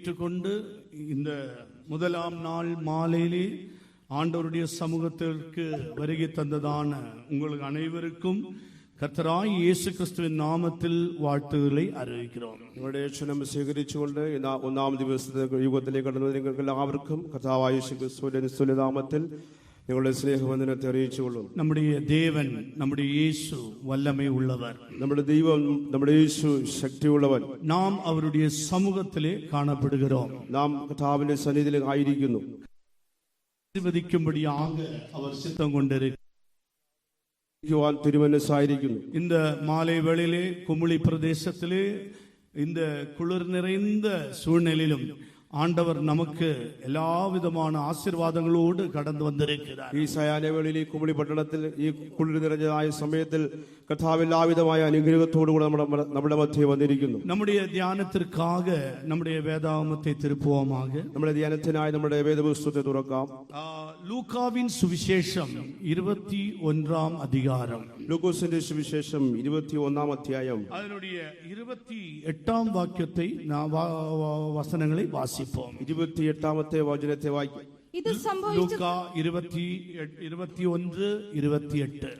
ஏற்றுக்கொண்டு இந்த முதலாம் நாள் மாலையிலே ஆண்டவருடைய சமூகத்திற்கு வருகை தந்ததான உங்களுக்கு அனைவருக்கும் கர்த்தராய் இயேசு கிறிஸ்துவின் நாமத்தில் வாழ்த்துக்களை അറിയിக்கிறோம். നിങ്ങളുടെ ക്ഷണം സ്വീകരിച്ചുകൊണ്ട് ഒന്നാം ദിവസത്തെ യുഗത്തിലേക്ക് കടന്നു നിങ്ങൾക്ക് എല്ലാവർക്കും കർത്താവായ യേശു ക്രിസ്തുവിന്റെ നിസ്തുല്യ നാമത്തിൽ നിങ്ങളുടെ സ്നേഹവന്ദനത്തെ അറിയിച്ചുകൊള്ളുന്നു. நம்முடைய தேவன் நம்முடைய இயேசு வல்லமை உள்ளவர். നമ്മുടെ ദൈവം നമ്മുടെ യേശു ശക്തിയുള്ളവൻ. നാം അവருடைய சமூகத்திலே காணப்படுகிறோம். നാം കർത്താവിന്റെ സന്നിധിയിൽ ആയിരിക്കുന്നു. ஆசீர்வதிக்கும்படியாக அவர் சித்தம் கொண்டிருக்கிறார். തിരുമനസ്സായിരിക്കുന്നു. இந்த மாலை வேளையிலே குமுளி பிரதேசத்திலே இந்த குளிர் நிறைந்த சூழ்நிலையிலும் ஆண்டவர் நமக்கு எல்லா விதமான ஆசீர்வாதங்களோடு கடந்து வந்திருக்கிறார். ഈ സായാഹ്നവേളയിൽ ഈ കുമളി പട്ടണത്തിൽ ഈ കുളിർ നിറഞ്ഞതായ സമയത്തിൽ കർത്താവ് എല്ലാവിധമായ അനുഗ്രഹത്തോടുകൂടെ നമ്മുടെ മധ്യേ വന്നിരിക്കുന്നു. நம்முடைய தியானத்திற்காக நம்முடைய வேதாகமத்தை திருப்புவோமாக. നമ്മുടെ ധ്യാനത്തിനായി നമ്മുടെ വേദപുസ്തകത്തെ തുറക്കാം. ലൂക്കാവിൻ സുവിശേഷം 21 அதிகாரம். ലൂക്കോസിന്റെ സുവിശേഷം 21 അധ്യായം அதனுடைய 28 வாக்கியத்தை வசனங்களை வாசிப்போம். 28 വചനത്തെ വായിക്കാം. ഇത് ലൂക്കാ 21:28.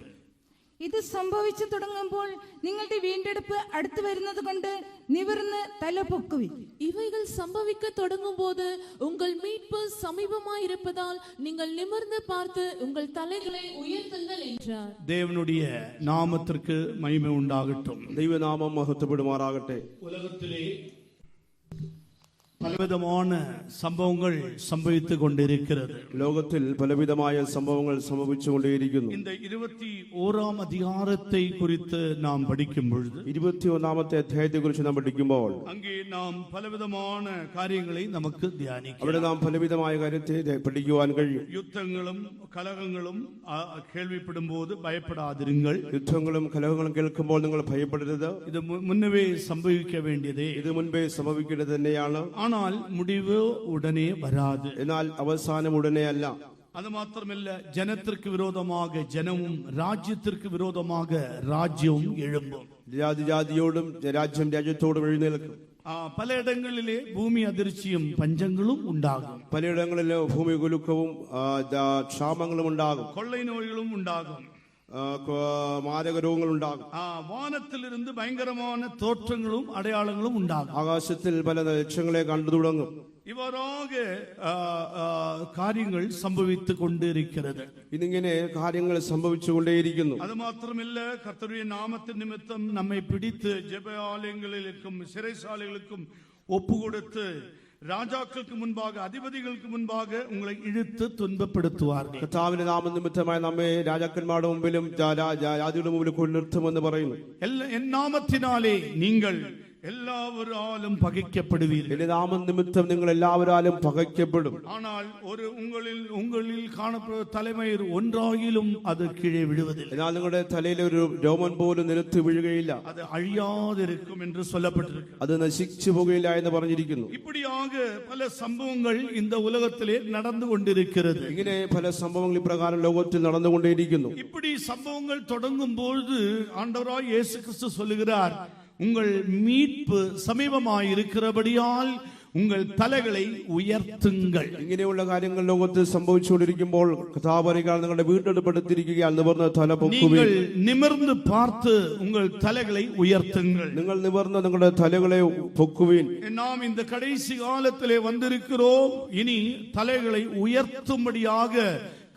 ഇത് സംഭവിച്ചു തുടങ്ങുമ്പോൾ നിങ്ങളുടെ വീണ്ടെടുപ്പ് അടുത്തു വരുന്നത് കൊണ്ട് നിവർന്ന് തല പൊക്കുവിൻ. இவைகள் சம்பவிக்க தொடங்கும்போது உங்கள் மீட்பு சமீபமாயிருப்பதால் நீங்கள் நிமிர்ந்து பார்த்து உங்கள் தலைகளை உயர்த்துங்கள் என்றார். தேவனுடைய நாமத்திற்கு மகிமை உண்டாகட்டும். ദൈവനാമം മഹത്വപ്പെടുമാറാകട്ടെ. உலகத்திலே പലവിധமான സംഭവങ്ങൾ സംഭവിച്ചുകൊണ്ട് കൊണ്ടിരിക്കുന്നത്. ലോകത്തിൽ പലവിധമായ സംഭവങ്ങൾ സംഭവിച്ചുകൊണ്ടേയിരിക്കുന്നു. இந்த 21 அதிகாரத்தை குறித்து நாம் படிக்கும் பொழுது 21 അധ്യായത്തെ കുറിച്ച് നാം പഠിക്കുമ്പോൾ அங்கே நாம் பலவிதமான காரியங்களை நமக்கு தியானிக்கலாம். അവിടെ നാം പലവിധമായ കാര്യത്തെ പഠിക്കുവാൻ കഴിയും. യുദ്ധങ്ങളും കലഹങ്ങളും കേൾവിപ്പെടുമ്പോൾ ഭയപ്പെടാതിരുங்கள். യുദ്ധങ്ങളും കലഹങ്ങളും കേൾക്കുമ്പോൾ നിങ്ങൾ ഭയപ്പെടരുത്. ഇത് മുന്നേ സംഭവിക്ക വേണ്ടിയതേ. ഇത് മുൻപേ സംഭവിക്കേണ്ടത് തന്നെയാണ്. ஆனால் முடிவு உடனே வராது. എന്നാൽ അവസാനം ഉടനെ അല്ല. அது மாத்திரமல்ல, ஜனத்திற்கு விரோதமாக ஜனமும் ராஜ்யத்திற்கு விரோதமாக ராஜ்யവും எழும்பும். ജാതിയോടും രാജ്യം രാജ്യത്തോടും എഴുന്നേൽക്കും. പല ഇടങ്ങളിലെ ഭൂമി അതിർച്ചയും പഞ്ചങ്ങളും ഉണ്ടാകും. പലയിടങ്ങളിലെ ഭൂമി കുലുക്കവും ക്ഷാമങ്ങളും ഉണ്ടാകും. കൊള്ളை நோய்களும் ഉണ്ടാകും. മാരക രോഗങ്ങൾ ഉണ്ടാകും. വാനത്തിലിരുന്ന് ഭയങ്കരமான തോற்றങ്ങളും അടയാളങ്ങളും ഉണ്ടാകും. ആകാശത്തിൽ പല ലക്ഷ്യങ്ങളെ കണ്ടു തുടങ്ങും. ഇവരാക കാര്യങ്ങൾ സംഭവിച്ചു കൊണ്ടിരിക്കുന്നത്. ഇതിങ്ങനെ കാര്യങ്ങൾ സംഭവിച്ചുകൊണ്ടേയിരിക്കുന്നു. അത് മാത്രമല്ല, കർത്തരുடைய നാമത്തിൻ നിമിത്തം നമ്മെ പിടിച്ച് ജപാലയങ്ങളിലേക്കും சிறைசாலைகளுக்கும் ഒപ്പുകൊടുത്ത് രാജാക്കൾക്ക് മുൻപാകെ അധിപതികൾക്ക് മുൻപാകെ ഉങ്ങളെ ഇഴുത്ത് തുன்பപ്പെടുത്തുവാர்கள். കർത്താവിന്റെ നാമനിമിത്തമായി നമ്മെ രാജാക്കന്മാരുടെ മുമ്പിലും ജാതിയുടെ മുമ്പിലും കൊണ്ടുനിർത്തുമെന്ന് പറയുന്നു. എൻ നാമത്തിനാലേ നിങ്ങൾ എല്ലാവരാലും പകയ്ക്കപ്പെടുവീர்கள். എന്റെ നാമനിമിത്തം നിങ്ങൾ എല്ലാവരാലും പകയ്ക്കപ്പെടും. ஆனால் உங்களில் കാണപ്പെടുന്ന തലമയിർ ഒன்றாകിലും അത് കീഴേ വീഴുവതില്ല. എന്നാൽ നിങ്ങളുടെ തലയിലെ ഒരു രോമൻ പോലും നിലത്ത് വീഴുകയില്ല. അത് അഴിയാതിരിക്കും എന്ന് சொல்லப்பட்டிருக்கு. അത് നശിച്ചു പോകുകയില്ല എന്ന് പറഞ്ഞിരിക്കുന്നു. இப்படியாக பல சம்பவங்கள் இந்த உலகத்திலே நடந்து கொண்டிருக்கிறது. ഇങ്ങനെ പല സംഭവങ്ങൾ ഇപ്രകാരം ലോകത്തിൽ നടന്നുകൊണ്ടേയിരിക്കുന്നു. இப்படி சம்பவங்கள் தொடங்கும் பொழுது ஆண்டவராய் இயேசு கிறிஸ்து சொல்லுகிறார், உங்கள் மீட்பு சமீபமாய் இருக்கிறபடியால் உங்கள் தலைகளை ഉയർത്തുங்கள். ഇങ്ങനെയുള്ള കാര്യങ്ങൾ ലോകത്തിൽ സംഭവിച്ചുകൊണ്ടിരിക്കുമ്പോൾ കർത്താവ് പറയുകയാണ്, നിങ്ങളുടെ വീണ്ടെടുപ്പെടുത്തിരിക്കുകയാൽ നിവർന്ന് തല പൊക്കുവിൻ. நீங்கள் நிமிர்ந்து பார்த்து உங்கள் தலைகளை உயர்த்துங்கள். നിങ്ങൾ നിവർന്ന് നിങ്ങളുടെ തലകളെ പൊക്കുവിൻ. நாம் இந்த கடைசி காலத்திலே வந்திருக்கிறோம். இனி தலைகளை உயர்த்தும்படியாக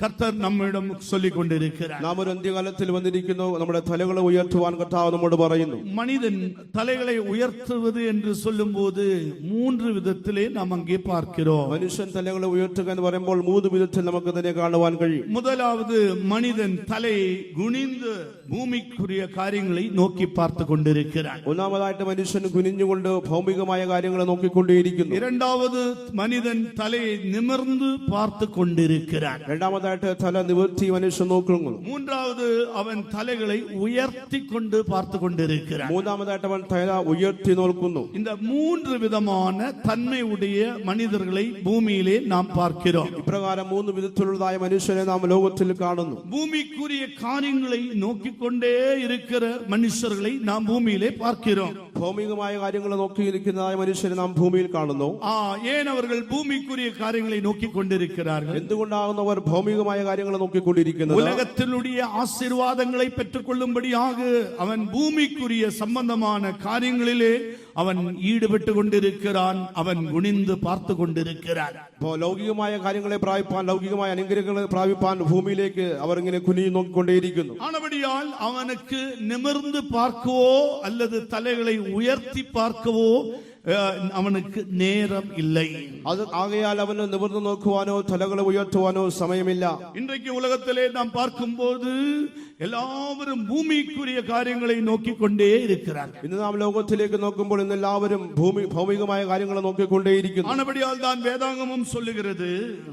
கர்த்தர் நம்மிடம் சொல்லிக் கொண்டிருக்கிறார். നാം ഒരു അന്ത്യകാലത്തിൽ വന്നിരിക്കുന്നു. നമ്മുടെ തലകളെ ഉയർത്തുവാൻ കർത്താവ് നമ്മോട് പറയുന്നു. மனிதன் தலைகளை உயர்த்துவது என்று சொல்லும்போது 3 விதத்திலே நாம் அங்கே பார்க்கிறோம். മനുഷ്യൻ തലകളെ ഉയർത്തുക എന്ന് പറയുമ്പോൾ 3 വിധത്തിൽ നമുക്ക് തന്നെ കാണുവാൻ കഴിയും. முதலாவது, மனிதன் தலையை குனிந்து பூமிக்குரிய காரியங்களை நோக்கி பார்த்து கொண்டிருக்கிறான். ഒന്നാമതായിട്ട് മനുഷ്യൻ കുനിഞ്ഞുകൊണ്ട് ഭൗമികമായ കാര്യങ്ങളെ നോക്കിക്കൊണ്ടേയിരിക്കുന്നു. இரண்டாவது, மனிதன் தலையை நிமிர்ந்து பார்த்து கொண்டிருக்கிறான். രണ്ടാമതായിട്ട് തല നിവർത്തി മനുഷ്യൻ നോക്കുന്നു. மூன்றாவது, அவன் தலைகளை உயர்த்தி கொண்டு பார்த்து கொண்டிருக்கிறான். മൂന്നാമതായിട്ട് അവൻ തല ഉയർത്തി നോക്കുന്നു. இந்த 3 விதமான தன்மை உடைய மனிதர்களை பூமியிலே நாம் பார்க்கிறோம். ഇപ്രകാരം 3 വിധത്തിലുള്ളതായ മനുഷ്യനെ നാം ലോകത്തിൽ കാണുന്നു. பூமிக்குரிய காரியங்களை நோக்கிக்கொண்டே இருக்கிற மனுஷர்களை நாம் பூமியிலே பார்க்கிறோம். ഭൗമികമായ കാര്യങ്ങൾ നോക്കിയിരിക്കുന്നതായ മനുഷ്യരെ നാം ഭൂമിയിൽ കാണുന്നു. ஏன் அவர்கள் பூமிக்குரிய காரியங்களை நோக்கி கொண்டிருக்கிறார்கள்? എന്തുകൊണ്ടാകുന്നു അവർ ഭൗമികമായ കാര്യങ്ങൾ നോക്കിക്കൊണ്ടിരിക്കുന്നത്? உலகத்தினுடைய ஆசீர்வாதங்களை பெற்றுக் கொள்ளும்படியாக அவன் பூமிக்குரிய சம்பந்தமான காரியங்களிலே അവൻ ഈടുപെട്ട് കൊണ്ടിരിക്കാൻ അവൻ ഗുണിந்து പാർത്തു കൊണ്ടിരിക്കാൻ. ലൗകികമായ കാര്യങ്ങളെ പ്രാപിപ്പാൻ, ലൗകികമായ അനുഗ്രഹങ്ങളെ പ്രാപിപ്പാൻ ഭൂമിയിലേക്ക് അവർ ഇങ്ങനെ കുനിഞ്ഞു നോക്കിക്കൊണ്ടേയിരിക്കുന്നു. ആണപടിയാൽ അവനക്ക് നിമിർന്ന് പാർക്കവോ அல்லது തലകളെ ഉയർത്തി പാർക്കവോ അവനക്ക് നേരം இல்லை. അത് ആകയാൽ അവന് നിവർന്നു നോക്കുവാനോ തലകളെ ഉയർത്തുവാനോ സമയമില്ല. ഇன்றைக்கு உலகத்திலே நாம் பார்க்கும்போது എല്ലാവരും ഭൂമിക്കുரிய കാര്യങ്ങളെ നോക്കിക്കൊണ്ടേ இருக்கிறார்கள். ഇന്ന് നാം ലോകത്തിലേക്ക് നോക്കുമ്പോൾ ഇന്ന് എല്ലാവരും ഭൗമികമായ കാര്യങ്ങളെ നോക്കിക്കൊണ്ടേയിരിക്കുന്നു. ആണപടിയാൽ താൻ വേദാഗമം சொல்லுகிறது.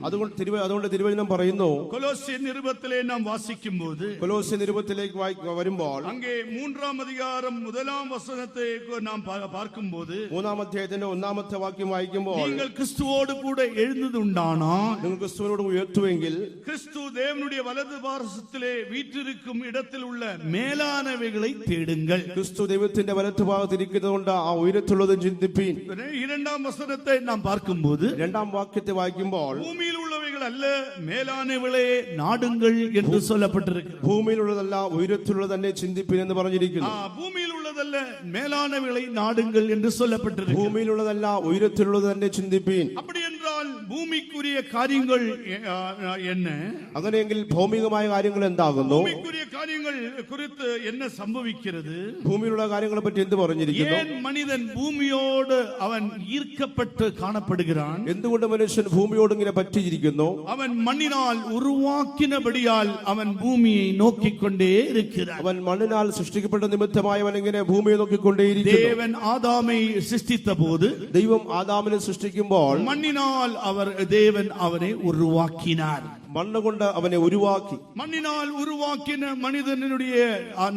അതുകൊണ്ട് തിരുവചനം പറയുന്നു, കൊലോസ്യ നിരുപത്തിലെ നാം വാസിക്കുമ്പോൾ, കൊലോസ്യ നിരുപത്തിലേക്ക് വരുമ്പോൾ അங்கே 3-ാം അധികാരം 1-ാം വചനത്തെ നാം பார்க்கும்போது, 3-ാം അധ്യായത്തിന്റെ 1-ാമത്തെ വാക്യം വായിക്കുമ്പോൾ, നിങ്ങൾ ക്രിസ്തുവോട് കൂടെ എഴുന്നതുണ്ടാണോ? നിങ്ങൾ ക്രിസ്തുവിനോട് ഉയർത്തുവെങ്കിൽ ക്രിസ്തു ദേവനുடைய വലതു പാർശ്വത്തിലെ വീற்றிருக்கும் இடத்தில் உள்ள மேலானவைகளை தேடுங்கள். ക്രിസ്തു ദൈവത്തിന്റെ വലത്തുഭാഗത്ത് ഇരിക്കുന്നതുകൊണ്ട് ആ ഉയരത്തുള്ളത് ചിന്തിപ്പീൻ. 2-ാം വചനത്തെ നാം பார்க்கும்போது, 2-ാം വാക്യത്തെ വായിക്കുമ്പോൾ, ഭൂമിയിൽ ഉള്ളവകൾ അല്ല മേലാനവളെ നാടുங்கள் എന്ന് சொல்லப்பட்டிருக்கிறது. ഭൂമിയിലുള്ളതല്ല ഉയരത്തിലുള്ളത് തന്നെ ചിന്തിപ്പീൻ എന്ന് പറഞ്ഞിരിക്കുന്നു. ഭൂമിയിൽ ഉള്ളതല്ല മേലാനവളെ നാടുங்கள் എന്ന് சொல்லப்பட்டிருக்கிறது. ഭൂമിയിലുള്ളതല്ല ഉയരത്തിലുള്ളത് തന്നെ ചിന്തിപ്പീൻ. அப்படி என்றால் பூமிக்குரிய காரியங்கள் என்ன? അങ്ങനെയെങ്കിൽ ഭൗമികമായ കാര്യങ്ങൾ എന്താകുന്നു? ഭൂമിക്കുரிய കാര്യങ്ങൾ குறித்து என்ன സംഭവിக்கிறது? ഭൂമിയിലുള്ള കാര്യങ്ങളെ പറ്റി എന്ത് പറഞ്ഞിരിക്കുന്നു? ஏன் மனிதன் பூமியோடு அவன் ஈர்க்கப்பட்டு காணப்படுகிறான்? എന്തുകൊണ്ട് മനുഷ്യൻ ഭൂമിയോട് ഇങ്ങനെ പറ്റിയിരിക്കുന്നു? അവൻ മണ്ണിനാൽ ഉരുവാക്കിനപടിയാൽ അവൻ ഭൂമിയെ നോക്കിക്കൊണ്ടേ இருக்கிறான். അവൻ മണ്ണിനാൽ സൃഷ്ടിക്കപ്പെട്ട നിമിത്തമായി അവൻ ഇങ്ങനെ ഭൂമിയെ നോക്കിക്കൊണ്ടേയിരിക്കുന്നു. ദേവൻ ആദാമെ സൃഷ്ടിച്ച പോത്, ദൈവം ആദാമിനെ സൃഷ്ടിക്കുമ്പോൾ മണ്ണിനാൽ ദേവൻ അവനെ ഉരുവാക്കിനാർ. മണ്ണുകൊണ്ട് അവനെ ഉരുവാക്കി. മണ്ണിനാൽ ഉരുവാക്കിന മനിതനുடைய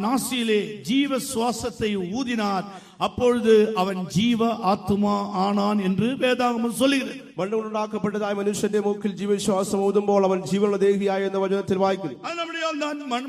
നാസിയിലെ ജീവശ്വാസത്തെ ഊതിനാർ. அப்பொழுது அவன் ஜீவ ஆத்துமா ஆனான் என்று வேதாகமம் சொல்லுகிறது. മണ്ണുകൊണ്ടുണ്ടാക്കപ്പെട്ടതായ മനുഷ്യന്റെ മൂക്കിൽ ജീവശ്വാസം ഊതുമ്പോൾ അവൻ ജീവനുള്ള ദേഹിയായി എന്ന വചനത്തിൽ വായിക്കുന്നു.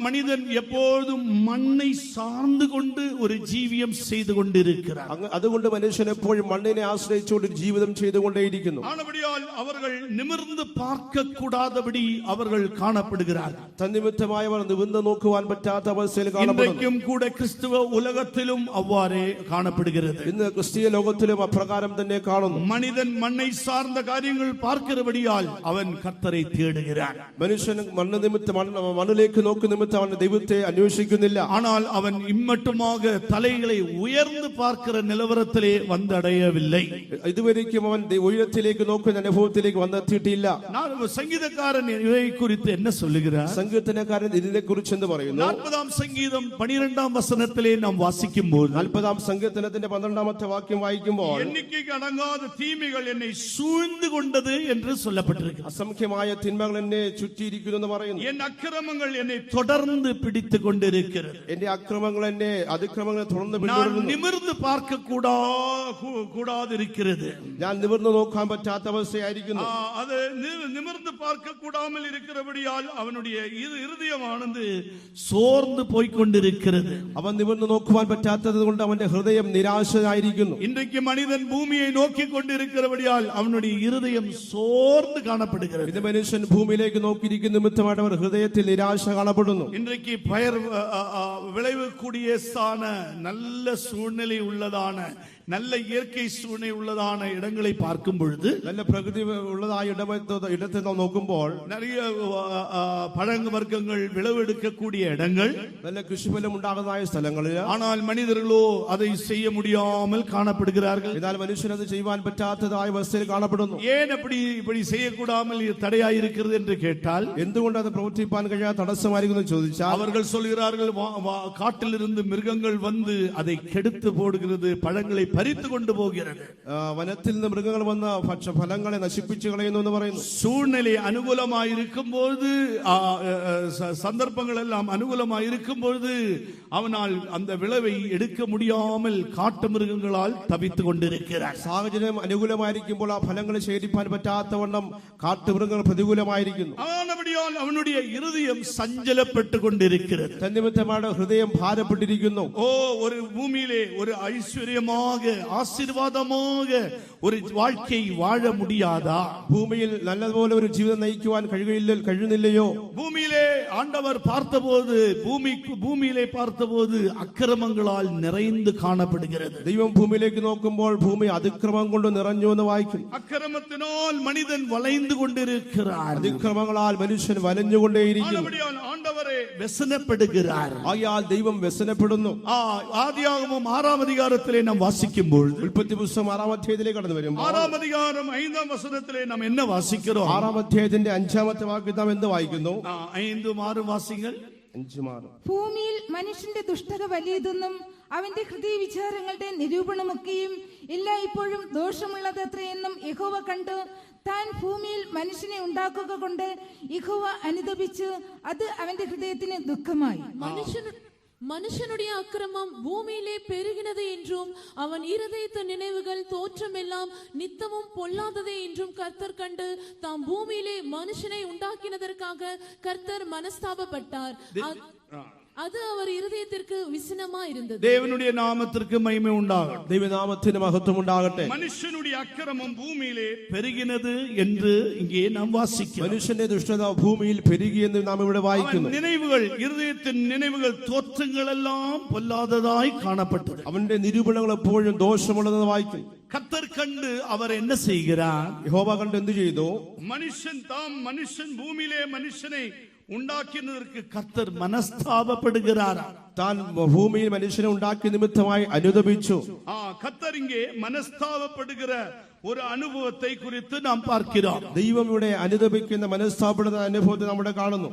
മനിതൻ എപ്പോഴും മണ്ണை സാർന്നു കൊണ്ട് ഒരു ജീവിതം ചെയ്തു കൊണ്ടിരിക്കുകയാണ്. അതുകൊണ്ട് മനുഷ്യൻ എപ്പോഴും മണ്ണിനെ ആശ്രയിച്ചുകൊണ്ട് ജീവിതം ചെയ്തുകൊണ്ടേയിരിക്കുന്നു. ആണപടിയാൽ അവർ നിമിർന്ന് പാർക്കക്കൂടാതപടി അവർ കാണപ്പെടുகிறார்கள். തന്നിമിത്തമായി അവർ നിവർന്ന് നോക്കുവാൻ പറ്റാത്ത അവസ്ഥയിൽ കാണപ്പെടുന്നു. കൂടെ ക്രിസ്തുവ ഉലകത്തിലും അവ്വാറേ കാണപ്പെടുகிறது. ഇന്ന് ക്രിസ്തീയ ലോകത്തിലും അപ്രകാരം തന്നെ കാണുന്നു. മനിതൻ മണ്ണை സാർന്ന കാര്യങ്ങൾ പാർக்கிறபடியால் അവൻ കർത്തരെ തേടുகிறாൻ. മനുഷ്യൻ മണ്ണിലേക്ക് നോക്കുന്ന നിമിത്തം അവൻ ദൈവത്തെ അന്വേഷിക്കുന്നില്ല. ஆனால் அவன் ഇമ്മട്ടുமாக തലകളെ ഉയർന്നു പാർக்கிற നിലവരത്തിലെ വന്നടയവിல்லை. ഇതുവരെയും അവൻ ഉയരത്തിലേക്ക് നോക്കുന്ന അനുഭവത്തിലേക്ക് വന്നെത്തിയിട്ടില്ല. സംഗീതക്കാരൻ ഇവയെ കുറിച്ച് എന്നെ சொல்லுகிறார்? സംഗീതക്കാരൻ ഇതിനെ കുറിച്ച് എന്ത് പറയുന്നു? 40-ാം സംഗീതം 12-ാം വചനത്തിലെ നാം വാസിക്കുമ്പോൾ, 40-ാം സങ്കീർത്തനത്തിന്റെ 12-ാമത്തെ വാക്യം വായിക്കുമ്പോൾ, എണ്ണിക്കയ്ക്ക് അടങ്ങാത്ത തീമകൾ എന്നെ സൂഴ്ന്നു കൊണ്ടത് എന്ന് சொல்லப்பட்டிருக்கு. അസംഖ്യമായ തിന്മകൾ എന്നെ ചുറ്റിയിരിക്കുന്നു എന്ന് പറയുന്നു. എൻ അക്രമങ്ങൾ എന്നെ തുടർന്ന് പിടിച്ചു കൊണ്ടിരിക്കുന്നത്. എന്റെ അക്രമങ്ങൾ എന്നെ അതിക്രമങ്ങളെ തുടർന്ന് നിമിർന്ന് പാർക്ക കൂടാതിരിക്കുന്നത്. ഞാൻ നിവർന്ന് നോക്കാൻ പറ്റാത്ത അവസ്ഥയായിരിക്കുന്നു. അത് നിമിർന്ന് പാർക്ക കൂടാமல் இருக்கிறபடியால் அவனுடைய இருதயமானது சோர்ந்து போய்க்கொண்டிருக்கிறது. അവൻ നിവർന്ന് നോക്കുവാൻ പറ്റാത്തത് കൊണ്ട് അവന്റെ ഹൃദയം നിരാശയായിരിക്കുന്നു. ഇன்றைக்கு മനിതൻ ഭൂമിയെ നോക്കിക്കൊണ്ടിരിக்கிறபடியால் അവനുடைய ഇരുദയം സോർന്ന് കാണപ്പെടുகிறது. ഇത് മനുഷ്യൻ ഭൂമിയിലേക്ക് നോക്കിയിരിക്കുന്ന നിമിത്തമായിട്ട് അവർ ഹൃദയത്തിൽ നിരാശ കാണപ്പെടുന്നു. இன்றைக்கு പയർ വിളവக்கூடிய நல்ல சூழ்நிலை உள்ளதான நல்ல இயற்கை சூழ்நிலை உள்ளதான இடங்களை பார்க்கும் பொழுது, നല്ല പ്രകൃതി ഉള്ളതായ ഇടത്തെ നാം നോക്കുമ്പോൾ, நிறைய பழவர்க்கங்கள் விளைவெடுக்கக்கூடிய இடங்கள், നല്ല കൃഷിഫലം ഉണ്ടാകുന്നതായ സ്ഥലങ്ങളിൽ, ஆனால் മനുഷ്യர்களോ அதை செய்ய முடியாமல் കാണപ്പെടുகிறார்கள். എന്നാൽ മനുഷ്യൻ അത് ചെയ്യുവാൻ പറ്റാത്തതായ അവസ്ഥയിൽ കാണപ്പെടുന്നു. ஏன் இப்படி செய்யக்கூடாமல் தடையாயிருக்கிறது என்று கேட்டால், എന്തുകൊണ്ട് അത് പ്രവർത്തിപ്പാൻ കഴിയാത്ത തടസ്സമായിരിക്കുന്നു ചോദിച്ചാൽ, அவர்கள் சொல்கிறார்கள் காட்டிலிருந்து மிருகங்கள் வந்து அதை கெடுத்து போடுகிறது, பழங்களை பறித்து கொண்டு போகிறது. വനത്തിൽ നിന്ന് മൃഗങ്ങൾ വന്ന് ഭക്ഷ്യഫലങ്ങളെ നശിപ്പിച്ചു കളയുന്നു എന്ന് പറയുന്നു. சூழ்நிலை அனுகூலமாய் இருக்கும்போது சந்தர்ப்பங்கள் எல்லாம் அனுகூலமாய் இருக்கும்போது அவனால் அந்த விளைவை எடுக்க முடியாமல் காட்டு மிருகங்களால் தவித்துக் கொண்டிருக்கிறார். സാഹചര്യം അനുകൂലമായിരിക്കുമ്പോൾ ആ ഫലങ്ങൾ ശേഖരിക്കാൻ പറ്റാത്തവണ്ണം കാട്ടുമൃഗങ്ങൾ പ്രതികൂലമായിരിക്കുന്നു. அவனுடைய இருதயம் சஞ்சலப்பட்டு கொண்டிருக்கிறது. തന്നിമിത്തമാണ് ഹൃദയം ഭാരപ്പെട്ടിരിക്കുന്നു. ஒரு பூமியிலே ஒரு ஐஸ்வர்யமாக ஆசீர்வாதமாக ஒரு வாழ்க்கை வாழ முடியாதா? ഭൂമിയിൽ നല്ലതുപോലെ ഒരു ജീവിതം നയിക്കുവാൻ കഴിയുന്നില്ലയോ? பூமியிலே ஆண்டவர் பார்த்தபோது பூமியிலே பார்த்தபோது அக்கிரமங்களால் நிறைந்து காணப்படுகிறது. ദൈവം ഭൂമിയിലേക്ക് നോക്കുമ്പോൾ ഭൂമി അതിക്രമം കൊണ്ട് നിറഞ്ഞു എന്ന് വായിക്കും. அக்கிரமத்தினால் மனிதன் வளைந்து கொண்டிருக்கிறார். അതിക്രമങ്ങളാൽ മനുഷ്യൻ വലഞ്ഞുകൊണ്ടേയിരിക്കുന്നു. ஆண்டவரே വ്യസനപ്പെടുகிறார். ആയാൽ ദൈവം വ്യസനപ്പെടുന്നു. ஆதியாகமம் 6ஆம் அதிகாரத்திலே நாம் வாசிக்கும்போது ഉൽപ്പത്തി പുസ്തകം 6ആം അധ്യായത്തിലേക്ക് കടന്നു വരുമ്പോൾ 6ஆம் அதிகாரம் 5ஆம் வசனத்திலே நாம் என்ன வாசிக்கிறோம்? 6ആം അധ്യായത്തിന്റെ 5ാമത്തെ വാക്യം നാം എന്ത് വായിക്കുന്നു? 5 6 വാസിങ്ങൾ. 5 6 ഭൂമിയിൽ മനുഷ്യന്റെ ദുഷ്ടത വലിയതെന്നും അവന്റെ ഹൃദയ വിചാരങ്ങളുടെ നിരൂപണമൊക്കെയും എല്ലായ്പ്പോഴും ദോഷമുള്ളതത്രയെന്നും യഹോവ കണ്ടു. താൻ ഭൂമിയിൽ മനുഷ്യനെ ഉണ്ടാക്കുക കൊണ്ട് യഹോവ അനുതപിച്ചു. അത് അവന്റെ ഹൃദയത്തിന് ദുഃഖമായി. மனுஷனுடைய அக்கிரமம் பூமியிலே பெருகினது என்றும் அவன் இருதயத்து நினைவுகள் தோற்றமெல்லாம் நித்தமும் பொல்லாததே என்றும் கர்த்தர் கண்டு தாம் பூமியிலே மனுஷனை உண்டாக்கினதற்காக கர்த்தர் மனஸ்தாபப்பட்டார். அது அவர் இருதயத்திற்கு விசனமா இருந்தது. தேவனுடைய நாமத்திற்கு மகிமை உண்டாகட்டும். ദൈവനാമത്തിന് മഹത്വം ഉണ്ടാകട്ടെ. மனுஷனுடைய அக்கிரமம் பூமியிலே பெருகினது என்று இங்கே நாம் வாசிக்கிறோம். മനുഷ്യന്റെ ദുഷ്ടത ഭൂമിയിൽ പെരുകിയെന്ന് നാം ഇവിടെ വായിക്കുന്നു. நினைவுகள் இருதயத்தின் நினைவுகள் தோற்றங்கள் எல்லாம் பொல்லாததாய் காணப்பட்டது. അവന്റെ നിരൂപണങ്ങൾ എപ്പോഴും ദോഷമുള്ളതെന്ന് വായിക്കുന്നു. கர்த்தர் கண்டு அவர் என்ன செய்கிறார்? യഹോവ കണ്ട് എന്ത് ചെയ്തു? மனுஷன் பூமியிலே மனுஷனை ഉണ്ടാക്കിയதற்கு கர்த்தர் மனஸ்தாபப்படுகிறார். താൻ ഭൂമിയിൽ മനുഷ്യനെ ഉണ്ടാക്കിയ നിമിത്തമായി അനുതപിച്ചു. கர்த்தர் இங்கே மனஸ்தாபப்படுகிற ஒரு அனுபவத்தை குறித்து நாம் பார்க்கிறோம். ദൈവം ഇവിടെ അനുതപിക്കുന്ന മനസ്താപപ്പെടുന്ന അനുഭവത്തെ നമ്മുടെ കാണുന്നു.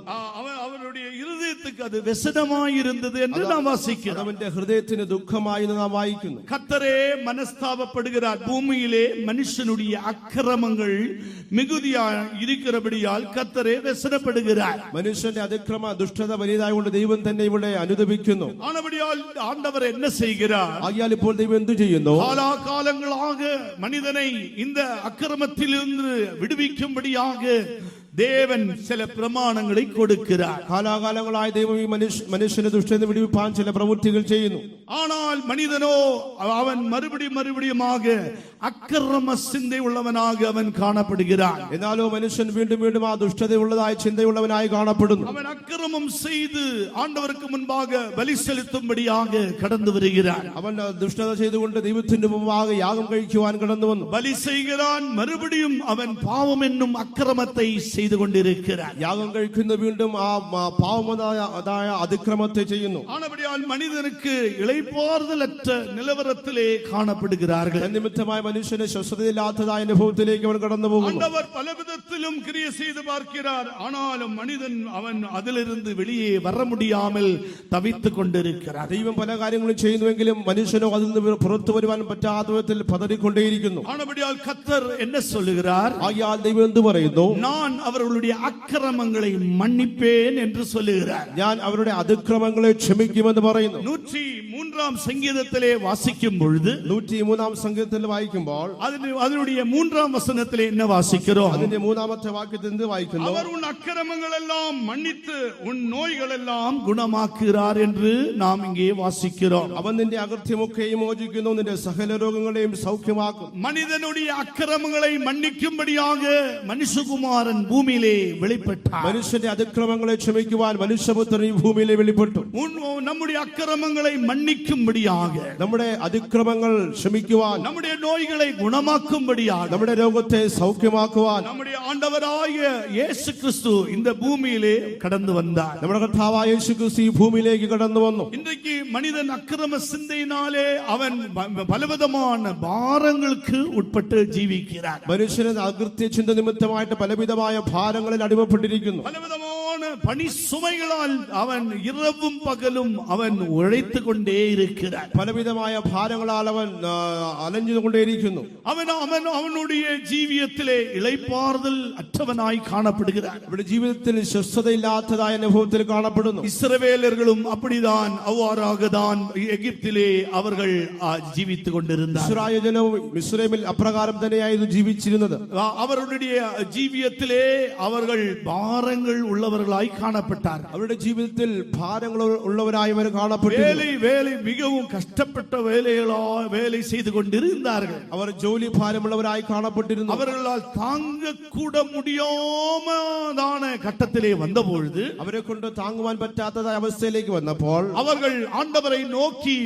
அவருடைய இருதயத்துக்கு அது വ്യസനമായി இருந்தது என்று நாம் வாசிக்கிறோம். അവന്റെ ഹൃദയത്തിന് ദുഃഖമായി നാം വായിക്കുന്നു. கர்த்தரே மனஸ்தாபப்படுகிறார். பூமியிலே மனுஷனுடைய அக்கிரமங்கள் மிகுதியாக இருக்கிறபடியால் கர்த்தரே വ്യസനப்படுகிறார். മനുഷ്യന്റെ അതിക്രമ ദുഷ്ടത വലിയതായതുകൊണ്ട് ദൈവം തന്നെ ഇവിടെ അനുതപിക്കുന്നു. ஆனபடியால் ஆண்டவர் என்ன செய்கிறார்? ആയാൽ ഇപ്പോൾ ദൈവം എന്തു ചെയ്യുന്നു? காலாகாலங்களாக மனிதனை இந்த அக்கிரமத்திலிருந்து விடுவிக்கும்படியாக தேவன் சில பிரமாணங்களை கொடுக்கிறார். കാലാകാലങ്ങളായി ദൈവം ഈ മനുഷ്യനെ ദുഷ്ടത വിടുവിപ്പാൻ ചില പ്രവൃത്തികൾ ചെയ്യുന്നു. ஆனால் மனிதனோ அவன் மறுபடியுமாக அக்கிரம சிந்தை உள்ளவனாக அவன் காணப்படுகிறான். എന്നാലോ മനുഷ്യൻ വീണ്ടും വീണ്ടും ആ ദുഷ്ടതയുള്ളതായ ചിന്തയുള്ളവനായി കാണപ്പെടുന്നു. அவன் அக்கிரமம் செய்து ஆண்டவருக்கு முன்பாக பலி செலுத்தும்படியாக கடந்து வருகிறான். അവൻ ദുഷ്ടത ചെയ്തുകൊണ്ട് ദൈവത്തിന്റെ മുമ്പാകെ യാഗം കഴിക്കുവാൻ കടന്നു വന്നു. பலி செய்கிறான். மறுபடியும் அவன் பாவம் என்னும் அக்கிரமத்தை செய்து கொண்டிருக்கிறான். യാഗം കഴിക്കുന്ന വീണ്ടും ആ പാവമതായ അതിക്രമത്തെ ചെയ്യുന്നു. ஆனபடியால் மனிதனுக்கு இளைப்பாறுதலற்ற நிலவரத்திலே காணப்படுகிறார்கள். നിമിത്തമായ മനുഷ്യന് സ്വസ്ഥതയില്ലാത്തതായ അനുഭവത്തിലേക്ക് അവൻ കടന്നു പോകുന്നു. ஆண்டவர் பலவிதத்திலும் கிரியை செய்து பார்க்கிறார். ஆனாலும் மனிதன் அவன் அதிலிருந்து வெளியே வர முடியாமல் தவித்துக் கொண்டிருக்கிறார். ദൈവം പല കാര്യങ്ങളും ചെയ്യുന്നുവെങ്കിലും മനുഷ്യനോ അതിൽ നിന്ന് പുറത്തു വരുവാൻ പറ്റാത്ത വിധത്തിൽ പതറിക്കൊണ്ടേയിരിക്കുന്നു. ஆனபடியால் கர்த்தர் என்ன சொல்லுகிறார்? ആയാൽ ദൈവം എന്ത് പറയുന്നു? நான் அவர்களுடைய அக்கிரமங்களை மன்னிப்பேன் என்று சொல்லுகிறார். ഞാൻ അവരുടെ അതിക്രമങ്ങളെ ക്ഷമിക്കുമെന്ന് പറയുന്നു. 103ஆம் சங்கீதத்திலே வாசிக்கும் பொழுது 103ஆம் சங்கீதத்தில் വായിക്കുമ്പോൾ அதனுடைய 3ஆம் வசனத்திலே என்ன வாசிக்கிறோம்? അതിന്റെ 3ാമത്തെ വാക്യത്തിൽ എന്ത് വായിക്കുന്നു? அவர் உன் அக்கிரமங்கள் எல்லாம் மன்னித்து உன் நோய்கள் எல்லாம் குணமாக்குகிறார் என்று நாம் இங்கே வாசிக்கிறோம். അവൻ നിന്റെ അകൃത്യമൊക്കെയും മോചിക്കുന്നു, നിന്റെ സകല രോഗങ്ങളെയും സൗഖ്യമാക്കും. மனிதனுடைய அக்கிரமங்களை மன்னிக்கும்படியாக மனுஷகுமாரன் பூமியிலே வெளிப்பட்டார். മനുഷ്യന്റെ അതിക്രമങ്ങളെ ക്ഷമിക്കുവാൻ മനുഷ്യപുത്രൻ ഈ ഭൂമിയിലെ വെളിപ്പെട്ടു. நம்முடைய அக்கிரமங்களை மன்னிக்கும்படியாக, നമ്മുടെ അതിക്രമങ്ങൾ ക്ഷമിക്കുവാൻ, நம்முடைய நோய்களை குணமாக்கும்படியாக, നമ്മുടെ രോഗത്തെ സൗഖ്യമാക്കുവാൻ நம்முடைய ஆண்டவராகிய இயேசு கிறிஸ்து இந்த பூமியிலே கடந்து வந்தார். നമ്മുടെ കർത്താവായ യേശു ക്രിസ്തു ഈ ഭൂമിയിലേക്ക് കടന്നു വന്നു. இன்றைக்கு மனிதன் அக்கிரம சிந்தையினாலே அவன் பலவிதமான பாரங்களுக்கு உட்பட்டு ஜீவிக்கிறார். മനുഷ്യന് അകൃത്യ ചിന്ത നിമിത്തമായിട്ട് പലവിധമായ ഭാരങ്ങളിൽ അടിമപ്പെട്ടിരിക്കുന്നു. பலவிதமான பணி சுமைகளால் அவன் இரவும் பகலும் அவன் உழைத்து கொண்டே இருக்கிறான். പലവിധമായ ഭാരങ്ങളാൽ അവൻ അലഞ്ഞുകൊണ്ടേയിരിക്കുന്നു. அவனுடைய ஜீவியத்திலே இளைப்பாறுதல் அற்றவனாய் காணப்படுகிறான். അവരുടെ ജീവിതത്തിൽ സ്വസ്ഥതയില്ലാത്തതായ അനുഭവത്തിൽ കാണപ്പെടുന്നു. இஸ்ரவேலர்களும் அப்படிதான் அவ்வாறாகதான் எகிப்திலே அவர்கள் ஜீவித்துக் கொண்டிருந்தார். ഇസ്രായേൽ ജനവും മിസ്രൈമിൽ അപ്രകാരം തന്നെയായിരുന്നു ജീവിച്ചിരുന്നത്. அவருடைய ஜீவியத்திலே அவர்கள் பாரங்கள் உள்ளவர்களாய் காணப்பட்டார். അവരുടെ ജീവിതത്തിൽ ഭാരങ്ങൾ ഉള്ളവരായി അവർ കാണപ്പെട്ടു. வேலை மிகவும் கஷ்டப்பட்ட வேலை செய்து கொண்டிருந்தார்கள். അവർ ജോലി ഭാരമുള്ളവരായി കാണപ്പെട്ടിരുന്നു. அவர்களால் தாங்க கூட முடியாமதான கட்டத்திலே வந்தபொழுது അവരെ കൊണ്ട് താങ്ങുവാൻ പറ്റാത്തതായ അവസ്ഥയിലേക്ക് വന്നപ്പോൾ அவர்கள் ஆண்டவரை நோக்கி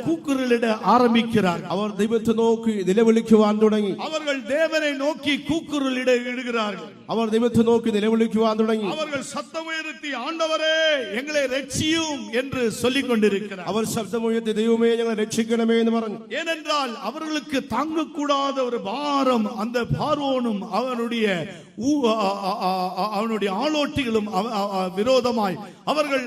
கூக்குரலிட ஆரம்பிக்கிறார். അവർ ദൈവത്തെ നോക്കി നിലവിളിക്കുവാൻ തുടങ്ങി. அவர்கள் தேவனை நோக்கி கூக்குரலிடுகிறார்கள். അവർ ദൈവത്തെ നോക്കി നിലവിളിക്കുവാൻ തുടങ്ങി. அவர்கள் சத்தம் உயர்த்தி ஆண்டவரே எங்களை ரட்சியும் என்று சொல்லிக் கொண்டிருக்கிறார். അവർ ശബ്ദമുയർത്തി ദൈവമേ ഞങ്ങളെ രക്ഷിക്കണമേ എന്ന് പറഞ്ഞു. ஏனென்றால் அவர்களுக்கு தாங்கக்கூடாத ஒரு பாரம் அந்த பார்வோனும் அவனுடைய ஆளோட்டிகளும் விரோதமாய்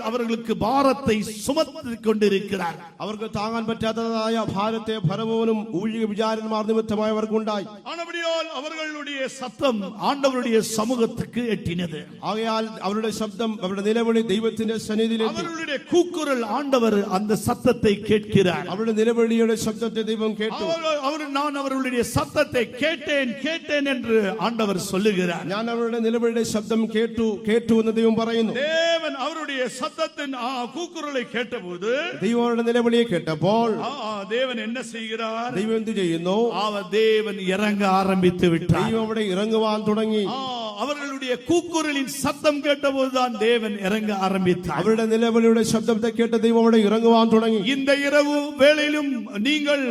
அவர்களுக்கு பாரத்தை சுமத்திக் கொண்டிருக்கிறார். അവർക്ക് താങ്ങാൻ പറ്റാത്തതായ ഭാരത്തെ ഫറവോനും ഊഴിക വിചാരന്മാർ നിമിത്തമായി അവർക്കുണ്ടായി. ஆனபடியால் அவர்களுடைய சத்தம் ஆண்டவருடைய சமூகத்துக்கு எட்டினது. ആകയാൽ അവരുടെ ശബ്ദം അവരുടെ നിലവിളി ദൈവത്തിന്റെ സന്നിധിയിലെത്തി. அவர்களுடைய கூக்குரல் ஆண்டவர் அந்த சத்தத்தை கேட்கிறார். അവരുടെ നിലവിളിയുടെ ശബ്ദത്തെ ദൈവം കേട്ടു. நான் அவர்களுடைய சத்தத்தை கேட்டேன் என்று ஆண்டவர் சொல்லுகிறார். ഞാൻ അവരുടെ നിലവിളിയുടെ ശബ്ദം കേട്ടു എന്ന് ദൈവം പറയുന്നു. தேவன் அவருடைய சத்தத்தின் கூக்குரலை கேட்டபோது ദൈവം അവരുടെ നിലവിളിയെ കേട്ടപ്പോൾ தேவன் என்ன செய்கிறார்? ദൈവം എന്ത് ചെയ്യുന്നു? தேவன் இறங்க ஆரம்பித்து விட்டார். ദൈവം അവിടെ ഇറങ്ങുവാൻ തുടങ്ങി. அவர்களுடைய கூக்குரலின் சத்தம் கேட்டபோதுதான் தேவன் இறங்க ஆரம்பித்தார். അവരുടെ നിലവിളിയുടെ ശബ്ദത്തെ കേട്ട് ദൈവം അവിടെ ഇറങ്ങുവാൻ തുടങ്ങി. இந்த இரவு வேளையிலும் நீங்கள்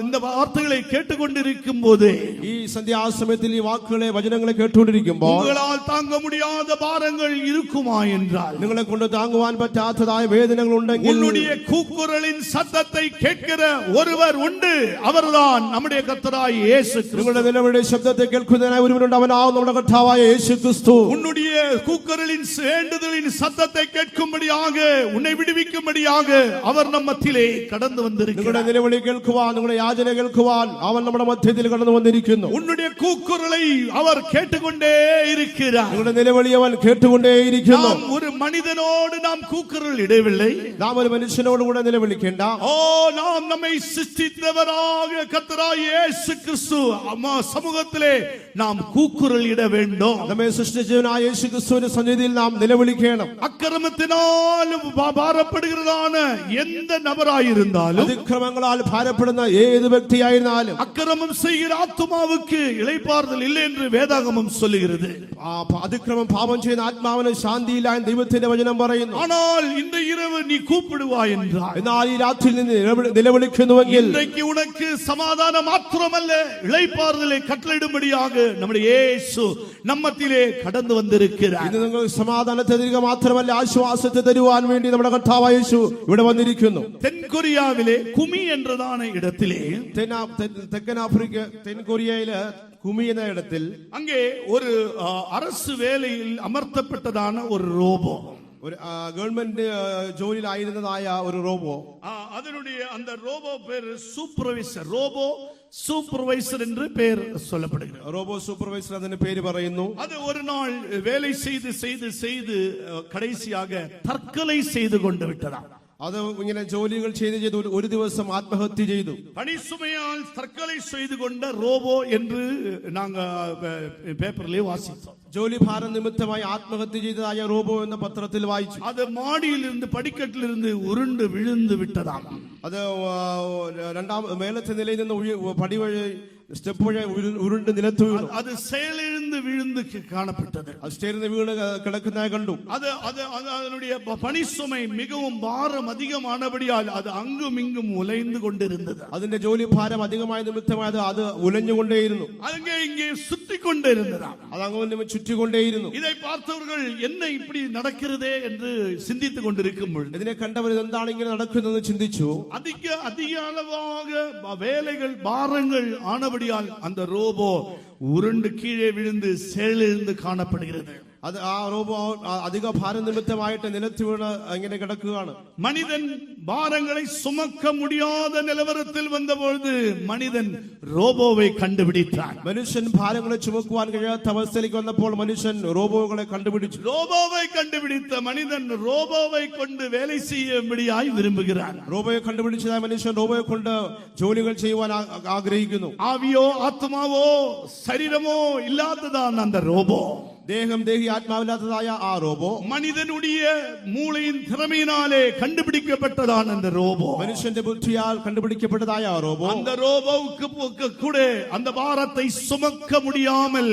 இந்த வார்த்தைகளை கேட்டுக்கொண்டிருக்கும் போது ഈ സന്ധ്യാസമയത്തിൽ ഈ വാക്കുകളെ വചനങ്ങളെ കേട്ടുകൊണ്ടിരിക്കുമ്പോൾ உங்களால் தாங்க முடியாத பாரங்கள் இருக்குமா என்றால் നിങ്ങളെ കൊണ്ട് താങ്ങുവാൻ പറ്റാത്തതായ വേദനകൾ ഉണ്ടെങ്കിൽ உன்னுடைய கூக்குரலின் சத்தத்தை கேட்கிற ஒருவர் உண்டு. அவர்தான் நம்முடைய கர்த்தராகிய இயேசு கிறிஸ்து. നിങ്ങളുടെ നിലവിളിയുടെ ശബ്ദത്തെ കേൾക്കുന്നതിനായി ഒരുവനുണ്ട്. അവനാവും നമ്മുടെ കർത്താവായ യേശു ക്രിസ്തു. உன்னுடைய கூக்குரலின் வேண்டுதலின் சத்தத்தை கேட்கும்படியாக உன்னை விடுவிக்கும்படியாக அவர் நம் மத்தியிலே கடந்து வந்திருக்கிறார். നിങ്ങളുടെ നിലവിളി കേൾക്കുവാൻ നിങ്ങളുടെ യാചന കേൾക്കുവാൻ അവൻ നമ്മുടെ മധ്യത്തിൽ കടന്നു വന്നിരിക്കുന്നു. உன்னுடைய கூக்குரலை அவர் கேட்டுக்கொண்டே இருக்கிறார். നിങ്ങളുടെ നിലവിളി അവൻ കേട്ടുകൊണ്ടേയിരിക്കുന്നു. நாம் ஒரு மனிதனோடு நாம் கூக்குரல் இடவில்லை. നാം ഒരു മനുഷ്യനോട് കൂടെ നിലവിളിക്കേണ്ട. நாம் நம்மை சிருஷ்டித்தவராக கர்த்தராகிய இயேசு கிறிஸ்து சமூகத்திலே நாம் கூக்குரல் இட வேண்டும். നമ്മെ സൃഷ്ടിച്ചവനായ യേശു ക്രിസ്തുവിന്റെ സന്നിധിയിൽ നാം നിലവിളിക്കണം. അക്രമത്തിനാലും ഭാരപ്പെടുகிறதான எந்த நபராயிருந்தாலும் അതിക്രമങ്ങളാൽ ഭാരപ്പെടുന്ന ഏത് വ്യക്തിയായിരുന്നാലും அக்கிரமம் செய்கிற ஆத்துமாவுக்கு இளைப்பாறுதல் இல்லை என்று வேதாகமம் சொல்லுகிறது. അതിക്രമം പാപം ചെയ്യുന്ന ആത്മാവിന് ശാന്തിയില്ല എന്ന് ദൈവത്തിന്റെ വചനം പറയുന്നു. ஆனால் இந்த இரவு நீ கூப்பிடுவாய் என்றால், എന്നാൽ ഈ രാത്രിയിൽ നിന്ന് നിലവിളിക്കുന്നുവെങ്കിൽ இன்றைக்கு உனக்கு சமாதானம் மாத்திரமல்ல இளைப்பாறுதலை கட்டளையிடும்படியாக நம்முடைய இயேசு நம்மத்திலே கடந்து வந்திருக்கிறார். ഇന്ന് നിങ്ങൾ സമാധാനത്തെ തരിക മാത്രമല്ല ആശ്വാസത്തെ തരുവാൻ വേണ്ടി നമ്മുടെ കർത്താവായ യേശു ഇവിടെ വന്നിരിക്കുന്നു. தென்கொரியாவிலே குமி என்றதான இடத்திலே തെക്കൻ ആഫ്രിക്ക തെൻകൊറിയയിലെ കുമി എന്ന ഇടത്തിൽ அங்கே ஒரு அரசு வேலையில் அமர்த்தப்பட்டதான ஒரு ரோபோ, ഒരു ഗവൺമെന്റ് ജോലിയിലായിരുന്നതായ ഒരു റോബോ, அதனுடைய அந்த ரோபோ பேர் சூப்பர்வைசர் என்று பெயர் சொல்லப்படுகிறது. റോബോ സൂപ്പർവൈസർ അതിന്റെ പേര് പറയുന്നു. அது ஒரு நாள் வேலை செய்து கடைசியாக தற்கொலை செய்து கொண்டு விட்டதா. അത് ഇങ്ങനെ ജോലികൾ ചെയ്ത് ഒരു ദിവസം ആത്മഹത്യ ചെയ്തു. பணிசுமையால் தற்கொலை செய்து கொண்ட ரோபோ என்று நாங்க பேப்பர்லயே வாசித்தோம். ജോലി ഭാരം നിമിത്തമായി ആത്മഹത്യ ചെയ്തതായ റോബോ എന്ന പത്രത്തിൽ വായിച്ചു. அது மாடியிலிருந்து படிக்கட்டிலிருந்து உருண்டு விழுந்து விட்டதாம். അത് രണ്ടാം മേലത്തെ നിലയിൽ നിന്ന് പടി വഴി സ്റ്റെപ്പ് വഴി ഉരുണ്ട് നിലത്ത് വീണു. அது செயலிழந்து விழுந்து காணப்பட்டது. അത് സ്റ്റേറിന് വീണ് കിടക്കുന്നതായി കണ്ടു. அதனுடைய பணிசுமை மிகவும் பாரம் அதிகமானபடியால் அது அங்கும் இங்கும் உலைந்து கொண்டிருந்தது. അതിന്റെ ജോലി ഭാരം അധികമായ നിമിത്തമായത് അത് ഉലഞ്ഞുകൊണ്ടേയിരുന്നു. அங்கே இங்கே சுத்தி கொண்டிருந்ததா. അത് അങ്ങനെ ചുറ്റിക്കൊണ്ടേയിരുന്നു. இதை பார்த்தவர்கள் என்ன இப்படி நடக்கிறதே என்று சிந்தித்துக் கொண்டிருக்கும் பொழுது ഇതിനെ കണ്ടവർ എന്താണ് ഇങ്ങനെ നടക്കുന്നതെന്ന് ചിന്തിച്ചു. அதிக அளவாக வேலைகள் பாரங்கள் ஆனபடியால் அந்த ரோபோ உருண்டு கீழே விழுந்து செயலிழந்து காணப்படுகிறது. അത് ആ റോബോ അധിക ഭാരം നിമിത്തമായിട്ട് നിലത്ത് വീണ് ഇങ്ങനെ കിടക്കുകയാണ്. மனிதன் பாரங்களை சுமக்க முடியாத நிலவரத்தில் வந்தபொழுது மனிதன் ரோபோவை கண்டுபிடித்தான். മനുഷ്യൻ ഭാരങ്ങളെ ചുമക്കുവാൻ കഴിയാത്ത അവസ്ഥയിലേക്ക് വന്നപ്പോൾ മനുഷ്യൻ റോബോകളെ കണ്ടുപിടിച്ചു. ரோபோவை கண்டுபிடித்த மனிதன் ரோபோவை கொண்டு வேலை செய்யும்படியாய் விரும்புகிறான். റോബോയെ കണ്ടുപിടിച്ചതായ മനുഷ്യൻ റോബോയെ കൊണ്ട് ജോലികൾ ചെയ്യുവാൻ ആഗ്രഹിക്കുന്നു. ஆவியோ ஆத்மாவோ சரீரமோ இல்லாததான் அந்த ரோபோ. ദേഹം ദേഹി ആത്മാവില്ലാത്തതായ ആ റോബോ மனிதனுடைய மூளையின் திறமையினாலே கண்டுபிடிக்கப்பட்டதான் அந்த ரோபோ. മനുഷ്യന്റെ ബുദ്ധിയാൽ കണ്ടുപിടിക്കപ്പെട്ടതായ ആ റോബോ அந்த ரோபோவுக்கு கூட அந்த பாரத்தை சுமக்க முடியாமல்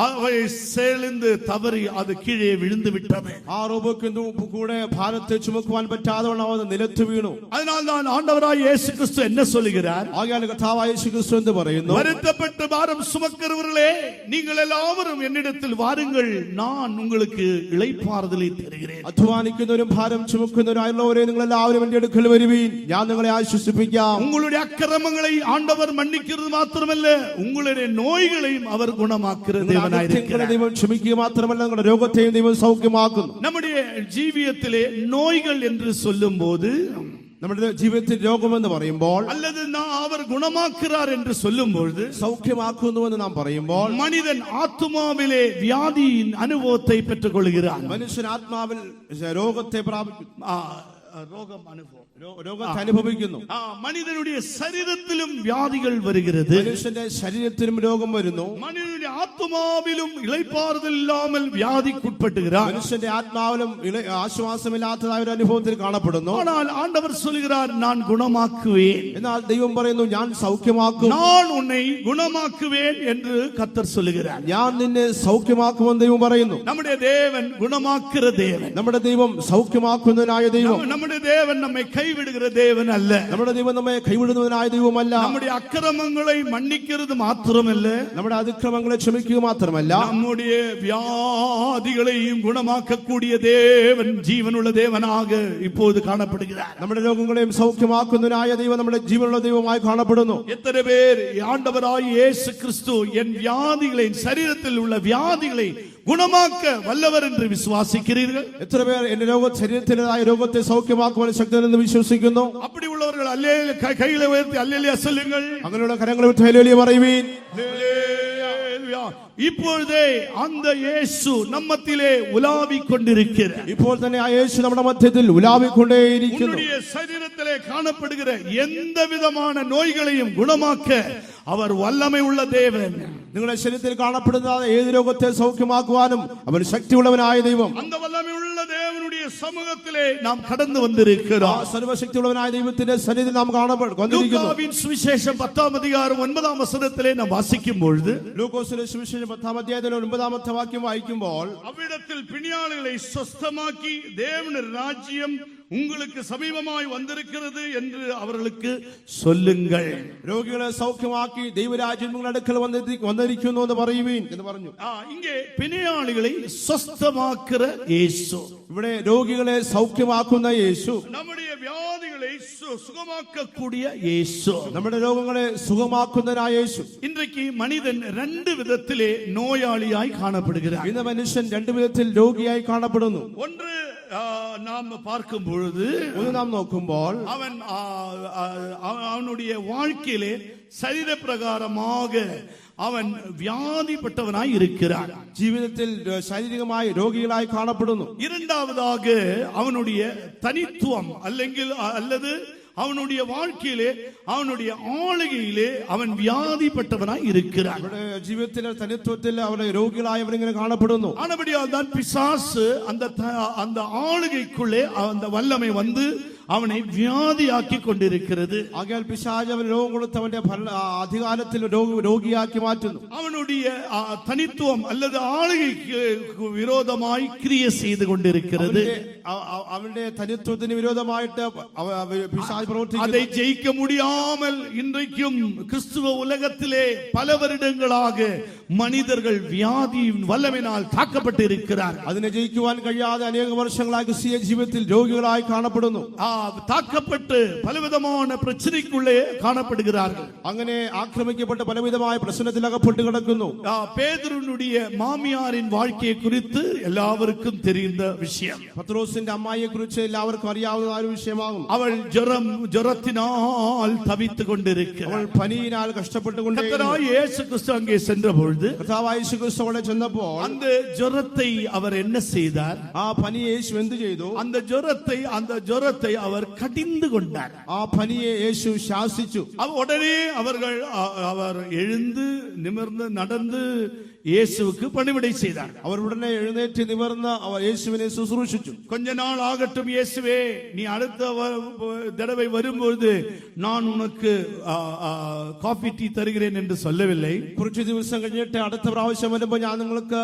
அவை சேர்ந்து தவறி அது கீழே விழுந்து விட்டது. ആ റോബോക്ക് കൂടെ ഭാരത്തെ ചുമക്കുവാൻ പറ്റാതെ അവൻ നിലത്ത് വീണു. அதனால் தான் ஆண்டவராய் இயேசு கிறிஸ்து என்ன சொல்லுகிறார்? ആകയാൽ കർത്താവായ യേശു ക്രിസ്തു എന്ന് പറയുന്നു, வருத்தப்பட்டு பாரம் சுமக்கிறவர்களே நீங்கள் எல்லாரும் என்னிடத்தில் வாருங்கள், நான் உங்களுக்கு இளைப்பாறுதலை தருகிறேன். അധ്വാനിക്കുന്നവരും ഭാരം ചുമക്കുന്നവരായുള്ളവരെ നിങ്ങൾ എല്ലാവരും എന്റെ അടുക്കൽ വരുവീൻ, ഞാൻ നിങ്ങളെ ആശ്വസിപ്പിക്കാം. உங்களுடைய அக்கிரமங்களை ஆண்டவர் மன்னிக்கிறது மாத்திரமல்ல, உங்களுடைய நோய்களையும் அவர் குணமாக்குற தேவனாயிருக்கிறார். ദൈവം ക്ഷമിക്കുക മാത്രമല്ല നിങ്ങളുടെ രോഗത്തെയും ദൈവം സൗഖ്യമാക്കുന്നു. நம்முடைய ஜீவியத்திலே நோய்கள் என்று சொல்லும்போது, നമ്മുടെ ജീവിതത്തിൽ രോഗമെന്ന് പറയുമ്പോൾ அல்லது அவர் குணமாக்குறார் என்று சொல்லும்போது, സൗഖ്യമാക്കുന്നുവെന്ന് നാം പറയുമ്പോൾ மனிதன் ஆத்துமாவிலே வியாதியின் அனுபவத்தை பெற்றுக் கொள்கிறான். മനുഷ്യൻ ആത്മാവിൽ രോഗത്തെ പ്രാപിക്കുന്നു, ரோகம் அனுபவம் രോഗത്തെ അനുഭവിക്കുന്നു. மனிதனுடைய சரீரத்திலும் வியாதிகள் வருகிறது. മനുഷ്യന്റെ ശരീരത്തിലും രോഗം വരുന്നു. மனிதனுடைய ஆத்மாவிலும் இளைப்பாறுதல் இல்லாமல் வியாதிக்குட்பட்டுகிறார். മനുഷ്യന്റെ ആത്മാവിലും ആശ്വാസമില്ലാത്തതായ ഒരു അനുഭവത്തിൽ കാണപ്പെടുന്നു. ஆனால் ஆண்டவர் சொல்கிறார், நான் குணமாக்குவேன். എന്നാൽ ദൈവം പറയുന്നു, ഞാൻ സൗഖ്യമാക്കും, நான் உன்னை குணமாக்குவேன் என்று கர்த்தர் சொல்லுகிறார். ഞാൻ നിന്നെ സൗഖ്യമാക്കുമെന്ന് ദൈവം പറയുന്നു. நம்முடைய தேவன் குணமாக்குற தேவன். നമ്മുടെ ദൈവം സൗഖ്യമാക്കുന്നതിനായ ദൈവം. நம்முடைய தேவன் நம்மை கைவிடுகிற தேவன் அல்ல. നമ്മുടെ ദൈവം നമ്മെ കൈവിടുന്നതിനായ ദൈവമല്ല. நம்முடைய அக்கிரமங்களை மன்னிக்கிறது மாத்திரமல்ல, നമ്മുടെ അതിക്രമങ്ങളെ ക്ഷമിക്കുക മാത്രമല്ല, நம்முடைய வியாதிகளையும் குணமாக்கக்கூடிய தேவன் ஜீவனுள்ள தேவனாக இப்போது காணப்படுகிறார். നമ്മുടെ രോഗങ്ങളെയും സൗഖ്യമാക്കുന്നതിനായ ദൈവം നമ്മുടെ ജീവനുള്ള ദൈവമായി കാണപ്പെടുന്നു. எத்தனை பேர் ஆண்டவராய் இயேசு கிறிஸ்து என் வியாதிகளை, சரீரத்தில் உள்ள வியாதிகளை குணமாக்க வல்லவர் என்று விசுவாசிக்கிறீர்கள்? എത്ര പേർ എന്റെ ശരീരത്തിൻ്റെതായ രോഗത്തെ സൗഖ്യമാക്കുവാൻ ശക്തനെന്ന് വിശ്വസിക്കുന്നു? அப்படி உள்ளவர்கள் அல்லேலூயா கைகளை உயர்த்தி அல்லேலூயா சொல்லுங்கள். അങ്ങനെയുള്ള കരങ്ങളെ വിട്ട് ഹല്ലേലൂയ പറയുവീൻ. அல்லேலூயா. இப்பொழுதே அந்த இயேசு நம்மத்திலே உலாவிக் கொண்டிருக்கிறார். ഇപ്പോൾ തന്നെ ആ യേശു നമ്മുടെ മധ്യത്തിൽ ഉലാവിക്കൊണ്ടേയിരിക്കുന്നു. உன்னுடைய சரீரத்திலே காணப்படுகிற எந்த விதமான நோய்களையும் குணமாக்க அவர் வல்லமை உள்ள தேவன். നിങ്ങളുടെ ശരീരത്തിൽ കാണപ്പെടുന്ന ഏത് രോഗത്തെ സൗഖ്യമാക്കുവാനും അവൻ ശക്തിയുള്ളവനായ ദൈവം. அந்த வல்லமை உள்ள தேவனுடைய சமூகத்திலே நாம் கடந்து வந்திருக்கிறோம். സർവശക്തിയുള്ളവനായ ദൈവത്തിന്റെ സന്നിധിയിൽ നാം വന്നിരിക്കുന്നു. லூக்காவின் சுவிசேஷம் 10 அதிகாரம் 9 வசனத்திலே நாம் வாசிக்கும் பொழுது, ലൂക്കോസിന്റെ സുവിശേഷം 10 അധ്യായത്തിലെ 9 വാക്യം വായിക്കുമ്പോൾ, அவ்விடத்தில் பிணியாளிகளை சொஸ்தமாக்கி தேவனுடைய ராஜ்யம் உங்களுக்கு சமீபமாய் வந்திருக்கிறது என்று அவர்களுக்கு சொல்லுங்கள். രോഗികളെ സൗഖ്യമാക്കി ദൈവരാജ്യം നിങ്ങളുടെ അടുക്കൽ വന്നിരിക്കുന്നു എന്ന് പറയുവീൻ എന്ന് പറഞ്ഞു. இங்கே பிணியாளிகளை சொஸ்தமாக்குற இயேசு, ഇവിടെ രോഗികളെ സൗഖ്യമാക്കുന്ന യേശു, நம்முடைய வியாதிகளை சுகமாக்கக்கூடிய இயேசு, നമ്മുടെ രോഗങ്ങളെ സുഖമാക്കുന്നതിനായ യേശു. இன்றைக்கு மனிதன் 2 விதத்திலே நோயாளியாய் காணப்படுகிறார். ഇന്ന് മനുഷ്യൻ 2 വിധത്തിൽ രോഗിയായി കാണപ്പെടുന്നു. ஒன்று நாம் பார்க்கும் பொழுது, ഒന്ന് നാം നോക്കുമ്പോൾ அவனுடைய வாழ்க்கையிலே சரீர பிரகாரமாக അവൻ വ്യാധിപ്പെട്ടവനായി இருக்கிறான். ജീവിതത്തിൽ ശാരീരികമായി രോഗികളായി കാണപ്പെടുന്നു. இரண்டாவதாக அவனுடைய தனித்துவம் அல்லது அவனுடைய வாழ்க்கையிலே, அவனுடைய ஆளுகையிலே அவன் வியாதிப்பட்டவனாய் இருக்கிறான். ജീവിതത്തിലെ തനിത്വത്തിൽ അവനെ രോഗികളായവരിങ്ങനെ കാണപ്പെടുന്നു. ஆனபடியால் தான் பிசாசு அந்த ஆளுகைக்குள்ளே அந்த வல்லமை வந்து അവനെ വ്യാധിയാക്കി കൊണ്ടിരിക്കുന്നത്. ആകയാൽ പിശാച് അവൻ രോഗം കൊടുത്ത് അവന്റെ അധികാരത്തിൽ രോഗിയാക്കി മാറ്റുന്നു. അവനുடைய തനിത്വം அல்லது ആളുകൾക്ക് വിരോധമായി ക്രിയ ചെയ്തു കൊണ്ടിരിക്കുന്നത്. അവന്റെ തനിത്വത്തിന് വിരോധമായിട്ട് പിശാച് പ്രവർത്തിക്കുന്നു. அதை ஜெயிக்க முடியாமல் இன்றைக்கும் கிறிஸ்துவ உலகத்திலே பல வருடங்களாக மனிதர்கள் வியாதியின் வல்லமையினால் தாக்கப்பட்டு இருக்கிறார்கள். അതിനെ ജയിക്കുവാൻ കഴിയാതെ അനേക വർഷങ്ങളായി ക്രിസ്തീയ ജീവിതത്തിൽ രോഗികളായി കാണപ്പെടുന്നു. தாக்கப்பட்டு பலவிதமான பிரச்சனைக்குள்ளே காணப்படுகிறார்கள். അങ്ങനെ ആക്രമിക്കപ്പെട്ട് പലവിധമായ പ്രശ്നത്തിൽ അകപ്പെട്ട് കിടക്കുന്നു. பேதுருனுடைய மாமியாரின் வாழ்க்கையை குறித்து எல்லாருக்கும் தெரிந்த விஷயம். പത്രോസിന്റെ അമ്മായിയെ കുറിച്ച് എല്ലാവർക്കും അറിയാവുന്ന ഒരു വിഷയമാകും. அவள் ஜரத்தினால் தவித்துக் கொண்டிருக்கிறாள். അവൾ പനിയിനാൽ കഷ്ടപ്പെട്ടുകൊണ്ടേ கர்த்தராகிய இயேசு கிறிஸ்து அங்கே சென்ற பொழுது കർത്താവായ യേശു ക്രിസ്തു അവിടെ ചെന്നപ്പോൾ அந்த ஜரத்தை அவர் என்ன செய்தார்? ആ പനിയെ യേശു എന്ത് ചെയ്തു? அந்த ஜரத்தை அவர் கடிந்து கொண்டார். ആ പനിയെ യേശു ശാസിച്ചു. உடனே அவர் எழுந்து நிமிர்ந்து நடந்து இயேசுவுக்கு பணிவிடை செய்தார். அவர் உடனே എഴുന്നേറ്റ് നിവർന്ന് അവർ യേശുവിനെ ശുശ്രൂഷിച്ചു. கொஞ்ச நாள் ஆகட்டும் இயேசுவே, நீ அடுத்த தடவை வரும்போது நான் உனக்கு காஃபி டீ தருகிறேன் என்று சொல்லவில்லை. കുറച്ച് ദിവസം കഴിഞ്ഞിട്ട് അടുത്ത പ്രാവശ്യം വരുമ്പോൾ ഞാൻ നിങ്ങൾക്ക്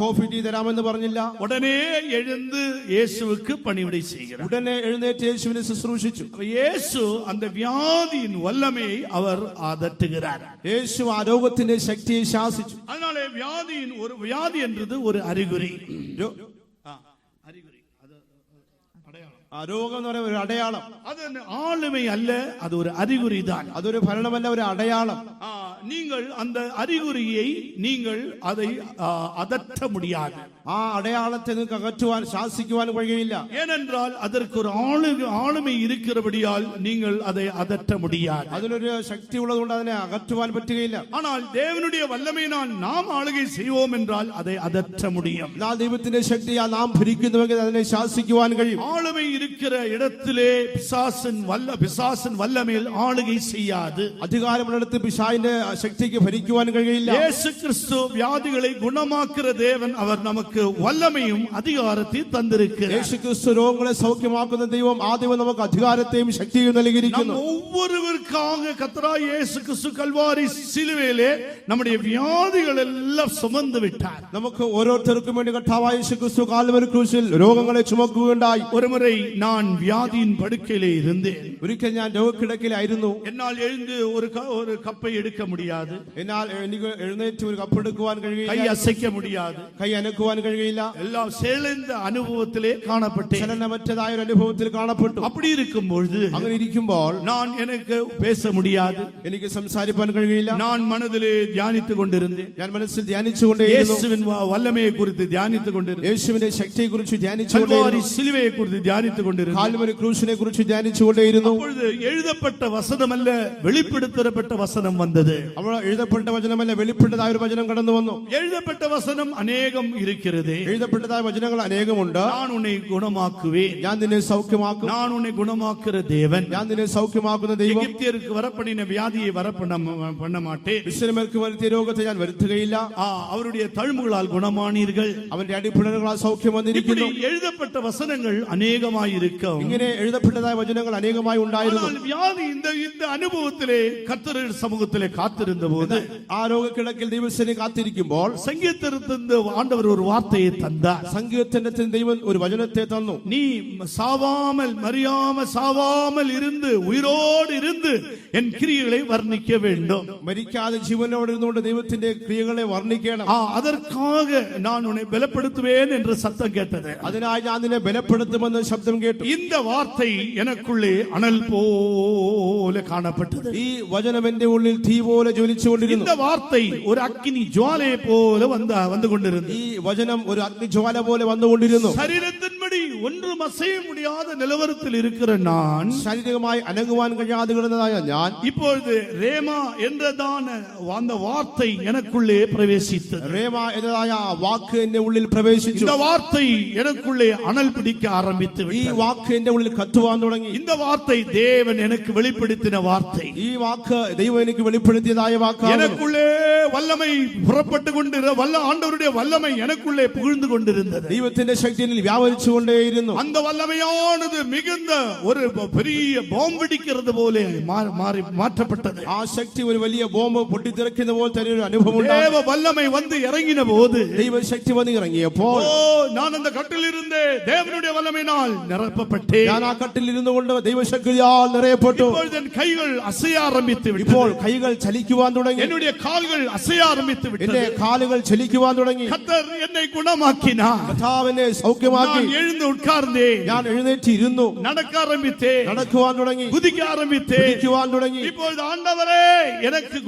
കോഫി ടീ തരാമെന്ന് പറഞ്ഞില്ല. உடனே எழுந்து இயேசுவுக்கு பணிவிடை செய்கிறார். ഉടനെ എഴുന്നേറ്റ് യേശുവിനെ ശുശ്രൂഷിച്ചു. இயேசு அந்த வியாதியின் வல்லமையை அவர் அதட்டுகிறார். യേശു ആ രോഗത്തിന്റെ ശക്തിയെ ശാസിച്ചു. அதனால வியாதி என்றது ஒரு அறிகுறி. ആ രോഗം എന്ന് പറയുന്ന ഒരു അടയാളം. அது ஆளுமை அல்ல, அது ஒரு அறிகுறி தான். അതൊരു ഭരണമല്ല, ഒരു അടയാളം. நீங்கள் அந்த அறிகுறியை அதை அதட்ட முடியாது. ആ അടയാളത്തെ നിങ്ങൾക്ക് അകറ്റുവാൻ ശാസിക്കുവാൻ കഴിയില്ല. ஏனென்றால் அதற்கு ஒரு ஆளுமை இருக்கிறபடியால் நீங்கள் அதை அதட்ட முடியாது. അതിനൊരു ശക്തി ഉള്ളതുകൊണ്ട് അതിനെ അകറ്റുവാൻ പറ്റുകയില്ല. ஆனால் தேவனுடைய வல்லமையினால் நாம் ஆளுகை செய்வோம் என்றால் அதை அதட்ட முடியும். എന്നാൽ ദൈവത്തിന്റെ ശക്തിയാൽ നാം ഭരിക്കുന്നുവെങ്കിൽ അതിനെ ശാസിക്കുവാൻ കഴിയും. ஆளுமை இருக்கிற இடத்திலே பிசாசின் வல்லமையில் ஆளுகை செய்யாது. അധികാരമുള്ളിടത്ത് പിശാചിന്റെ ശക്തിക്ക് ഭരിക്കുവാൻ കഴിയില്ല. இயேசு கிறிஸ்து வியாதிகளை குணமாக்குற தேவன். அவர் நமக்கு வல்லமையும் அதிகாரத்தையும் தந்திருக்கிறார். യേശു ക്രിസ്തു രോഗങ്ങളെ സൗഖ്യമാക്കുന്ന ദൈവം, ആ ദൈവം നമുക്ക് അധികാരത്തെയും ശക്തിയും നൽകിയിരിക്കുന്നു. ஒவ்வொருவருக்காக கர்த்தராகிய இயேசு கிறிஸ்து கல்வாரி சிலுவையிலே நம்முடைய வியாதிகள் எல்லாம் சுமந்து விட்டார். നമുക്ക് ഓരോരുത്തർക്കും വേണ്ടി കർത്താവായ യേശു ക്രിസ്തു കാൽവരി ക്രൂശിൽ രോഗങ്ങളെ ചുമക്കുകയുണ്ടായി. ஒருமுறை நான் வியாதியின் படுக்கையிலே இருந்தேன். ഒരിക്കൽ ഞാൻ രോഗക്കിടക്കിലായിരുന്നു. என்னால் எழுந்து ஒரு கப்பை எடுக்க முடியாது. എന്നാൽ എനിക്ക് എഴുന്നേറ്റ് ഒരു കപ്പ് എടുക്കുവാൻ കഴിയില്ല. கை அசைக்க முடியாது. കൈ അനക്കുവാൻ കഴിയില്ല. எல்லாம் செயலிழந்த அனுபவத்திலே காணப்பட்டேன். ചലനമറ്റതായ ഒരു അനുഭവത്തിൽ കാണപ്പെട്ടു. அப்படி இருக்கும் பொழுது അങ്ങനെ ഇരിക്കുമ്പോൾ எனக்கு பேச முடியாது. എനിക്ക് സംസാരിക്കാൻ കഴിയില്ല. நான் மனதிலே தியானித்துக் கொண்டிருந்தேன். ഞാൻ മനസ്സിൽ ധ്യാനിച്ചുകൊണ്ടേയിരുന്നു. இயேசுவின் வல்லமையை குறித்து தியானித்துக் கொண்டிருந்தேன். യേശുവിന്റെ ശക്തിയെ കുറിച്ച് கல்வாரி ധ്യാനിച്ചുകൊണ്ടേയിരുന്നു. சிலுவையை குறித்து தியானித்துக் கொண்டிருந்தேன். കാൽവരി ക്രൂശിനെ കുറിച്ച് ധ്യാനിച്ചുകൊണ്ടേയിരുന്നു. அப்பொழுது எழுதப்பட்ட வசனம் அல்ல, வெளிப்படுத்தப்பட்ட வசனம் வந்தது. അവൾ എഴുതപ്പെട്ട വചനമല്ല, വെളിപ്പെട്ടതായ ഒരു വചനം കടന്നു വന്നു. எழுதப்பட்ட வசனம் அநேகம் இருக்கிறது. എഴുതപ്പെട്ടതായ വചനങ്ങൾ അനേകമുണ്ട്. நான் உன்னை குணமாக்குவேன், ഞാൻ നിന്നെ സൗഖ്യമാക്കും. நான் உன்னை குணமாக்குற தேவன், ഞാൻ നിന്നെ സൗഖ്യമാക്കുന്ന ദൈവം. எகிப்தியருக்கு வரப்பண்ணின வியாதியை பண்ண மாட்டேன், മിസ്രൈമ്യർക്ക് വരുത്തിയ രോഗത്തെ ഞാൻ വരുത്തുകയില്ല. அவருடைய தழும்புகளால் குணமானீர்கள், അവന്റെ അടിപ്പിണറുകളാൽ സൗഖ്യം വന്നിരിക്കുന്നു. எழுதப்பட்ட வசனங்கள் அநேகமாயிருக்கும். ഇങ്ങനെ എഴുതപ്പെട്ടതായ വചനങ്ങൾ അനേകമായി ഉണ്ടായിരുന്നു. வியாதி இந்த அனுபவத்திலே கர்த்தருடைய சமூகத்திலே காத்திருந்த போது, ആ രോഗക്കിടക്കിൽ ദൈവത്തിനെ കാത്തിരിക്കുമ്പോൾ சங்கீதத்திலிருந்து ஆண்டவர் ஒரு வார்த்தையை தந்தார். സങ്കീർത്തനത്തിൽ ദൈവം ഒരു വചനത്തെ തന്നു. நீ சாவாமல் இருந்து உயிரோடு இருந்து என் கிரியைகளை வர்ணிக்க வேண்டும். മരിക്കാതെ ജീവനോടെ ഇരുന്നുകൊണ്ട് ദൈവത്തിന്റെ ക്രിയകളെ വർണ്ണിക്കണം. அதற்காக நான் உன்னை பலப்படுத்துவேன் என்று சத்தம் கேட்டது. അതിനായി ഞാൻ നിന്നെ ബലപ്പെടുത്തുമെന്ന് ശബ്ദം കേട്ടു. இந்த வார்த்தை எனக்குள்ளே அனல் போல காணப்பட்டது. ഈ വചനം എന്റെ ഉള്ളിൽ തീ പോലെ ജ്വലിച്ചുകൊണ്ടിരുന്നു. இந்த வார்த்தை ஒரு அக்கினி ஜுவாலையை போல வந்து கொண்டிருந்தது. ഈ വചനം ഒരു അഗ്നിജ്വാല പോലെ വന്നുകൊണ്ടിരുന്നു. ശരീരത്തിൻപടി ஒன்றும் அசைய முடியாத நிலவரத்தில் இருக்கிற நான், ശാരീരികമായി അനങ്ങുവാൻ കഴിയാതെ കിടന്നതായ ഞാൻ, இப்பொழுது ரேமா என்றதான அந்த வார்த்தை எனக்குள்ளே பிரவேசித்தது. റേമ എന്നതായ ആ വാക്ക് എന്റെ ഉള്ളിൽ പ്രവേശിച്ചു. இந்த வார்த்தை எனக்குள்ளே அனல் பிடிக்க ஆரம்பித்து ഈ விட்டது. വാക്ക് എന്റെ ഉള്ളിൽ കത്തുവാൻ തുടങ്ങി. இந்த வார்த்தை தேவன் எனக்கு வெளிப்படுத்தின வார்த்தை. ഈ വാക്ക് ദൈവം എനിക്ക് വെളിപ്പെടുത്തിയതായ വാക്കാണ്. எனக்குள்ளே வல்லமை புறப்பட்டு கொண்டிருந்த ஆண்டவருடைய வல்லமை எனக்குள்ளே புகழ்ந்து கொண்டிருந்தது. ദൈവത്തിന്റെ ശക്തി എന്നിൽ വ്യാപരിച്ചുകൊണ്ടേയിരുന്നു. அந்த வல்லமையானது மிகுந்த ஒரு பெரிய பாம்பு வெடிக்கிறது போல மாற்றப்பட்டது. ആ ശക്തി ഒരു വലിയ ബോംബ് പൊട്ടിത്തെറിക്കുന്ന പോലെ തന്നെ ഒരു അനുഭവം ഉണ്ടായി. தேவ வல்லமை வந்து இறங்கின போது, ദൈവശക്തി വന്ന് ഇറങ്ങിയപ്പോൾ, நான் அந்த கட்டில் இருந்தே தேவனுடைய வல்லமையினால் நிரப்பப்பட்டேன். ഞാൻ ആ കട്ടിൽ ഇരുന്നുകൊണ്ട് ദൈവശക്തിയാൽ നിറയപ്പെട്ടു. இப்பொழுது என் கைகள் அசைய ஆரம்பித்து ഇപ്പോൾ விட்டது. കൈകൾ ചലിക്കുവാൻ തുടങ്ങി. என்னுடைய கால்கள் அசைய ஆரம்பித்து എന്റെ விட்டது. കാലുകൾ ചലിക്കുവാൻ തുടങ്ങി. கர்த்தர் என்னை குணமாக்கினார். കർത്താവ് എന്നെ സൗഖ്യമാക്കി. நான் எழுந்து உட்கார்ந்தேன். ഞാൻ എഴുന്നേറ്റ് ഇരുന്നു. நடக்க ஆரம்பித்தேன். നടക്കുവാൻ തുടങ്ങി. குதிக்க ஆரம்பித்தேன். കുതിക്കുവാൻ തുടങ്ങി. இப்பொழுது ஆண்டவரே எனக்கு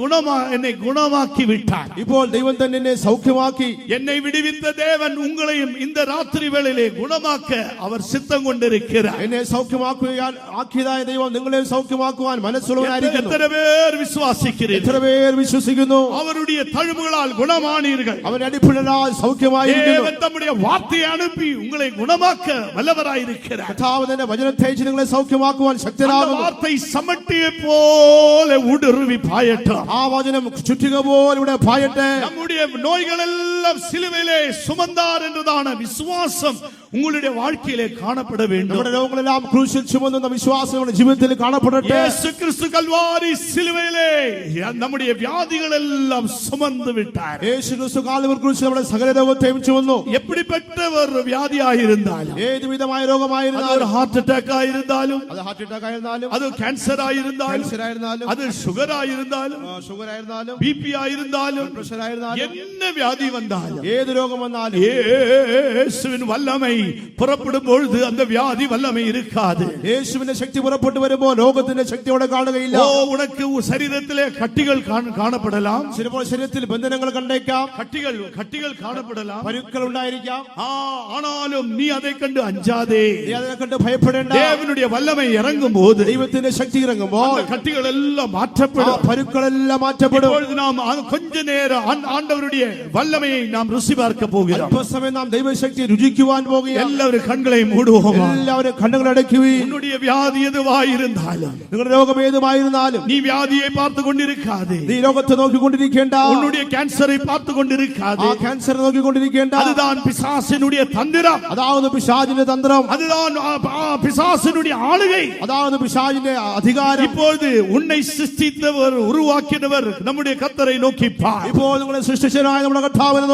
என்னை குணமாக்கி விட்டார். ഇപ്പോൾ ദൈവം തന്നെ എന്നെ സൗഖ്യമാക്കി. என்னை விடுவித்த தேவன் உங்களையும் இந்த ராத்திரி வேளையிலே குணமாக்க அவர் சித்தம் கொண்டிருக்கிறார். എന്നെ സൗഖ്യമാക്കുകയാൽ ആക്കിയതായ ദൈവം നിങ്ങളെയും സൗഖ്യമാക്കുവാൻ മനസ്സുള്ളവനായിരിക്കുന്നു. எத்தனை பேர் விசுவாசிக்கிறீர்கள்? എത്ര പേർ വിശ്വസിക്കുന്നു? அவருடைய தழும்புகளால் குணமானீர்கள். അവന്റെ അടിപ്പിണരാൽ സൗഖ്യമായിരിക്കുന്നു. தேவன் தம்முடைய வார்த்தையை அனுப்பி உங்களை குணமாக்க வல்லவராயிருக்கிறார். കർത്താവ് തന്നെ വചനത്തെ അയച്ച് നിങ്ങളെ സൗഖ്യമാക്കുവാൻ அந்த ശക്തനാകുന്നു. வார்த்தை சமட்டியை போல ஊடுருவி பாயட்டும். ആ വചനം ചുറ്റിക പോലെ ഇവിടെ പായട്ടെ. நம்முடைய நோய்கள் எல்லாம் சிலுவையிலே சுமந்தார் என்றதான விசுவாசம் உங்களுடைய வாழ்க்கையிலே காணப்பட வேண்டும். നമ്മുടെ രോഗങ്ങളെല്ലാം ക്രൂശിൽ ചുമന്നുന്ന വിശ്വാസം നമ്മുടെ ജീവിതത്തിൽ കാണപ്പെടട്ടെ. இயேசு கிறிஸ்து கல்வாரி சிலுவையிலே நம்முடைய வியாதிகள் எல்லாம் சுமந்து விட்டார். യേശു ക്രിസ്തു കാൽവരി ക്രൂശിൽ നമ്മുടെ സകല രോഗത്തെയും ചുമന്നു. எப்படிப்பட்ட ஒரு வியாதியாயிருந்தாலும், ഏത് വിധമായ அது രോഗമായിരുന്നാലും, ஒரு ஹார்ட் அட்டாக் ஆயிருந்தாலும், അത് ഹാർട്ട് അറ്റാക്ക് ആയിരുന്നാലും, அது கேன்சர் ஆயிருந்தாலும், ക്യാൻസർ ആയിരുന്നാലും, அது சுகர் ஆயிருந்தாலும், ഷുഗർ ആയിരുന്നാലും, பிபி ஆயிருந்தாலும், പ്രഷർ ആയിരുന്നാലും, என்ன வியாதி வந்தாலும் ഏത് രോഗം വന്നാലും இயேசுவின் வல்லமை புறப்படும் பொழுது அந்த வியாதி வல்லமை இருக்காது. യേശുവിന്റെ ശക്തി പുറപ്പെട്ടു വരുമ്പോൾ രോഗത്തിന്റെ ശക്തി അവിടെ കാണുകയില്ല. ஓ, உனக்கு சரீரத்திலே கட்டிகள் காணப்படலாம். ചിലപ്പോൾ ശരീരത്തിൽ ബന്ധനങ്ങൾ കണ്ടേക്കാം, கட்டிகள் காணப்படலாம். പരുക്കൾ ഉണ്ടായിരിക്കാം. ஆனாலும் நீ அதை കண்டு அஞ்சாதே. നീ അതിനെ കണ്ട് ഭയപ്പെടേണ്ട. தேவனுடைய வல்லமை இறங்கும் போது ദൈവത്തിന്റെ ശക്തി ഇറങ്ങുമ്പോൾ அந்த கட்டிகள் எல்லாம் ആ மாற்றப்படும். പരുക്കളെല്ലാം മാറ്റപ്പെടും. இப்பொழுது நாம் கொஞ்ச நேரம் ஆண்டவருடைய வல்லமையை நாம் ருசி பார்க்க போகிறோம். അല്പസമയം നാം ദൈവശക്തി രുചിക്കുവാൻ പോകുകയാണ്. எல்லாரும் കണ്ണുகளை മൂടുவோமா? എല്ലാവരും കണ്ണുകൾ അടയ്ക്കുകയും உன்னுடைய வியாதி எதுவாயிருந்தாலும், നിങ്ങളുടെ രോഗം ഏതുമായിരുന്നാലും நீ வியாதியை பார்த்து கொண்டிருக்காதே. നീ രോഗത്തെ നോക്കിക്കൊണ്ടിരിക്കേണ്ട. உன்னுடைய கேன்சரை பார்த்து ആ கொண்டிருக்காதே. ക്യാൻസർ നോക്കിക്കൊണ്ടിരിക്കേണ്ട. அதுதான் பிசாசினுடைய தந்திரம். അതാവുന്ന പിശാചിന്റെ തന്ത്രം. அதுதான் பிசாசினுடைய ஆளுகை. അതാവുന്ന പിശാചിന്റെ അധികാരം. இப்பொழுது உன்னை சிருஷ்டித்தவர் உருவாக்கினவர் நம்முடைய கர்த்தரை நோக்கி பார். ഇപ്പോൾ നിങ്ങളെ സൃഷ്ടിച്ചനായ നമ്മുടെ കർത്താവിനെ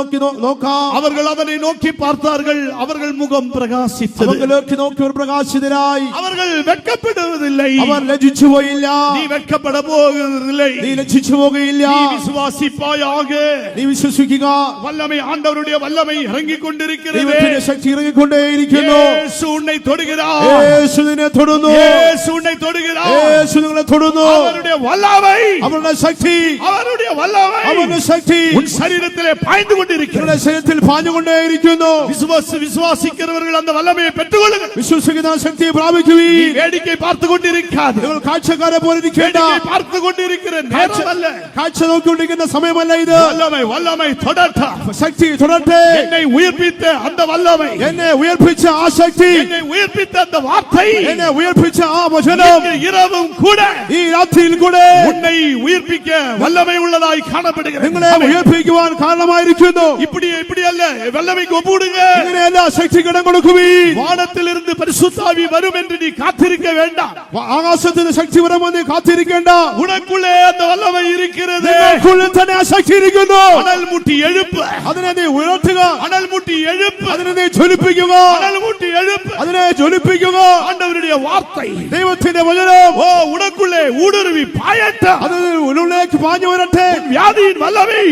നോക്കാം. அவர்கள் அவனை நோக்கி பார்த்தார்கள். அவர்கள் முகம் பிரகாசித்தது. അവരിലേക്ക് നോക്കിയവർ പ്രകാശിതരായി. அவர்கள் வெட்கப்படுவதில்லை. അവർ ലജ്ജിച്ചു പോയില്ല. நீ வெட்கப்பட போவதில்லை. നീ ലജ്ജിച്ചു പോകുകയില്ല. நீ விசுவாசிப்பாயாக. നീ വിശ്വസിക്കുക. வல்லமை, ஆண்டவருடைய வல்லமை இறங்கிக் கொண்டிருக்கிறது. ദൈവത്തിന്റെ ശക്തി ഇറങ്ങിക്കൊണ്ടേയിരിക്കുന്നു. இயேசு உன்னை தொடுகிறார். യേശു നിന്നെ തൊടുന്നു. இயேசு உன்னை தொடுகிறார். യേശു നിങ്ങളെ തൊടുന്നു. அவருடைய வல்லமை, അവരുടെ ശക്തി, அவருடைய வல்லமை അവരുടെ ശക്തി உன் சரீரத்திலே பாய்ந்து கொண்டிருக்கிறது. നിങ്ങളുടെ ശരീരത്തിൽ പാഞ്ഞുകൊണ്ടേയിരിക്കുന്നു. விசுவாசிக்கிறவர்கள் அந்த வல்லமையை பெற்றுக்கொள்ளுங்கள். വിശ്വസിക്കുന്ന ശക്തിയെ പ്രാപിക്കുകയും வேடிக்கை பார்த்து கொண்டிருக்காது. നിങ്ങൾ കാഴ്ചക്കാരെ പോലെ ഇരിക്കേണ്ട. வேடிக்கை பார்த்து கொண்டிருக்கிற நேரம் அல்ல. കാഴ്ച നോക്കിക്കൊണ്ടിരിക്കുന്ന സമയമല്ല ഇത്. வல்லமை தொடட்டும். ശക്തി തുടട്ടെ. என்னை உயிர்ப்பித்த அந்த வல்லமை, എന്നെ ഉയർപ്പിച്ച ആ ശക്തി, என்னை உயிர்ப்பித்த அந்த வார்த்தை എന്നെ ഉയർപ്പിച്ച ആ വചനം இன்று இரவும் கூட ഈ രാത്രിയിൽ കൂടെ உன்னை உயிர்ப்பிக்க வல்லமை உள்ளதாய் காணப்படுகிறது. നിങ്ങളെ ഉയർപ്പിക്കുവാൻ കാരണമായിരിക്കുന്നു. இப்படி அல்ல, வல்லமைக்கு ஒப்புடுங்க. ഇങ്ങനെയല്ല, ശക്തിക്ക് ഇടം കൊടുക്കുവീൻ. வானத்திலிருந்து பரிசுத்தாவி வரும் என்று நீ காத்திருக்க வேண்டாம். ആകാശത്തിന് ശക്തി വരുമെന്ന് കാത്തിരിക്കേണ്ട. உனக்குள்ளே அந்த வல்லமை இருக்கிறது. നിങ്ങൾക്കുള്ളിൽ തന്നെ ആ ശക്തി ഇരിക്കുന്നു. அனல் மூட்டி எழுப்பு. അതിനെ നീ ഉയർത്തുക. அனல் மூட்டி எழுப்பு. അതിനെ നീ ജ്വലിപ്പിക്കുക. அனல் மூட்டி எழுப்பு. അതിനെ ജ്വലിപ്പിക്കുക. ஆண்டவருடைய வார்த்தை, ദൈവത്തിന്റെ വചനം ஓ, உனக்குள்ளே ஊடுருவி பாயட்டும். അത് ഉള്ളിലേക്ക് പാഞ്ഞു വരട്ടെ. வியாதியின் வல்லமை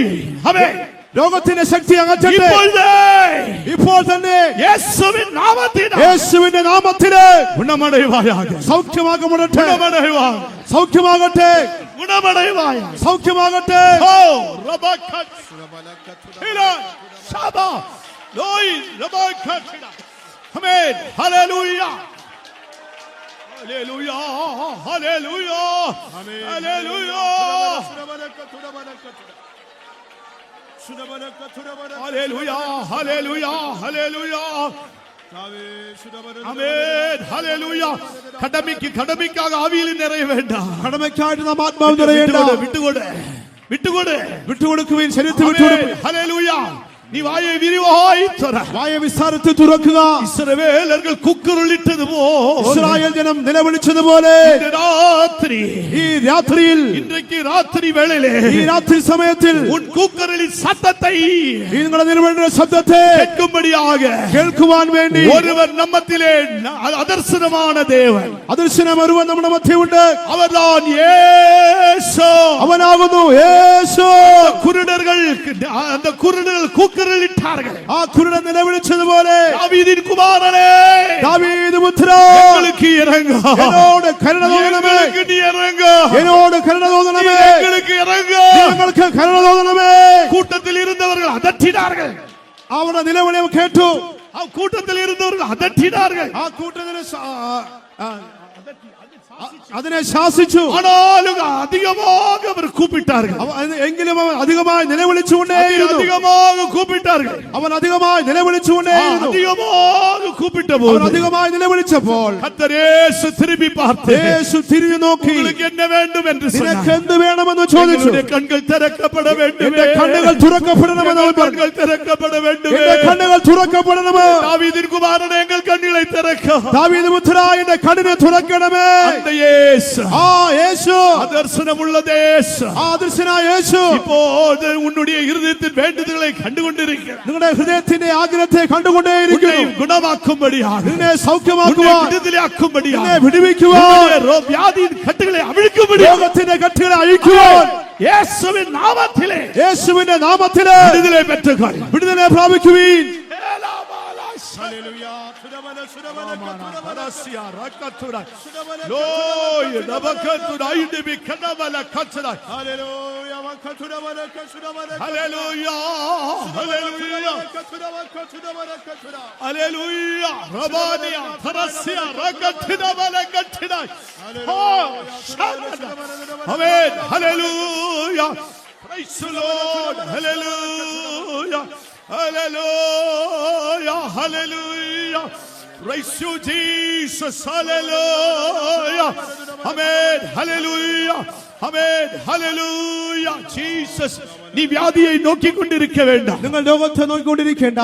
அவன் രോഗത്തിന്റെ ശക്തി അകറ്റട്ടെ. ഇപ്പോൾ തന്നെ இயேசுவின் நாமத்தினால் യേശുവിന്റെ നാമത്തില് குணமடைவாயாக. സൗഖ്യമാകപ്പെടട്ടെ. குணமடைவாய். സൗഖ്യമാകട്ടെ. குணமடைவாய். സൗഖ്യമാകട്ടെ. ஓ, ரபக்கத் ஹிலா ஷாபா லோய் ரபக்கத் ஹிலா. ஆமென். ஹalleluya. ஹalleluya. ஹalleluya. ஹalleluya. ஹalleluya. ஹalleluya. ஹalleluya. ஆமென். ஹalleluya. கடமைக்காக ஆவியில் நிறைய வேண்டாம். കടമയ്ക്കായിട്ട് നാം ആത്മാവ് നിറയേണ്ട. விட்டுകൊடு. വിട്ടുകൊടുക്കുവിൻ. ശരീരത്തിൽ വിട്ടുകൊടുക്കും. ஹalleluya. നീ വായെ വിരിവായി തുറ. വായ വിസ്താരത്തിൽ തുറക്കുക. ഇസ്രായേലர்கள் കുക്കറിലിട്ടതുപോലെ ഇസ്രായേൽ ജനം നിലവിളിച്ചതുപോലെ இந்த ராத்திரி ഈ രാത്രിയിൽ இன்றைக்கு ராத்திரி வேளையிலே ഈ രാത്രി സമയത്തിൽ உன் கூக்குரலின் சத்தத்தை നിങ്ങളുടെ നിലവിളിയുടെ ശബ്ദത്തെ கேட்கும்படியாக കേൾക്കുവാൻ വേണ്ടി ஒருவர் நம்மத்திலே அதர்சனமான தேவன், അദൃശ്യനായ ഒരുവൻ നമ്മുടെ മധ്യമുണ്ട്. அவர்தான் இயேசு. അവനാകുന്നു യേശു. குருடர்கள் அந்த குருடர்கள் கூக்குரலிட்டார்கள். ആ കുരുടൻ നിലവിളിച്ചതുപോലെ தாவீதின் குமாரனே, ദാവീദ് പുത്രാ, எங்களுக்கு இறங்கு, എന്നോട് കരുണ തോന്നണമേ, எங்களுக்கு நீ இறங்கு, എന്നോട് കരുണ തോന്നണമേ, எங்களுக்கு இறங்கு. ഞങ്ങൾക്ക് കരുണ തോന്നണമേ. கூட்டத்தில் இருந்தவர்கள் அதட்டினார்கள். അവരുടെ നിലവിളി കേട്ടു. கூட்டத்தில் இருந்தவர்கள் அதட்டினார்கள். ആ കൂട്ടത്തിന് അതിനെ ശാസിച്ചു. ஆனாலும் அதிகமாக அவர் கூப்பிட்டார்கள். എങ്കിലും അവൻ അധികമായി നിലവിളിച്ചുകൊണ്ടേയിരുന്നു. அதிகமாக கூப்பிட்டார்கள். അവൻ അധികമായി നിലവിളിച്ചുകൊണ്ടേയിരുന്നു. அதிகமாக கூப்பிட்ட അവൻ போது അധികമായി നിലവിളിച്ചപ്പോൾ கர்த்தர் இயேசு திரும்பி பார்த்து, യേശു തിരിഞ്ഞു നോക്കി, உங்களுக்கு என்ன வேண்டும் என்று നിനക്ക് சொன்னார். എന്ത് വേണമെന്ന് ചോദിച്ചു. எங்களுடைய கண்கள் திறக்கப்பட வேண்டும். എന്റെ കണ്ണുകൾ തുറക്കപ്പെടണമെന്ന് അവൻ പറഞ്ഞു. கண்கள் திறக்கப்பட வேண்டும். എന്റെ കണ്ണുകൾ തുറക്കപ്പെടണമേ. தாவீதின் குமாரனே, எங்கள் கண்களை திறக்க. ദാവീദ് പുത്രാ, എന്റെ കണ്ണിനെ തുറക്കണമേ. அந்த இயேசு, ആ യേശു, அதர்சனமுள்ள இயேசு, ആ അദൃശ്യനായ യേശു இப்போது உன்னுடைய இருதயத்தின் வேண்டுதல்களை கண்டுகொண்டிருக்கிறார். നിങ്ങളുടെ ഹൃദയത്തിന്റെ ആഗ്രഹത്തെ உன்னை കണ്ടുകൊണ്ടേയിരിക്കുന്നു. குணமாக்கும்படியாக, നിന്നെ உன்னை സൗഖ്യമാക്കുവാൻ, விடுதலையாக்கும்படியாக, നിന്നെ വിടുവിക്കുവാൻ, உன்னுடைய வியாதியின் கட்டுகளை அவிழ்க்கும்படியாக രോഗത്തിന്റെ കെട്ടുകളെ അഴിക്കുവാൻ இயேசுவின் நாமத்திலே യേശുവിന്റെ നാമത്തില് விடுதலை பெற்றுக்கொள். Viduthalai പ്രാപിക്കുവീൻ. Praise the Lord. Hallelujah. Hallelujah. Hallelujah. Praise you, Jesus. Hallelujah. Amen. Hallelujah. Amen. Hallelujah. Jesus. நீ வியாதியை நோக்கி கொண்டிருக்க வேண்டாம். നിങ്ങൾ രോഗത്തെ നോക്കിക്കൊണ്ടിരിക്കേണ്ട.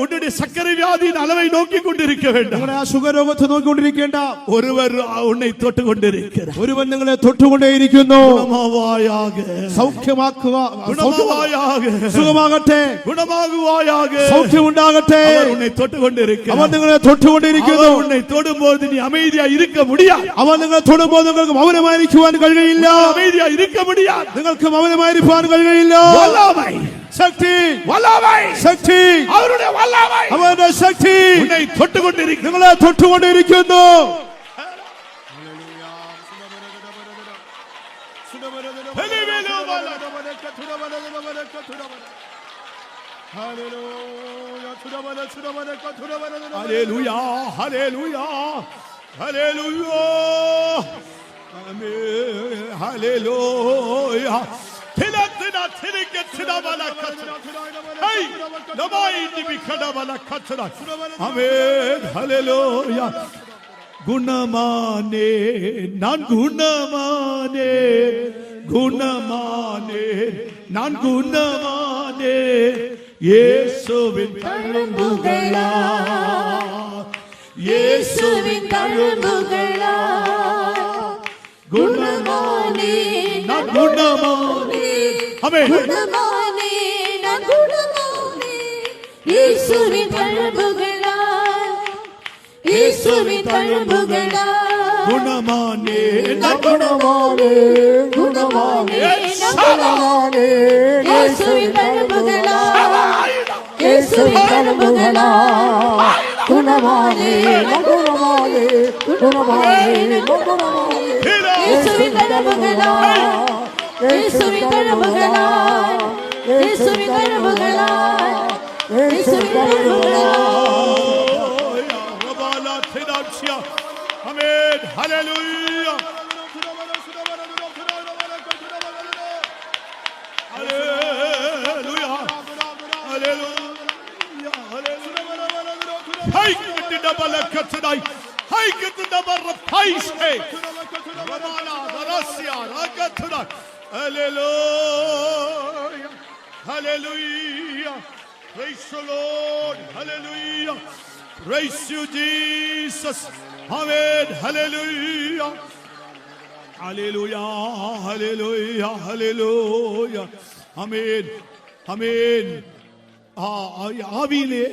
உன்னுடைய சர்க்கரை வியாதியின் அளவை நோக்கி கொண்டிருக்க வேண்டாம். നിങ്ങളുടെ ആ ഷുഗർ രോഗത്തെ നോക്കിക്കൊണ്ടിരിക്കേണ്ട. ஒருவர் உன்னை தொட்டு கொண்டிருக்கிறார். ഒരുവൻ നിങ്ങളെ തൊട്ടുകൊണ്ടേയിരിക്കുന്നു. குணமாவாயாக, സൗഖ്യമാക്കുക, குணமாவாயாக, സുഖമാകട്ടെ, குணமாகுவாயாக. സൗഖ്യമുണ്ടാകട്ടെ. அவர் உன்னை தொட்டு கொண்டிருக்கிறார். അവൻ നിങ്ങളെ തൊട്ടുകൊണ്ടിരിക്കുന്നു. அவர் உன்னை தொடும்போது நீ அமைதியா இருக்க முடியாது. അവൻ നിങ്ങളെ തൊടുമ്പോൾ നിങ്ങൾക്ക് മൗനമായിരിക്കുവാൻ കഴിയില്ല. அமைதியா இருக்க முடியாது. നിങ്ങൾക്ക് മൗനമായിരിക്കാൻ കഴിയില്ല. வல்லமை, ശക്തി, வல்லமை, ശക്തി, அவருடைய வல்லமை അവന്റെ ശക്തി உன்னை தொட்டு கொண்டிருக்கிறது. നിങ്ങളെ തൊട്ടുകൊണ്ടിരിക്കുന്നു. Hallelujah, hallelujah, hallelujah. Amen. Hallelujah. Tilatina tiriketina balakatna. Hey, namai dibikada balakatna. Amen. Hallelujah. Gunamane, nan gunamane, gunamane, nan gunamane. Yesuvin തഴമ്പുകളാ, യേശുവിൻ തഴമ്പുകളാ, ഗുണമാനേ nan gunamane. Amen. ഗുണമാനേ ഗുണമാനേ, യേശുവിൻ തഴമ്പുകളാ, യേശുവിൻ തഴമ്പുകളാ, ഗുണമാനേ ഗുണമാനേ ഗുണമാനേ യേശുവിൻ തഴമ്പുകളാ, യേശുവിൻ തഴമ്പുകളാ, ഗുണമാനേ ഗുണമാനേ ഗുണമാനേ യേശുവിൻ തഴമ്പുകളാ, യേശുവിൻ തഴമ്പുകളാ, യേശുവിൻ തഴമ്പുകളാ, യേശുവിൻ തഴമ്പുകളാ. Amen. Hallelujah. Hallelujah. Hallelujah. Hallelujah. Hey, get the balakatnai. Hey, get the barapais. Hey. Ramana Darasia Ragatna. Hallelujah. Hallelujah. Praise the Lord. Hallelujah. Praise you, Jesus. Amen. Hallelujah. Hallelujah. Hallelujah. Hallelujah. Amen. Amen. ஆவியிலே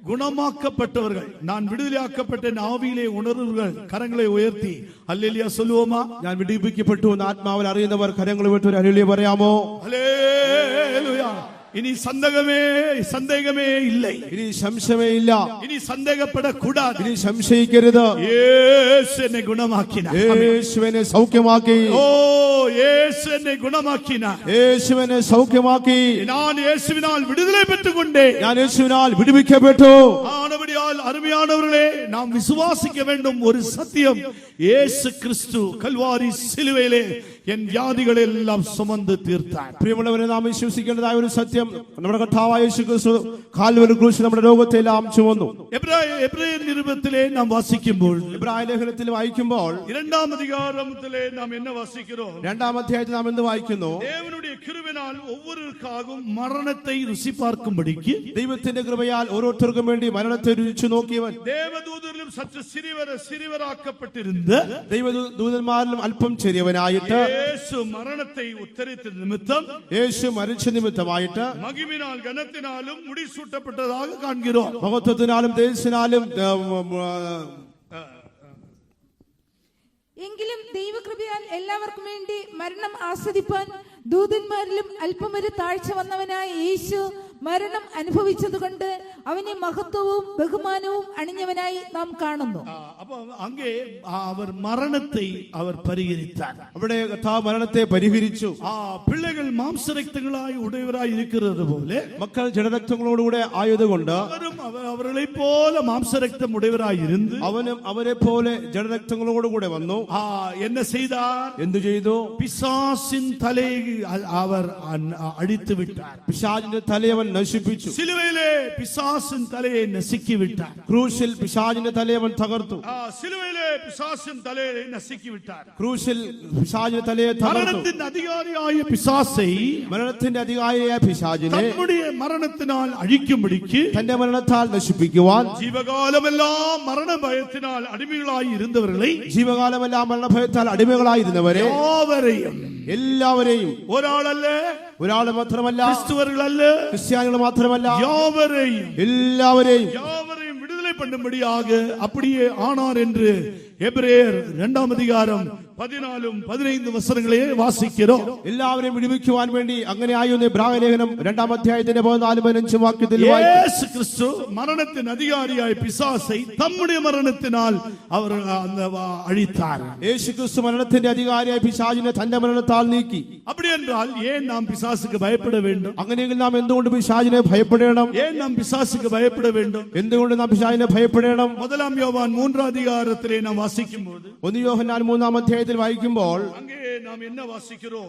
குணமாக்கப்பட்டவர்கள், நான் விடுதலையாக்கப்பட்ட ஆவியிலே உணர்வுகள் கரங்களை உயர்த்தி அல்லேலூயா சொல்லுவோமா? ഞാൻ വിടുവിക്കപ്പെട്ടു എന്ന് ആത്മാവിൽ അറിയുന്നവർ കരങ്ങൾ ഉയർത്തി ഒരു ഹല്ലേലൂയ പറയാമോ? ഹല്ലേലൂയ. ഇനി സന്ദേഹമേ இல்லை, ഇനി സംശയമേ ഇല്ല, ഇനി സന്ദേഹപ്പെടக்கூடாது, ഇനി സംശയിക്കരുത്. യേശു എന്നെ ഗുണമാക്കിനാർ, യേശു എന്നെ സൗഖ്യമാക്കി. ഓ യേശു എന്നെ ഗുണമാക്കിനാർ, യേശു എന്നെ സൗഖ്യമാക്കി. ഞാൻ യേശുവിനാൽ വിടുതலை பெற்றுக்கொண்டேன், ഞാൻ യേശുവിനാൽ വിടുവിക്കപ്പെട്ടു. ஆனபடியால் அருமையானவர்களே, நாம் விசுவாசிக்க வேண்டும் ஒரு சத்தியம். இயேசு கிறிஸ்து கல்வாரி சிலுவையிலே என் வியாதிகளை எல்லாம் சுமந்து தீர்த்தார். പ്രിയമുള്ളവരെ, നാം വിശ്വസിക്കേണ്ടതായ ഒരു സത്യം, നമ്മുടെ കർത്താവായ യേശു ക്രിസ്തു കാൽവരി ക്രൂശിൽ നമ്മുടെ രോഗത്തെ എല്ലാം ചുമന്നു. എബ്രായ നിരുപത്തിലെ നാം വാസിക്കുമ്പോൾ, എബ്രായ ലേഖനത്തിൽ വായിക്കുമ്പോൾ இரண்டாம் அதிகாரத்திலே நாம் என்ன வாசிக்கிறோம்? രണ്ടാം അധ്യായത്തിൽ നാം എന്ത് വായിക്കുന്നു? தேவனுடைய கிருபையினால் ஒவ்வொருவருக்காகவும் மரணத்தை ருசி பார்க்கும்படிக்கு ദൈവത്തിന്റെ കൃപയാൽ ഓരോരുത്തർക്കും വേണ്ടി മരണത്തെ രുചിച്ചു നോക്കിയവൻ, தேவதூதரிலும் சற்று சிறியவராக்கப்பட்டிருந்த ദൈവദൂതന്മാരിലും അല്പം ചെറിയവനായിട്ട് യേശു മരണത്തെ ഉത്തരിച്ച നിമിത്തം, യേശു മരിച്ച നിമിത്തമായിട്ട് മഹിമിനാൽ ഘനത്തിനാലും മുടിസൂട്ടപ്പെട്ടതായി കാണുகிறோம். മഹത്വത്തിനാലും തേജസ്സിനാലും എങ്കിലും ദൈവകൃപയാൽ എല്ലാവർക്കും വേണ്ടി മരണം ആസ്വദിപ്പാൻ ദൂതന്മാരിലും അല്പം ഒരു താഴ്ച വന്നവനായ യേശു മരണം അനുഭവിച്ചതുകൊണ്ട് അവനെ മഹത്വവും ബഹുമാനവും അണിഞ്ഞവനായി നാം കാണുന്നു. അപ്പൊ അങ്ങേ അവർ മരണത്തെ അവർ പരിഹരിത്താർ. അവിടെ മരണത്തെ പരിഹരിച്ചു. പിള്ളകൾ മാംസരക്തങ്ങളായി ഉടയവരായി ഇരിക്കുന്നത് പോലെ മക്കൾ ജഡരക്തങ്ങളോടുകൂടെ ആയതുകൊണ്ട് അവരും അവരെ പോലെ മാംസരക്തം ഉടയവരായി ഇരുന്ന് അവനും അവരെ പോലെ ജഡരക്തങ്ങളോടുകൂടെ വന്നു. എന്നെ ചെയ്താർ, എന്തു ചെയ്തു? പിശാസിൻ തലയെ അവർ അടിത്തു വിട്ടാർ. പിശാചിന്റെ തലയെ അവൻ നശിപ്പിച്ചു. സിലുവയിലെ പിശാസിൻ തലയെ നസുക്കി വിട്ടാർ. ക്രൂശിൽ പിശാചിന്റെ തലയെ അവൻ തകർത്തു. സിലുവയിലെ പിശാസിൻ തലയെ നസുക്കി വിട്ടാർ. ക്രൂശിൽ പിശാചിന്റെ തലയെ തകർത്തു. മരണത്തിന്റെ അധികാരിയായ പിശാസை, മരണത്തിന്റെ അധികാരിയായ പിശാചിനെ തമ്മുடைய മരണത്തിനാൽ അഴിക്കുംപടിക്ക്, തന്റെ മരണത്താൽ നശിപ്പിക്കുവാൻ, ജീവകാലമെല്ലാം മരണഭയത്തിനാൽ അടിമകളായി ഇരുന്നവരെ, ജീവകാലമെല്ലാം മരണഭയത്താൽ അടിമകളായിരുന്നവരെ എല്ലാവരെയും, ഒരാൾ മാത്രമല്ല, ക്രിസ്ത്യാനികൾ മാത്രമല്ല, എല്ലാവരെയും விடுதலை பண்ணும்படியாக அப்படியே ஆனார் என்று எபிரேயர் 2ஆம் அதிகாரம் 14-15 വസനങ്ങളെ വാസിக்கிறோം. എല്ലാവരെയും വിടുവിക്കുവാൻ വേണ്ടി അങ്ങനെ ആയിരുന്നു എബ്രായ ലേഖനം 2ആം അധ്യായത്തിന്റെ 14-15 വാക്യത്തിൽ യേശു ക്രിസ്തു മരണത്തിൻ അധികാരിയായ പിശാസை തമ്മുடைய മരണത്തിനാൽ അവർ അഴിத்தார். യേശു ക്രിസ്തു മരണത്തിന്റെ അധികാരിയായ പിശാചിനെ തന്റെ മരണത്താൽ നീക്കി. அப்படி என்றால் ஏன் நாம் பிசாசுக்கு பயப்பட வேண்டும்? അങ്ങനെയെങ്കിൽ നാം എന്തുകൊണ്ട് പിശാചിനെ ഭയപ്പെടണം? ஏன் நாம் பிசாசுக்கு பயப்பட வேண்டும்? എന്തുകൊണ്ട് നാം പിശാചിനെ ഭയപ്പെടണം? 1 യോഹന്നാൻ 3ആം അധികാരത്തിലെ നാം വാസിക്കുമ്പോൾ, 1 യോഹന്നാൻ 3ആം അധ്യായത്തിൽ വായിക്കുമ്പോൾ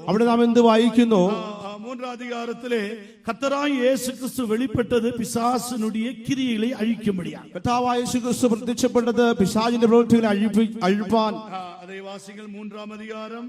അവിടെ നാം എന്ത് വായിക്കുന്നു? 3ആം അധികാരത്തിലെ കർത്താവായ യേശു ക്രിസ്തു വെളിപ്പെട്ടത് പിശാസിനുடைய கிரியைகளை அழிக்கும்படியாக. കർത്താവായ യേശു ക്രിസ്തു പ്രത്യക്ഷപ്പെട്ടത് പിശാചിന്റെ പ്രവൃത്തികളെ അഴിപ്പാൻ. അതേ വാസികൾ 3ആം അധികാരം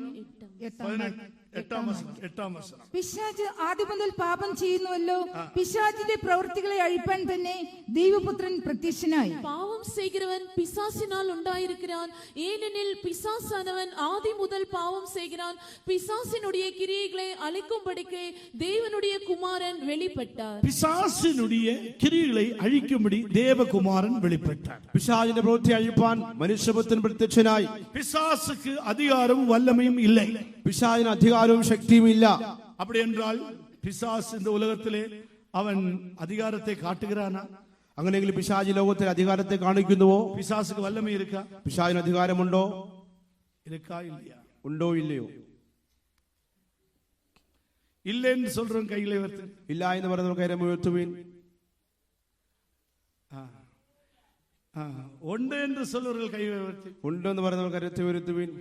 8ആം വസനം. പിശാച് ആദ്യം മുതൽ പാപം ചെയ്യുന്നുവല്ലോ, പിശാചിന്റെ പ്രവൃത്തികളെ അഴിപ്പാൻ തന്നെ ദൈവപുത്രൻ പ്രത്യക്ഷനായി. பாவம் செய்கிறவன் பிசாசினால் உண்டாயிருக்கிறான், ஏனெனில் பிசாசானவன் ஆதி முதல் பாவம் செய்கிறான். பிசாசினுடைய கிரியைகளை அழிக்கும்படிக்கு தேவனுடைய குமாரன் வெளிப்பட்டார். பிசாசினுடைய கிரியைகளை அழிக்கும்படி தேவகுமாரன் வெளிப்பட்டார். പിശാചിന്റെ പ്രവൃത്തി അഴിപ്പാൻ മനുഷ്യപുത്രൻ പ്രത്യക്ഷനായി. பிசாசுக்கு அதிகாரமும் வல்லமையும் இல்லை, പിശാചിന് അധികാരവും ശക്തിയും ഇല്ല. அப்படி என்றால் பிசாசு இந்த உலகத்திலே அவன் அதிகாரத்தை காட்டுகிறானா? അങ്ങനെയെങ്കിൽ പിശാചി ലോകത്തിൽ അധികാരത്തെ കാണിക്കുന്നുവോ? பிசாசுக்கு வல்லமை இருக்கா? പിശാചിന് അധികാരമുണ്ടോ? இருக்கா இல்லையா? ഉണ്ടോ ഇല്ലയോ? இல்லைன்னு சொல்றோம் கையில உயர்த்து. ഇല്ല എന്ന് പറയുന്നവർ കരം ഉയർത്തുവിൻ. ഉണ്ട് என்று சொல்றவர்கள் കൈ ഉയർത്തി. ഉണ്ടെന്ന് പറയുന്നവർ കരത്തെ ഉയർത്തുവിൻ.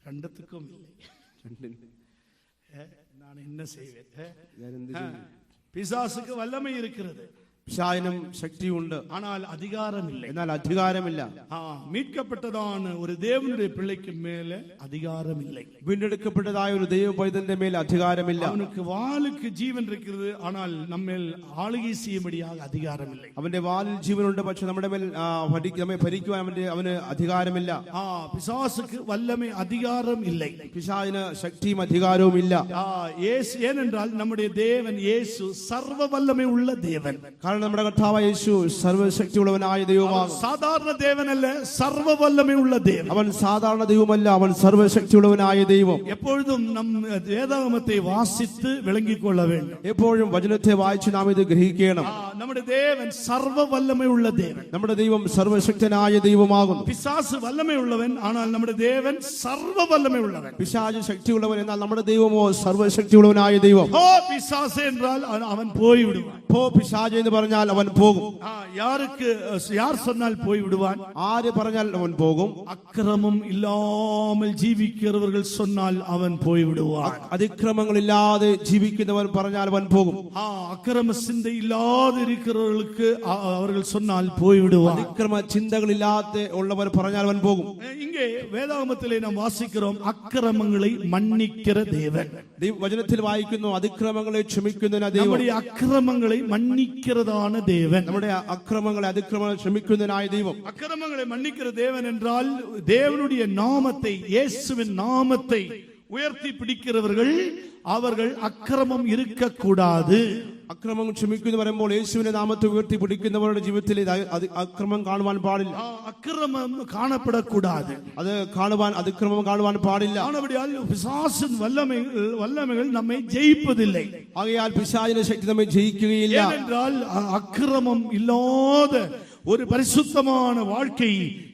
രണ്ടത്തുക്കും நான் என்ன செய்வேன்? பிசாசுக்கு வல்லமை இருக்கிறது, പിശാചിനും ശക്തിയുണ്ട്, ஆனால் அதிகாரம் இல்லை. എന്നാൽ അധികാരമില്ല. மீட்கப்பட்டதான ஒரு தேவனுடைய பிள்ளைக்கு மேல அதிகாரம் இல்லை. വീണ്ടെടുക്കപ്പെട്ടതായ ഒരു ദൈവ പൈതലിന്റെ മേൽ അധികാരമില്ല. அவனுக்கு வாளுக்கு ஜீவன் இருக்கிறது, ஆனால் நம்மேல் ஆளுகை செய்யும்படியாக அதிகாரம் இல்லை. അവന്റെ വാലിൽ ജീവനുണ്ട്, പക്ഷെ നമ്മുടെ മേൽ നമ്മെ ഭരിക്കുവാൻ അവന് അധികാരമില്ല. பிசாசுக்கு வல்லமை அதிகாரம் இல்லை. പിശാചിന് ശക്തിയും അധികാരവും ഇല്ല. ஏனென்றால் நம்முடைய தேவன் இயேசு சர்வ வல்லமை உள்ள தேவன். കാരണം നമ്മുടെ കർത്താവായ യേശു സർവശക്തിയുള്ളവനായ ദൈവമാണ്. സാധാരണ ദേവനല്ല, സർവ വല്ലമേ ഉള്ള ദേവൻ. അവൻ സാധാരണ ദൈവമല്ല, അവൻ സർവശക്തിയുള്ളവനായ ദൈവം. എപ്പോഴും നാം വേദാഗമത്തെ വാസിച്ച് വിളങ്ങിക്കൊള്ള വേണം. എപ്പോഴും വചനത്തെ വായിച്ച് നാം ഇത് ഗ്രഹിക്കണം. നമ്മുടെ ദേവൻ സർവ വല്ലമേ ഉള്ള ദേവൻ. നമ്മുടെ ദൈവം സർവശക്തനായ ദൈവമാകുന്നു. പിശാച് വല്ലമേ ഉള്ളവൻ, ஆனால் നമ്മുടെ ദേവൻ സർവ വല്ലമേ ഉള്ളവൻ. പിശാച് ശക്തിയുള്ളവൻ, എന്നാൽ നമ്മുടെ ദൈവമോ സർവശക്തിയുള്ളവനായ ദൈവം. പിശാച് എന്നാൽ അവൻ പോയി വിടുവാൻ. പിശാച് എന്ന് പറഞ്ഞാൽ അവൻ പോകും. யார் சொன்னால் போய் விடுவான்? ആര് പറഞ്ഞാൽ അവൻ പോകും. அக்கிரமம் இல்லாமல் ஜீவிக்கிறவர்கள் சொன்னால் அவன் போய் விடுவான். അതിക്രമങ്ങളില്ലാതെ ജീവിക്കുന്നവൻ പറഞ്ഞാൽ അവൻ പോകും. அக்கிரம சிந்தை இல்லாது இருக்கிறவர்களுக்கு அவர்கள் சொன்னால் போய் விடுவான். അതിക്രമ ചിന്തകളില്ലാത്ത ഉള്ളവർ പറഞ്ഞാൽ അവൻ പോകും. இங்கே வேதாகமத்திலே நாம் வாசிக்கிறோம், அக்கிரமங்களை மன்னிக்கிற தேவன். വചനത്തിൽ വായിക്കുന്നു, അതിക്രമങ്ങളെ ക്ഷമിക്കുന്നതിന് ദൈവം. நம்முடைய அக்கிரமங்களை மன்னிக்கிறதான தேவன். നമ്മുടെ അക്രമങ്ങളെ അതിക്രമങ്ങളെ ക്ഷമിക്കുന്നതിനായ ദൈവം. அக்கிரமங்களை மன்னிக்கிற தேவன் என்றால் தேவனுடைய நாமத்தை, இயேசுவின் நாமத்தை உயர்த்தி பிடிக்கிறவர்கள், அவர்கள் அக்கிரமம் இருக்கக்கூடாது. അക്രമം ക്ഷമിക്കുന്നു പറയുമ്പോൾ യേശുവിന്റെ നാമത്തെ ഉയർത്തി പിടിക്കുന്നവരുടെ ജീവിതത്തിൽ അക്രമം കാണുവാൻ പാടില്ല. അക്രമം കാണപ്പെടக்கூடாது. അത് കാണുവാൻ, അതിക്രമം കാണുവാൻ പാടില്ല. ആണവടിയാൽ പിശാചിൻ വല്ലമകൾ നമ്മെ ജയിപ്പതിல்லை. ആകയാൽ പിശാചിന്റെ ശക്തി നമ്മെ ജയിക്കുകയില്ല. ஏனென்றால் அக்கிரமம் இல்லாத ஒரு பரிசுத்தமான வாழ்க்கை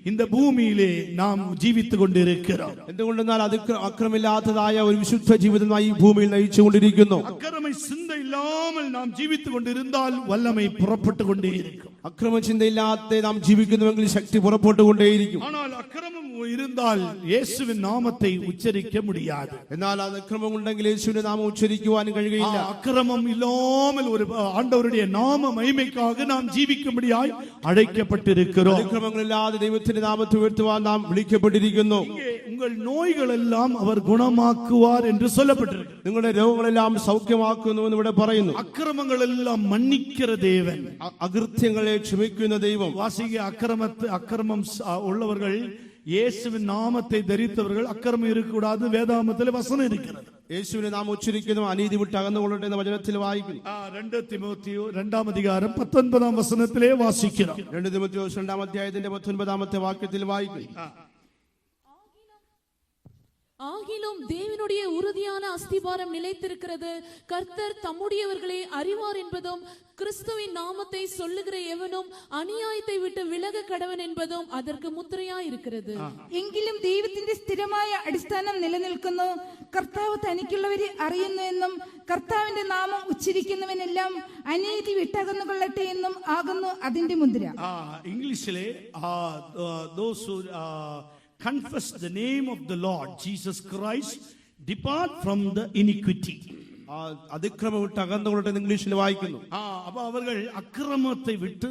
இந்த பூமியிலே நாம் ஜீவித்துக் கொண்டிருக்கிறோம். എന്തുകൊണ്ടെന്നാൽ അക്രമില്ലാത്തതായ ഒരു വിശുദ്ധ ജീവിതമായി ഈ ഭൂമിയിൽ നയിച്ചുകൊണ്ടിരിക്കുന്നു. അക്രമ ചിന്ത ഇല്ലാமல் നാം ജീവിத்துக் കൊണ്ടിരുന്നാൽ വല്ലമൈ പുറപ്പെട്ടു കൊണ്ടേയിരിക്കും. അക്രമ ചിന്തയില്ലാത്ത നാം ജീവിക്കുന്നുവെങ്കിൽ ശക്തി പുറപ്പെട്ടുകൊണ്ടേയിരിക്കും. ஆனால் അക്രമം இருந்தால் இயேசுவின் நாமத்தை உச்சரிக்க முடியாது. എന്നാൽ അക്രമം ഉണ്ടെങ്കിൽ യേശുവിന്റെ നാമം ഉച്ചരിക്കുവാൻ കഴിയുകയില്ല. அக்கிரமம் இல்லாமல் ஒரு ஆண்டவருடைய நாம மகிமைக்காக நாம் ஜீவிக்கும்படியாய் அழைக்கப்பட்டிருக்கிறோம். അതിക്രമങ്ങളില്ലാതെ ദൈവത്തിന്റെ നാമത്തെ ഉയർത്തുവാൻ നാം വിളിക്കപ്പെട്ടിരിക്കുന്നു. உங்கள் நோய்கள் எல்லாம் அவர் குணமாக்குவார் என்று சொல்லப்பட்டிருக்கு. നിങ്ങളുടെ രോഗങ്ങളെല്ലാം സൗഖ്യമാക്കുന്നുവെന്ന് ഇവിടെ പറയുന്നു. அக்கிரமங்கள் எல்லாம் மன்னிக்கிற தேவன், അകൃത്യങ്ങളെ ക്ഷമിക്കുന്ന ദൈവം. வாசிக அக்கிரமம் உள்ளவர்கள், இயேசுவின் நாமத்தை தரித்தவர்கள் அக்கிரமம் இருக்கக்கூடாது. வேதாகமத்தில் வசனம் இருக்கிறது. യേശുവിന്റെ നാമം ഉച്ചരിക്കുന്ന അനീതി വിട്ട് അകന്നുകൊള്ളട്ടെ എന്ന വചനത്തിൽ വായിക്കുന്നു. 2 തിമോത്തിയോ 2-ാം അധികാരം 19-ാം വസനത്തിലെ വാസിക്കണം. 2 തിമോത്തിയോസ് 2-ാം അധ്യായത്തിന്റെ 19-ാമത്തെ വാക്യത്തിൽ വായിക്കുന്നു. ஆகிலும் தேவனுடைய உறுதியான அஸ்திபாரம் நிலைத்திருக்கிறது. கர்த்தர் தம்முடையவர்களை அறிவார் என்பதும், கிறிஸ்துவின் நாமத்தை சொல்லுகிற எவனும் அநியாயத்தை விட்டு விலக கடவன் என்பதும் அதற்கு മുദ്രയായിരിக்கிறது. എങ്കിലും ദൈവത്തിന്റെ സ്ഥിരമായ അടിസ്ഥാനം നിലനിൽക്കുന്നു. കർത്താവ് തനിക്കുള്ളവരെ അറിയുന്നു എന്നും കർത്താവിന്റെ നാമം ഉച്ചരിക്കുന്നവനെല്ലാം അനീതി വിട്ടകന്നുകൊള്ളട്ടെ എന്നും ആകുന്നു അതിന്റെ മുദ്ര. ഇംഗ്ലീഷിലെ those who confess the name of the Lord Jesus Christ depart from the iniquity. അതിക്രമം വിട്ട് അകന്നുകൊള്ളട്ടെ എന്ന് ഇംഗ്ലീഷിൽ വായിക്കുന്നു. അപ്പൊ അവர்கள் അക്രമത്തെ വിട്ട്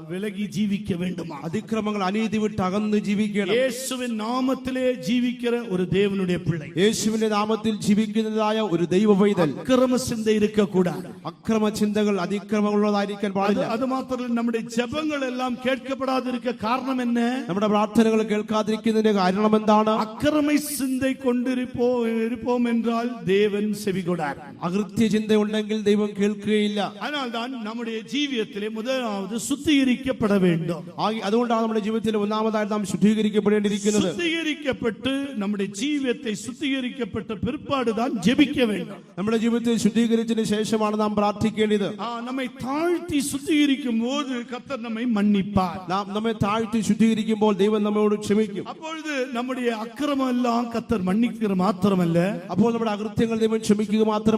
വിലകി ജീവിക്ക വേണ്ടുമാ. അതിക്രമങ്ങൾ, അനീതി വിട്ട് അകന്ന് ജീവിക്കണം. യേശുവിൻ നാമത്തിലെ ജീവിக்கிற ഒരു ദേവനുடைய പിള്ളை, യേശുവിന്റെ നാമത്തിൽ ജീവിക്കുന്നതായ ഒരു ദൈവ പൈതൽ അക്രമ ചിന്ത ഇരിക്കക്കൂടാതെ. അക്രമ ചിന്തകൾ, അതിക്രമങ്ങളുള്ളതായിരിക്കാൻ പാടില്ല. അത് മാത്രമല്ല, നമ്മുടെ ജപങ്ങളെല്ലാം കേൾക്കപ്പെടാതിരിക്ക കാരണം എന്നെ, നമ്മുടെ പ്രാർത്ഥനകൾ കേൾക്കാതിരിക്കുന്നതിന്റെ കാരണം എന്താണ്? അക്രമ ചിന്ത കൊണ്ടിരിപ്പോം എന്നാൽ ദേവൻ ചെവികൊടാൻ. അകൃത്യ ചിന്ത ഉണ്ടെങ്കിൽ ദൈവം കേൾക്കുകയില്ല. അതിനാൽதான் നമ്മുടെ ജീവിതത്തിലെ മുതലാവത് ശുദ്ധീകരിക്കപ്പെട വേണ്ടും. അതുകൊണ്ടാണ് നമ്മുടെ ജീവിതത്തിൽ ഒന്നാമതായി നാം ശുദ്ധീകരിക്കപ്പെടേണ്ടിയിരിക്കുന്നത്. ശുദ്ധീകരിക്കപ്പെട്ട് നമ്മുടെ ജീവിതത്തെ ശുദ്ധീകരിക്കപ്പെട്ട പിற்பாடுதான் ജപിക്ക വേണ്ടും. നമ്മുടെ ജീവിതത്തിൽ ശുദ്ധീകരിച്ചതിന് ശേഷമാണ് നാം പ്രാർത്ഥിക്കേണ്ടത്. നമ്മെ താഴ്ത്തി ശുദ്ധീകരിക്കുമ്പോൾ കർത്തർ നമ്മെ മன்னிப்பார். നാം നമ്മെ താഴ്ത്തി ശുദ്ധീകരിക്കുമ്പോൾ ദൈവം നമ്മോട് ക്ഷമിക്കും. അപ്പോൾ നമ്മുടെ അക്രമമെല്ലാം കർത്തർ മன்னிக்கிற മാത്രമല്ല, അപ്പോൾ നമ്മുടെ അകൃത്യങ്ങൾ ദൈവം ക്ഷമിക്കുക മാത്രമല്ല,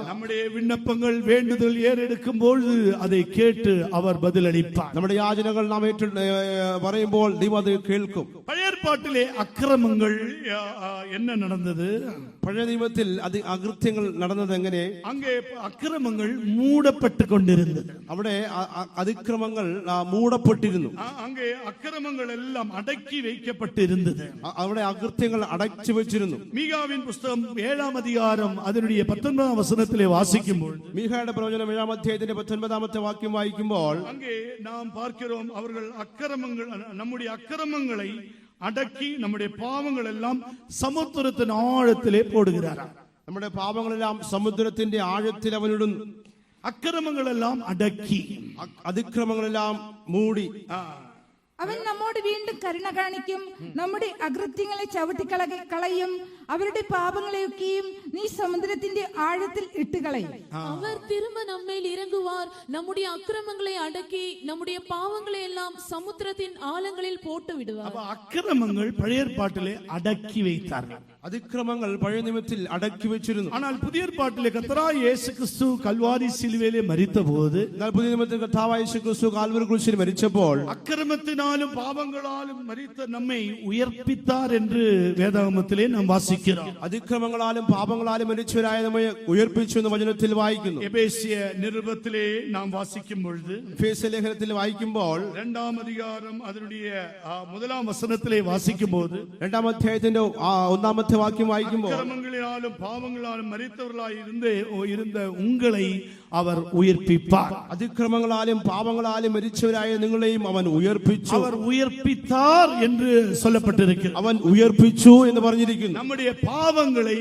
നമ്മുടെ വിണ്ണപ്പങ്ങൾ വേണ്ടുതൽ ഏറെടുക്കുമ്പോൾ அதை കേട്ട് അവർ ബദലളിപ്പാർ. നമ്മുടെ യാചനകൾ നാം പറയുമ്പോൾ ദൈവം അത് കേൾക്കും. പഴയ ஏற்பாட்டிலே அக்கிரமங்கள் என்ன நடந்தது? പഴയ നിയമത്തിൽ അകൃത്യങ്ങൾ നടന്നത് എങ്ങനെ? அங்கே அக்கிரமங்கள் மூடப்பட்டு கொண்டிருந்தது. അവിടെ അതിക്രമങ്ങൾ മൂടപ്പെട്ടിരുന്നു. அங்கே அக்கிரமங்கள் எல்லாம் அடக்கி வைக்கப்பட்டிருந்தது. അവിടെ അകൃത്യങ്ങൾ അടച്ചു വെച്ചിരുന്നു. மீகாவின் புஸ்தகம் 7-ாம் அதிகாரம் அதனுடைய 19-ാം வசனத்திலே வாசிக்குമ്പോൾ, മീഖയുടെ പ്രവചനം 7-ാം അധ്യായത്തിന്റെ 19-ാമത്തെ വാക്യം വായിക്കുമ്പോൾ அங்கே நாம் பார்க்கிறோம், அவர்கள் அக்கிரமங்கள், நம்முடைய அக்கிரமங்களை அடக்கி நம்முடைய பாவங்கள் எல்லாம் சமுத்திரத்தின் ஆழத்திலே போடுகிறார். നമ്മുടെ പാപങ്ങളെല്ലാം സമുദ്രത്തിന്റെ ആഴത്തിൽ അവനിടുന്നു. அக்கிரமங்கள் எல்லாம் அடக்கி, അതിക്രമങ്ങളെല്ലാം മൂടി. അവൻ നമ്മോട് വീണ്ടും കരുണ കാണിക്കും, നമ്മുടെ അകൃത്യങ്ങളെ ചവിട്ടിക്കളയും, അവരുടെ പാപങ്ങളെയൊക്കെയും നീ സമുദ്രത്തിന്റെ ആഴത്തിൽ ഇട്ടുകളയും. அவர் திரும்ப நம்மேல் இறங்குவார், நம்முடைய அக்கிரமங்களை அடக்கி நம்முடைய பாவங்களை எல்லாம் சமுத்திரத்தின் ஆழங்களில் போட்டு விடுவார். அப்ப அக்கிரமங்கள் பழைய ஏற்பாட்டிலே அடக்கி வைத்தார்கள். അതിക്രമങ്ങൾ പഴയ നിയമത്തിൽ അടക്കി വെച്ചിരുന്നു. ஆனால் புதிய ஏற்பாட்டிலே கர்த்தராகிய இயேசு கிறிஸ்து கல்வாரி சிலுவையிலே மரித்தபோது, എന്നാൽ പുതിയ നിയമത്തിൽ കർത്താവായ യേശു ക്രിസ്തു കാൽവരി ക്രൂശിൽ മരിച്ചപ്പോൾ அக்கிரமத்தினாலும் பாவங்களாலும் மரித்த நம்மை உயர்ப்பித்தார் என்று വേദാഗമത്തിலே നാം വാസിக்கிறோம். അതിക്രമങ്ങളാലും പാപങ്ങളാലും മരിച്ചവരായ നമ്മെ ഉയർപ്പിച്ചു എന്ന് വചനത്തിൽ വായിക്കുന്നു. എഫേസ്യ നിരുപത്തിலே നാം വാസിക്കും പൊഴുது, എഫേസ്യ ലേഖനത്തിൽ വായിക്കുമ്പോൾ 2-ാം அதிகாரம் அதனுடைய 1-ാം വസനത്തിலே വാസിക്കുമ്പോൾ, 2-ാം അധ്യായത്തിന്റെ 1-ാമത്തെ വാക്യം വായിക്കുമ്പോൾ, അക്രമങ്ങളിലാലും പാപങ്ങളാലും മരിത്തവர்களாய் இருந்த உங்களை அவர் உயிர்ப்பிப்பார். അതിക്രമങ്ങളാലും പാപങ്ങളാലും മരിച്ചവരായ നിങ്ങളെയും അവൻ ഉയർപ്പിച്ചു. அவர் உயர்ப்பித்தார் என்று சொல்லப்பட்டிருக்கிறது. അവൻ ഉയർപ്പിച്ചു എന്ന് പറഞ്ഞിരിക്കുന്നു. நம்முடைய பாவங்களை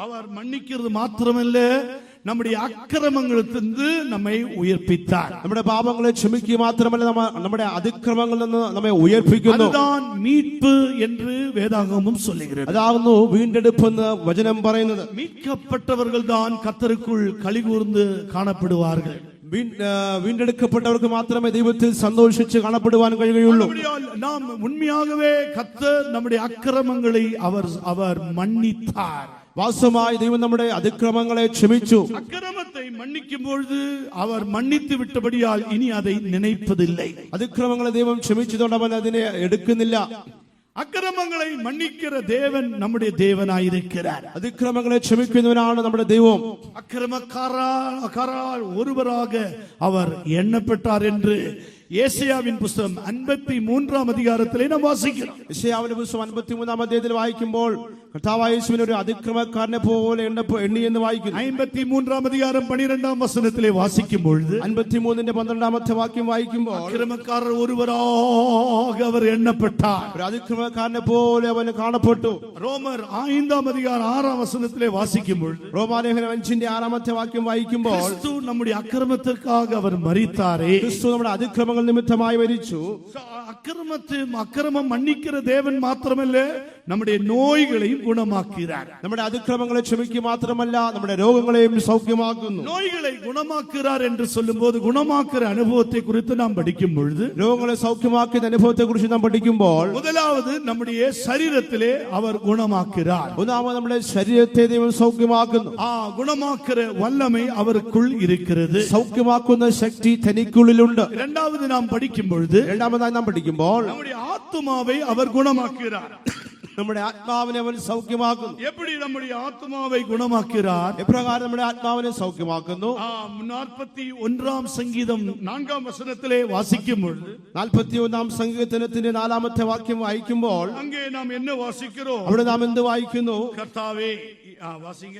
அவர் மன்னிக்கிறது மாத்திரமல்ல, நம்முடைய അക്രമങ്ങളിലിருந்து നമ്മെ ഉയർപ്പിத்தார். നമ്മുടെ പാപങ്ങളെ ക്ഷമിക്കുക മാത്രമല്ല, നമ്മുടെ അതിക്രമങ്ങളിൽ നിന്ന് നമ്മെ ഉയർപ്പിക്കുന്നു. அதுதான் மீட்பு என்று வேதாகமம் சொல்லுகிறது. അതാകുന്നു വീണ്ടെടുപ്പെന്ന് വചനം പറയുന്നത്. மீட்கப்பட்டவர்கள் தான் கர்த்தருக்குள் களிகூர்ந்து காணப்படுவார்கள். വീണ്ടെടുക്കപ്പെട്ടവർക്ക് മാത്രമേ ദൈവത്തിൽ സന്തോഷിച്ച് കാണപ്പെടുവാൻ കഴിയുകയുള്ളൂ. நாம் உண்மையாகவே கர்த்தர் நம்முடைய அக்கிரமங்களை அவர் மன்னித்தார். വാസ്തവമായി ദൈവം നമ്മുടെ അതിക്രമങ്ങളെ ക്ഷമിച്ചു. അക്രമത്തെ മன்னிக்கும் பொழுது அவர் மன்னித்து விட்டபடியால் இனி அதை நினைப்பதில்லை. അതിക്രമങ്ങളെ ദൈവം ക്ഷമിച്ചതുകൊണ്ട് അവൻ അതിനെ എടുക്കുന്നില്ല. അക്രമങ്ങളെ മன்னிக்கிற தேவன் நம்முடைய தேவனாயிருக்கிறார். അതിക്രമങ്ങളെ ക്ഷമിക്കുന്നവനാണ് നമ്മുടെ ദൈവം. அக்கிரமக்காரர் ஒருவராக அவர் எண்ணப்பட்டார் என்று യേശയ്യാവിൻ പുസ്തകം 53-ാം அதிகாரத்திலே നാം വാസിക്കുന്നു. യെശയ്യാവിന്റെ പുസ്തകം 53-ാം അധ്യായത്തിൽ വായിക്കുമ്പോൾ കർത്താവായ യേശുവിനെ ഒരു അതിക്രമക്കാരനെ പോലെ എണ്ണി എന്ന് വായിക്കുന്നു. 53-ാം அதிகாரம் 12-ാം വസനത്തിലെ വാസിക്കുമ്പോൾ 53-ന്റെ 12-ാമത്തെ വാക്യം വായിക്കുമ്പോൾ അക്രമക്കാരർ ഒരുവരാக അവർ എണ്ണപ്പെട്ടാർ. ഒരു അതിക്രമക്കാരനെ പോലെ അവന് കാണപ്പെട്ടു. റോമർ 5-ാം அதிகாரம் 6-ാം വസനത്തിലെ വാസിക്കുമ്പോൾ റോമാലേഖനം 5-ന്റെ 6-ാമത്തെ വാക്യം വായിക്കുമ്പോൾ ക്രിസ്തു നമ്മുടെ അക്രമത്തിற்காக അവർ മരിത്താരേ, ക്രിസ്തു നമ്മുടെ അതിക്രമങ്ങൾ നിമിത്തമായി മരിച്ചു. അക്രമം മன்னிக்கிற தேவன் മാത്രമല്ല, നമ്മുടെ നോയ്കളെയും ഗുണമാക്കുகிறார். നമ്മുടെ അതിക്രമങ്ങളെ ക്ഷമിക്കുക മാത്രമല്ല, നമ്മുടെ രോഗങ്ങളെയും സൗഖ്യമാക്കുന്നു. നോയ്കളെ ഗുണമാക്കുகிறார் என்று சொல்லும்போது குணமாக்குற அனுபவத்தை குறித்து நாம் படிக்கும் பொழுது, രോഗങ്ങളെ സൗഖ്യമാക്കിയ അനുഭവത്തെ കുറിച്ച് നാം പഠിക്കുമ്പോൾ, முதலாவது நம்முடைய சரீரத்திலே அவர் குணமாக்குகிறார். ഒന്നാമത് നമ്മുടെ ശരീരത്തെ ദൈവം സൗഖ്യമാക്കുന്നു. குணமாக்குற வல்லமை அவருக்குள் இருக்கிறது. സൗഖ്യമാക്കുന്ന ശക്തി തനിക്കുള്ളിലുണ്ട്. இரண்டாவது நாம் படிக்கும் பொழுது, രണ്ടാമതായി നാം പഠിക്കുമ്പോൾ, நம்முடைய ஆத்துமாவை அவர் குணமாக்குகிறார். നമ്മുടെ ആത്മാവിനെ അവൻ സൗഖ്യമാക്കുന്നു. எப்படி நம்முடைய ആത്മാவை ഗുണമാക്കുகிறார்? എപ്രകാരം നമ്മുടെ ആത്മാവിനെ സൗഖ്യമാക്കുന്നു? 41-ാം സംഗീതം 4-ാം വസനത്തിലെ വാസിക്കുമ്പോൾ, 41-ാം സങ്കീർത്തനത്തിന്റെ 4-ാമത്തെ വാക്യം വായിക്കുമ്പോൾ, அங்கே நாம் என்ன வாசிக்கிறோம்? അവിടെ നാം എന്ത് വായിക്കുന്നു? கர்த்தாவே, வாசிங்க.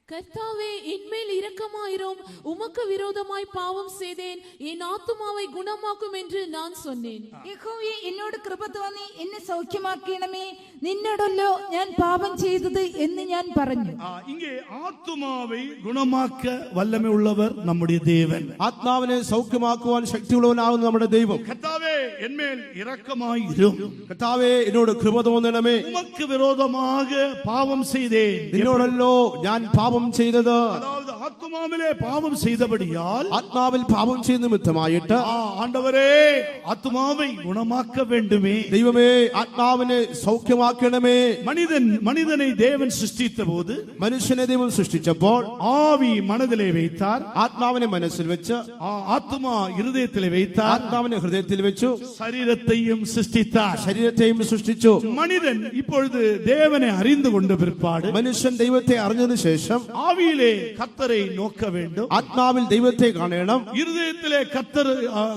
கர்த்தாவே, என்மேல் இரக்கமாயிரும், உமக்கு விரோதமாய் பாவம் செய்தேன், என் ஆத்துமாவை குணமாக்கும் என்று நான் சொன்னேன். യഹോവേ, എന്നോട് കൃപ തോന്നി എന്നെ സൗഖ്യമാക്കണമേ, നിന്നോടല്ലോ ഞാൻ പാപം ചെയ്തത് എന്ന് ഞാൻ പറഞ്ഞു. இங்கே ஆத்துமாவை குணமாக்க வல்லமை உள்ளவர் நம்முடைய தேவன். ആത്മാവിനെ സൗഖ്യമാക്കുവാൻ ശക്തിയുള്ളവനാകുന്നു നമ്മുടെ ദൈവം. கர்த்தாவே, என்மேல் இரக்கமாயிரும். കർത്താവേ, എന്നോട് കൃപ തോന്നണമേ. உமக்கு விரோதமாக பாவம் செய்தேன். നിന്നോടല്ലോ ഞാൻ പാപം ചെയ്തത്. அதாவது ആത്മാവിലെ പാപം ചെയ്തபടിയാൽ ആത്മാവിൽ പാപം ചെയ്യുന്ന നിമിത്തമായിട്ട് ആണ്ടവരേ ആത്മാவை குணமாக்க வேண்டுமே. ദൈവമേ ആത്മാവിനെ സൗഖ്യമാക്കണമേ. மனிதனை தேவன் சிருஷ்டித்த போது മനുഷ്യനെ ദൈവം സൃഷ്ടിച്ചപ്പോൾ ஆவி மனதிலே வைத்தார், ആത്മാവിനെ മനസ്സിൽ വെച്ച് ஆத்மா இருதயத்திலே வைத்தார், ആത്മാവിനെ ഹൃദയത്തിൽ വെച്ചു, ശരീരത്തെയും സൃഷ്ടിத்தார். ശരീരത്തെയും സൃഷ്ടിച്ചു. மனிதன் இப்பொழுது தேவனை அறிந்து கொண்ட பிற்பாடு മനുഷ്യൻ ദൈവത്തെ അറിഞ്ഞതിനു ശേഷം ஆவியிலே கர்த்தரை நோக்க வேண்டும், ആത്മാവിൽ ദൈവത്തെ കാണണം, இருதயத்திலே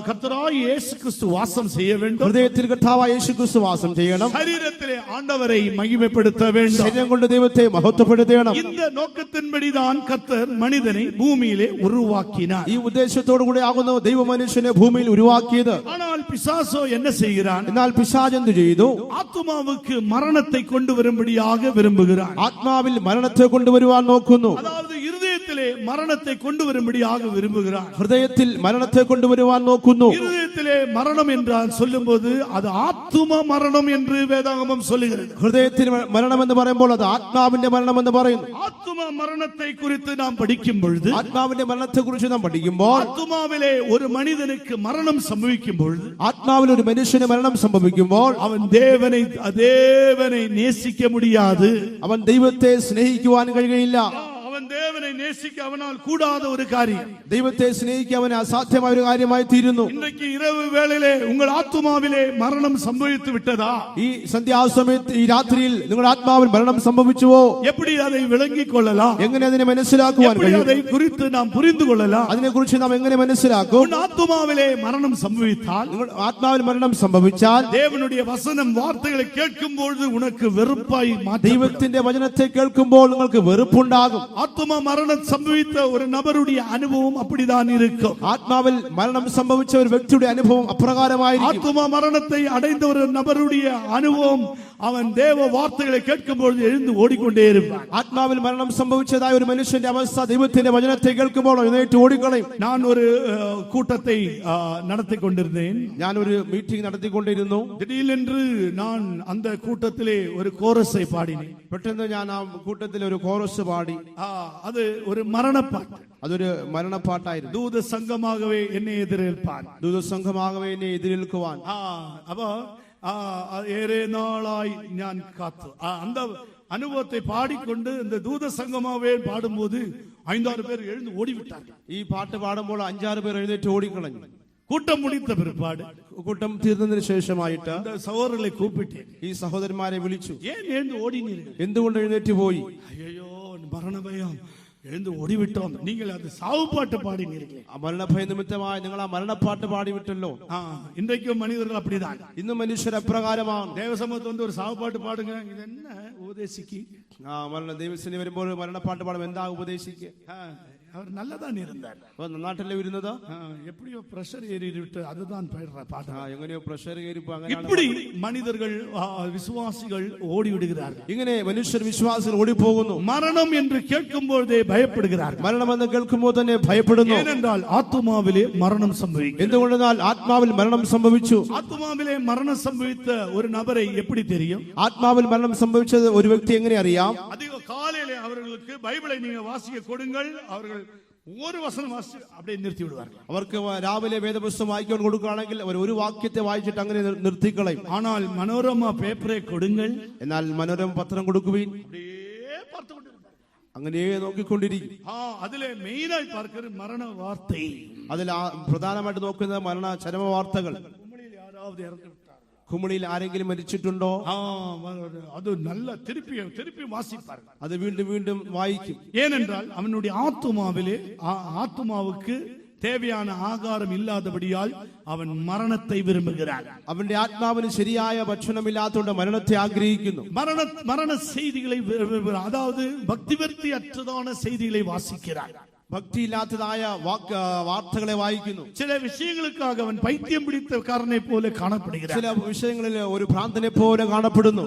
கர்த்தராய் இயேசு கிறிஸ்து வாசம் செய்ய வேண்டும், ഹൃദയത്തിൽ കർത്താവായ യേശുക്രിസ്തു വാസം ചെയ്യണം, ശരീരത്തിലെ ஆண்டவரை மகிமைப்படுத்த வேண்டும். ശരീരം കൊണ്ട് ദൈവത്തെ മഹത്വപ്പെടുത്തണം. இந்த நோக்கத்தின்படிதான் கர்த்தர் மனிதனை பூமியிலே உருவாக்கினார். ഈ ഉദ്ദേശത്തോടു കൂടി ആകുന്ന ദൈവ മനുഷ്യനെ ഭൂമിയിൽ ഉരുവാക്കിയത്. ஆனால் பிசாசோ என்ன செய்கிறான்? എന്നാൽ പിശാച് എന്ത് ചെയ്തു? ஆத்துமாவுக்கு மரணத்தை கொண்டு வரும்படியாக விரும்புகிறான். ആത്മാവിൽ മരണത്തെ കൊണ്ടുവരുവാൻ നോക്കുന്നു. அதாவது இருதயத்திலே மரணத்தை கொண்டு வரும்படியாக விரும்புகிறான். ഹൃദയത്തിൽ മരണത്തെ കൊണ്ടുവരുവാൻ നോക്കുന്നു. இருதயத்திலே மரணம் என்றால் சொல்லும்போது அது ஆத்தும மரணம் என்று வேதாகமம் சொல்லுகிறது. ഹൃദയത്തിൽ മരണം എന്ന് പറയുമ്പോൾ അത് ആത്മാവിന്റെ മരണം എന്ന് പറയുന്നു. ஆத்தும மரணத்தை குறித்து நாம் படிக்கும் பொழுது, ആത്മാവിന്റെ മരണത്തെ കുറിച്ച് നാം പഠിക്കുമ്പോൾ, ஆத்துமாவிலே ஒரு மனிதனுக்கு மரணம் சம்பவிக்கும் பொழுது, ആത്മാവിൽ ഒരു മനുഷ്യന് മരണം സംഭവിക്കുമ്പോൾ அவன் தேவனை நேசிக்க முடியாது, അവൻ ദൈവത്തെ സ്നേഹിക്കുവാൻ കഴിയുകയില്ല. அவன் தேவனை நேசிக்க அவனால் கூடாத ஒரு காரியம். ദൈവത്തെ സ്നേഹിക്കാൻ അവന് അസാധ്യമായ ഒരു കാര്യമായി തീരുന്നു. இன்றைக்கு இரவு வேளையிலே உங்கள் ஆத்துமாவிலே மரணம் சம்பவித்து விட்டதா? ഈ സന്ധ്യാസമയത്ത് ഈ രാത്രിയിൽ നിങ്ങളുടെ ആത്മാവിൽ മരണം സംഭവിച്ചുവോ? எப்படி அதை விளங்கிக் கொள்ளலாம்? എങ്ങനെ അതിനെ മനസ്സിലാക്കുവാൻ எப்படி കഴിയും? அதை குறித்து நாம் புரிந்து கொள்ளலாம்? അതിനെ കുറിച്ച് നാം എങ്ങനെ മനസ്സിലാക്കും? உன் ஆத்துமாவிலே மரணம் சம்பவித்தால், നിങ്ങളുടെ ആത്മാവിൽ മരണം സംഭവിച്ചാൽ தேவனுடைய வசனம் வார்த்தைகளை கேட்கும் பொழுது உனக்கு வெறுப்பாய் மாற்றும். ദൈവത്തിന്റെ വചനത്തെ കേൾക്കുമ്പോൾ നിങ്ങൾക്ക് വെറുപ്പുണ്ടാകും. ஆத்துமா மரணம் சம்பவித்த ஒரு நபருடைய அனுபவம் அப்படிதான் இருக்கும். ആത്മാവിൽ മരണം സംഭവിച്ച ഒരു വ്യക്തിയുടെ അനുഭവം അപ്രകാരമായിരിക്കും. ஆத்துமா மரணத்தை அடைந்த ஒரு நபருடைய அனுபவம், அவன் தேவ வார்த்தைகளை கேட்கும் பொழுது எழுந்து ஓடிக்கொண்டே இருப்பான். ആത്മാവിൽ മരണം സംഭവിച്ചതായ ഒരു മനുഷ്യന്റെ അവസ്ഥ ദൈവത്തിന്റെ വചനത്തെ കേൾക്കുമ്പോൾ എഴുന്നേറ്റ് ഓടിക്കളയും. நான் ஒரு கூட்டத்தை நடத்தி கொண்டிருந்தேன். ഞാൻ ഒരു മീറ്റിംഗ് നടത്തിക്കൊണ്ടിരുന്നു. திடீரென்று நான் அந்த கூட்டத்திலே ஒரு கோரஸை பாடினேன். പെട്ടെന്ന് ഞാൻ ആ കൂട്ടത്തിൽ ഒരു കോറസ് പാടി. அது ஒரு மரணப்பாட்டு. അതൊരു മരണപ്പാട്ടായിരുന്നു. தூத சங்கமாகவே என்னை எதிரேற்பான், ദൂതസംഘമാകവേ എന്നെ എതിരേൽക്കുവാൻ. அப்போ ஏறே நாளாய் ஞான் காத்து அந்த அனுபவத்தை பாடிக்கொண்டு இந்த தூத சங்கமாகவே பாடும்போது 5-6 பேர் எழுந்து ஓடிவிட்டார்கள். ഈ പാട്ട് പാടുമ്പോൾ 5-6 പേർ എഴുന്നേറ്റ് ഓടിക്കളഞ്ഞു. கூட்டம் முடித்த பிற்பாடு കൂട്ടം തീർന്നതിന് ശേഷമായിട്ട് அந்த சகோதரர்களை கூப்பிட்டேன். ഈ സഹോദരന്മാരെ വിളിച്ചു. ஏன் எழுந்து ஓடினீர்கள்? എന്തുകൊണ്ട് എഴുന്നേറ്റ് പോയി? ஐயோ மரண பயம், எழுந்து ஓடிவிட்டோம். நீங்கள் அது சாவு பாட்டு பாடினீர்களே. മരണഭയ നിമിത്തമായി നിങ്ങൾ ആ മരണപ്പാട്ട് പാടിവിട്ടല്ലോ. இன்றைக்கும் மனிதர்கள் அப்படிதான். ഇന്ന് മനുഷ്യർ അപ്രകാരമാണ്. தேவசமூகத்து வந்து ஒரு சாவு பாட்டு பாடுங்க, இது என்ன உபதேசிக்கு? ദൈവത്തിന് വരുമ്പോൾ മരണപ്പാട്ട് പാടും. എന്താ ഉപദേശിക്കുക? அவர் நல்லதான் இருந்தார். നന്നാട്ടല്ലേ വരുന്നത്? எப்படியோ பிரஷர் ஏறிவிட்டு அதுதான் பாட்டு. എങ്ങനെയോ പ്രഷർ കയറിപ്പോ இப்படி மனிதர்கள் விசுவாசிகள் ஓடி விடுகிறார்கள். ഇങ്ങനെ മനുഷ്യർ വിശ്വാസികൾ ഓടിപ്പോകുന്നു. மரணம் என்று கேட்கும் பொழுதே பயப்படுகிறார்கள். മരണമെന്ന് കേൾക്കുമ്പോൾ തന്നെ ഭയപ്പെടുന്നു. ஏனென்றால் ஆத்துமாவிலே மரணம் சம்பவிக்கும். എന്തുകൊണ്ടെന്നാൽ ആത്മാവിൽ മരണം സംഭവിച്ചു. ஆத்துமாவிலே மரணம் சம்பவித்த ஒரு நபரை எப்படி தெரியும்? ആത്മാവിൽ മരണം സംഭവിച്ചത് ഒരു വ്യക്തി എങ്ങനെ അറിയാം? அதிக காலையிலே அவர்களுக்கு பைபிளை நீங்க வாசிக்க கொடுங்கள், அவர்கள் ഒരു വസനം വാസിച്ച് அப்படியே നിർത്തി വിടുവാர்கள். അവർക്ക് രാവിലെ വേദപുസ്തകം വായിക്കാൻ കൊടുക്കുകയാണെങ്കിൽ അവർ ഒരു വാക്യത്തെ വായിച്ചിട്ട് അങ്ങനെ നിർത്തിക്കളയും. ஆனால் മനോരമ പേപ്പറെ കൊടുങ്ങൾ, എന്നാൽ മനോരമ പത്രം കൊടുക്കുവിൻ, அப்படியே பார்த்துകൊണ്ടിരുന്നു. അങ്ങനെ നോക്കിക്കൊണ്ടിരിക്കും. അതിലെ മെയിനായി പാർക്കർ മരണ വാർത്ത. അതിൽ പ്രധാനമായിട്ട് നോക്കുന്നത് മരണ ചരമ വാർത്തകൾ. കുമിളിയിൽ ആരെങ്കിലും മരിച്ചിട്ടുണ്ടോ? അത് നല്ല തിരുപ്പി വാസിപ്പാர்கள். അത് വീണ്ടും വീണ്ടും വായിക്കും. ஏனென்றால் அவனுடைய ஆத்துமாவுக்கு தேவையான ஆகாரம் இல்லாதபடியால் അവൻ മരണത്തെ വിരുമ്പുகிறாൻ. അവന്റെ ആത്മാവിന് ശരിയായ ഭക്ഷണമില്ലാത്തതുകൊണ്ട് മരണത്തെ ആഗ്രഹിക്കുന്നു. മരണ செய்திகளை, அதாவது பக்திவர்த்தி அற்றதான செய்திகளை வாசிக்கிறான். ഭക്തിയില്ലാത്തതായ വാർത്തകളെ വായിക്കുന്നു. ചില വിഷയങ്ങൾക്കാக അവൻ പൈത്യം പിടിത്തക്കാരനെ പോലെ കാണപ്പെടുகிறாൻ. ചില വിഷയങ്ങളിൽ ഒരു ഭ്രാന്തനെ പോലെ കാണപ്പെടുന്നു.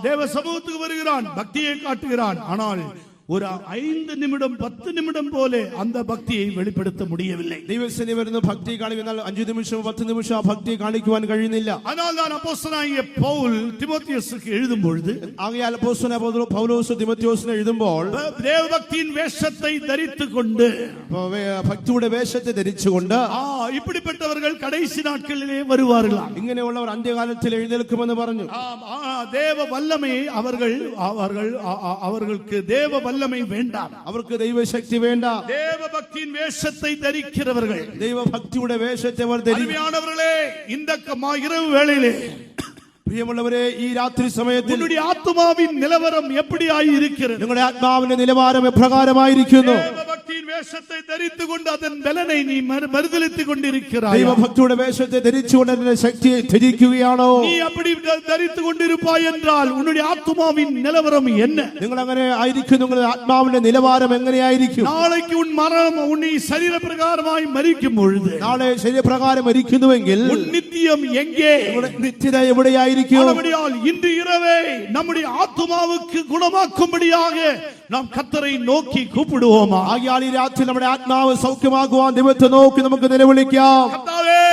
தேவ சமூகத்துக்கு வருகிறான், பக்தியை காட்டுகிறான். ஆனால் ஒரு 5 நிமிடம் 10 நிமிடம் போல அந்த பக்தியை வெளிப்படுத்த முடியவில்லை. ദൈവസന്നിധി വരുന്ന ഭക്തി കാണിക്കുന്നാൽ 5 നിമിഷം 10 നിമിഷം ആ ഭക്തി കാണിക്കുവാൻ കഴിയുന്നില്ല. ஆனால் தான் அப்போஸ்தலனாகிய பவுல் தீமோத்தேயுவுக்கு எழுதும் பொழுது ആകയാൽ അപ്പോസ്തലനായ പൗലോസ് തിമോഥെയോസിന് എഴുതുമ്പോൾ தேவபக்தியின் வேஷத்தை தரித்துக் கொண்டு ഭക്തിയുടെ വേഷത്തെ ധരിച്ചുകൊണ്ട് இப்படிப்பட்டவர்கள் கடைசி நாட்களிலே வருவார்களாம். ഇങ്ങനെയുള്ളവർ അന്ത്യകാലത്തിൽ എഴുന്നേൽക്കുമെന്ന് പറഞ്ഞു. தேவ வல்லமை அவர்களுக்கு தேவ வல்லமை வேண்டாம், അവർക്ക് ദൈവശക്തി വേണ്ട. தேவபக்தியின் வேஷத்தை தரிக்கிறவர்கள், ദൈവഭക്തിയുടെ വേഷത്തെ അവർ ധരിക്കും. அருமையானவர்களே, இந்த இரவு வேளையிலே പ്രിയമുള്ളവരെ, ഈ രാത്രി സമയത്തിൽ உன்னுடைய ஆத்துமாவின் நிலவரம் எப்படியாய் இருக்கிறது? നിങ്ങളുടെ ആത്മാവിന്റെ നിലവാരം എപ്രകാരമായിരിക്കുന്നു? தேவபக்தியின் வேஷத்தை தரித்துக் கொண்டு அதன் பலனை நீ மறுதலித்துக் கொண்டிருக்கிறாய். ദൈവഭക്തിയുടെ വേഷത്തെ ധരിച്ചുകൊണ്ട് അതിന്റെ ശക്തിയെ ത്യജിക്കുകയാണോ? நீ அப்படி தரித்துக் கொண்டிருப்பாய் என்றால் உன்னுடைய ஆத்துமாவின் நிலவரம் என்ன? നിങ്ങൾ അങ്ങനെ ആയിരിക്കും. നിങ്ങളുടെ ആത്മാവിന്റെ നിലവാരം എങ്ങനെയായിരിക്കും? நாளைக்கு உன் மரணம் உன்னை சரீரப்பிரகாரமாய் மரிக்கும் பொழுது, നാളെ ശരീരപ്രകാരം മരിക്കുന്നുവെങ്കിൽ உன் நித்தியம் எங்கே? നിത്യത എവിടെയായിരിക്കും? ஆனபடியால் இன்று இரவே நம்முடைய ஆத்துமாவுக்கு குணமாக்கும்படியாக நாம் கர்த்தரை நோக்கி கூப்பிடுவோமா? ആകയാൽ ഈ രാത്രി നമ്മുടെ ആത്മാവ് സൗഖ്യമാക്കുവാൻ ദൈവത്തെ നോക്കി നമുക്ക് നിലവിളിക്കാം. கர்த்தாவே,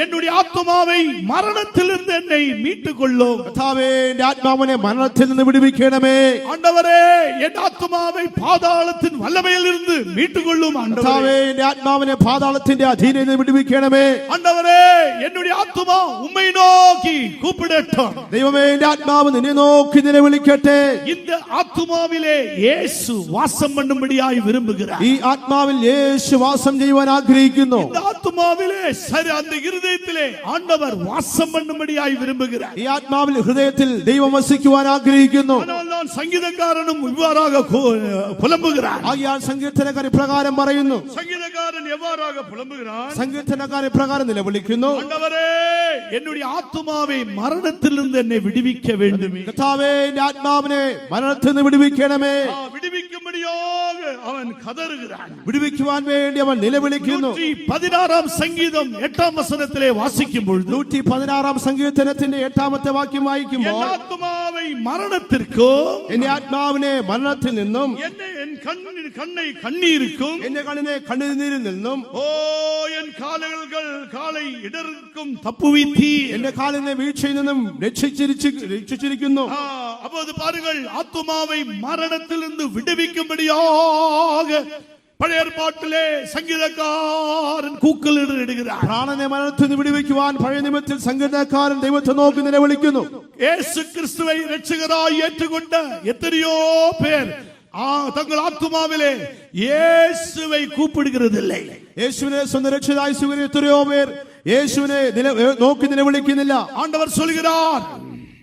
என்னுடைய ஆத்துமாவை மரணத்திலிருந்து என்னை மீட்டுக் கொள்ளும். കർത്താവേ, എന്റെ ആത്മാവിനെ മരണത്തിൽ നിന്ന് വിടുവിക്കണമേ. ஆண்டவரே, என் ஆத்துமாவை பாதாளத்தின் வல்லமையிலிருந்து மீட்டுக் கொள்ளும். കർത്താവേ, എന്റെ ആത്മാവിനെ പാതാളത്തിന്റെ അധീനയിൽ നിന്ന് വിടുവിക്കണമേ. ஆண்டவரே, என்னுடைய ஆத்துமா உம்மை நோக்கி கூப்பிடட்டும். ദൈവമേ, എന്റെ ആത്മാവ് നിന്നെ നോക്കി നിലവിളിക്കട്ടെ. இந்த ஆத்துமாவிலே இயேசு வாசம் பண்ணும்படியாய் விரும்புகிறார். ഈ ആത്മാവിൽ യേശു വാസം ചെയ്യുവാൻ ആഗ്രഹിക്കുന്നു. இந்த ஆத்துமாவிலே அந்த இருதயத்திலே ஆண்டவர் வாசம் பண்ணும்படியாய் விரும்புகிறார். ഈ ആത്മാവിൽ ഹൃദയത്തിൽ ദൈവം വസിക്കുവാൻ ആഗ്രഹിക്കുന്നു. அதனால்தான் சங்கீதக்காரனும் இவ்வாறாக புலம்புகிறார். ആകയാൽ സങ്കീർത്തനക്കാരൻ ഇപ്രകാരം പറയുന്നു. சங்கீதக்காரன் எவ்வாறாக புலம்புகிறான்? സങ്കീർത്തനക്കാരൻ ഇപ്രകാരം നിലവിളിക്കുന്നു. ஆண்டவரே, என்னுடைய ஆத்துமாவை மரணத்திலிருந்து என்னை விடுவிக்க வேண்டும். കർത്താവേ, എന്റെ ആത്മാവിനെ മരണത്തിൽ നിന്ന് വിടുവിക്കണമേ. விடுவிக்கும்படியாக அவன் கதறுகிறான். വിടുവിക്കുവാൻ വേണ്ടി അവൻ നിലവിളിക്കുന്നു. 116 സങ്കീതം 8 വചനത്തിലെ വാസിക്കും பொழுது 116 സങ്കീർത്തനത്തിന്റെ 8ാമത്തെ വാക്യം വായിക്കുമ്പോൾ, என் ஆத்துமாவை மரணத்திற்கும் എന്റെ ആത്മാവിനെ മരണത്തിൽ നിന്നും என் கண்ணை கண்ணீருக்கும் എന്റെ കണ്ണിനെ കണ്ണുനീരിൽ നിന്നും ஓ என் காலை இடருக்கும் தப்புவித்தீ. എന്റെ കാലിനെ വീഴ്ചയിൽ നിന്നും രക്ഷിച്ചിരിക്കുന്നു. அப்போது பாருங்கள், ஆத்துமாவை மரணத்திலிருந்து விடுவிக்கும்படியாக பழைய ஏற்பாட்டிலே சங்கீதக்காரன் கூக்குரலிடுகிறார். പ്രാണനെ മരണത്തിൽ നിന്ന് വിടുവിക്കുവാൻ പഴയ നിയമത്തിൽ സങ്കീർത്തനക്കാരൻ ദൈവത്തെ നോക്കി നിലവിളിക്കുന്നു. இயேசு கிறிஸ்துவை இரட்சகராய் ஏற்றுக்கொண்ட எத்தனையோ பேர் தங்கள் ஆத்துமாவிலே இயேசுவை கூப்பிடுகிறதில்லை. യേശുവിനെ സ്വന്തം രക്ഷിതായി സ്വീകരിച്ച എത്രയോ പേർ യേശുവിനെ നോക്കി നിലവിളിക്കുന്നില്ല. ஆண்டவர் சொல்கிறார்,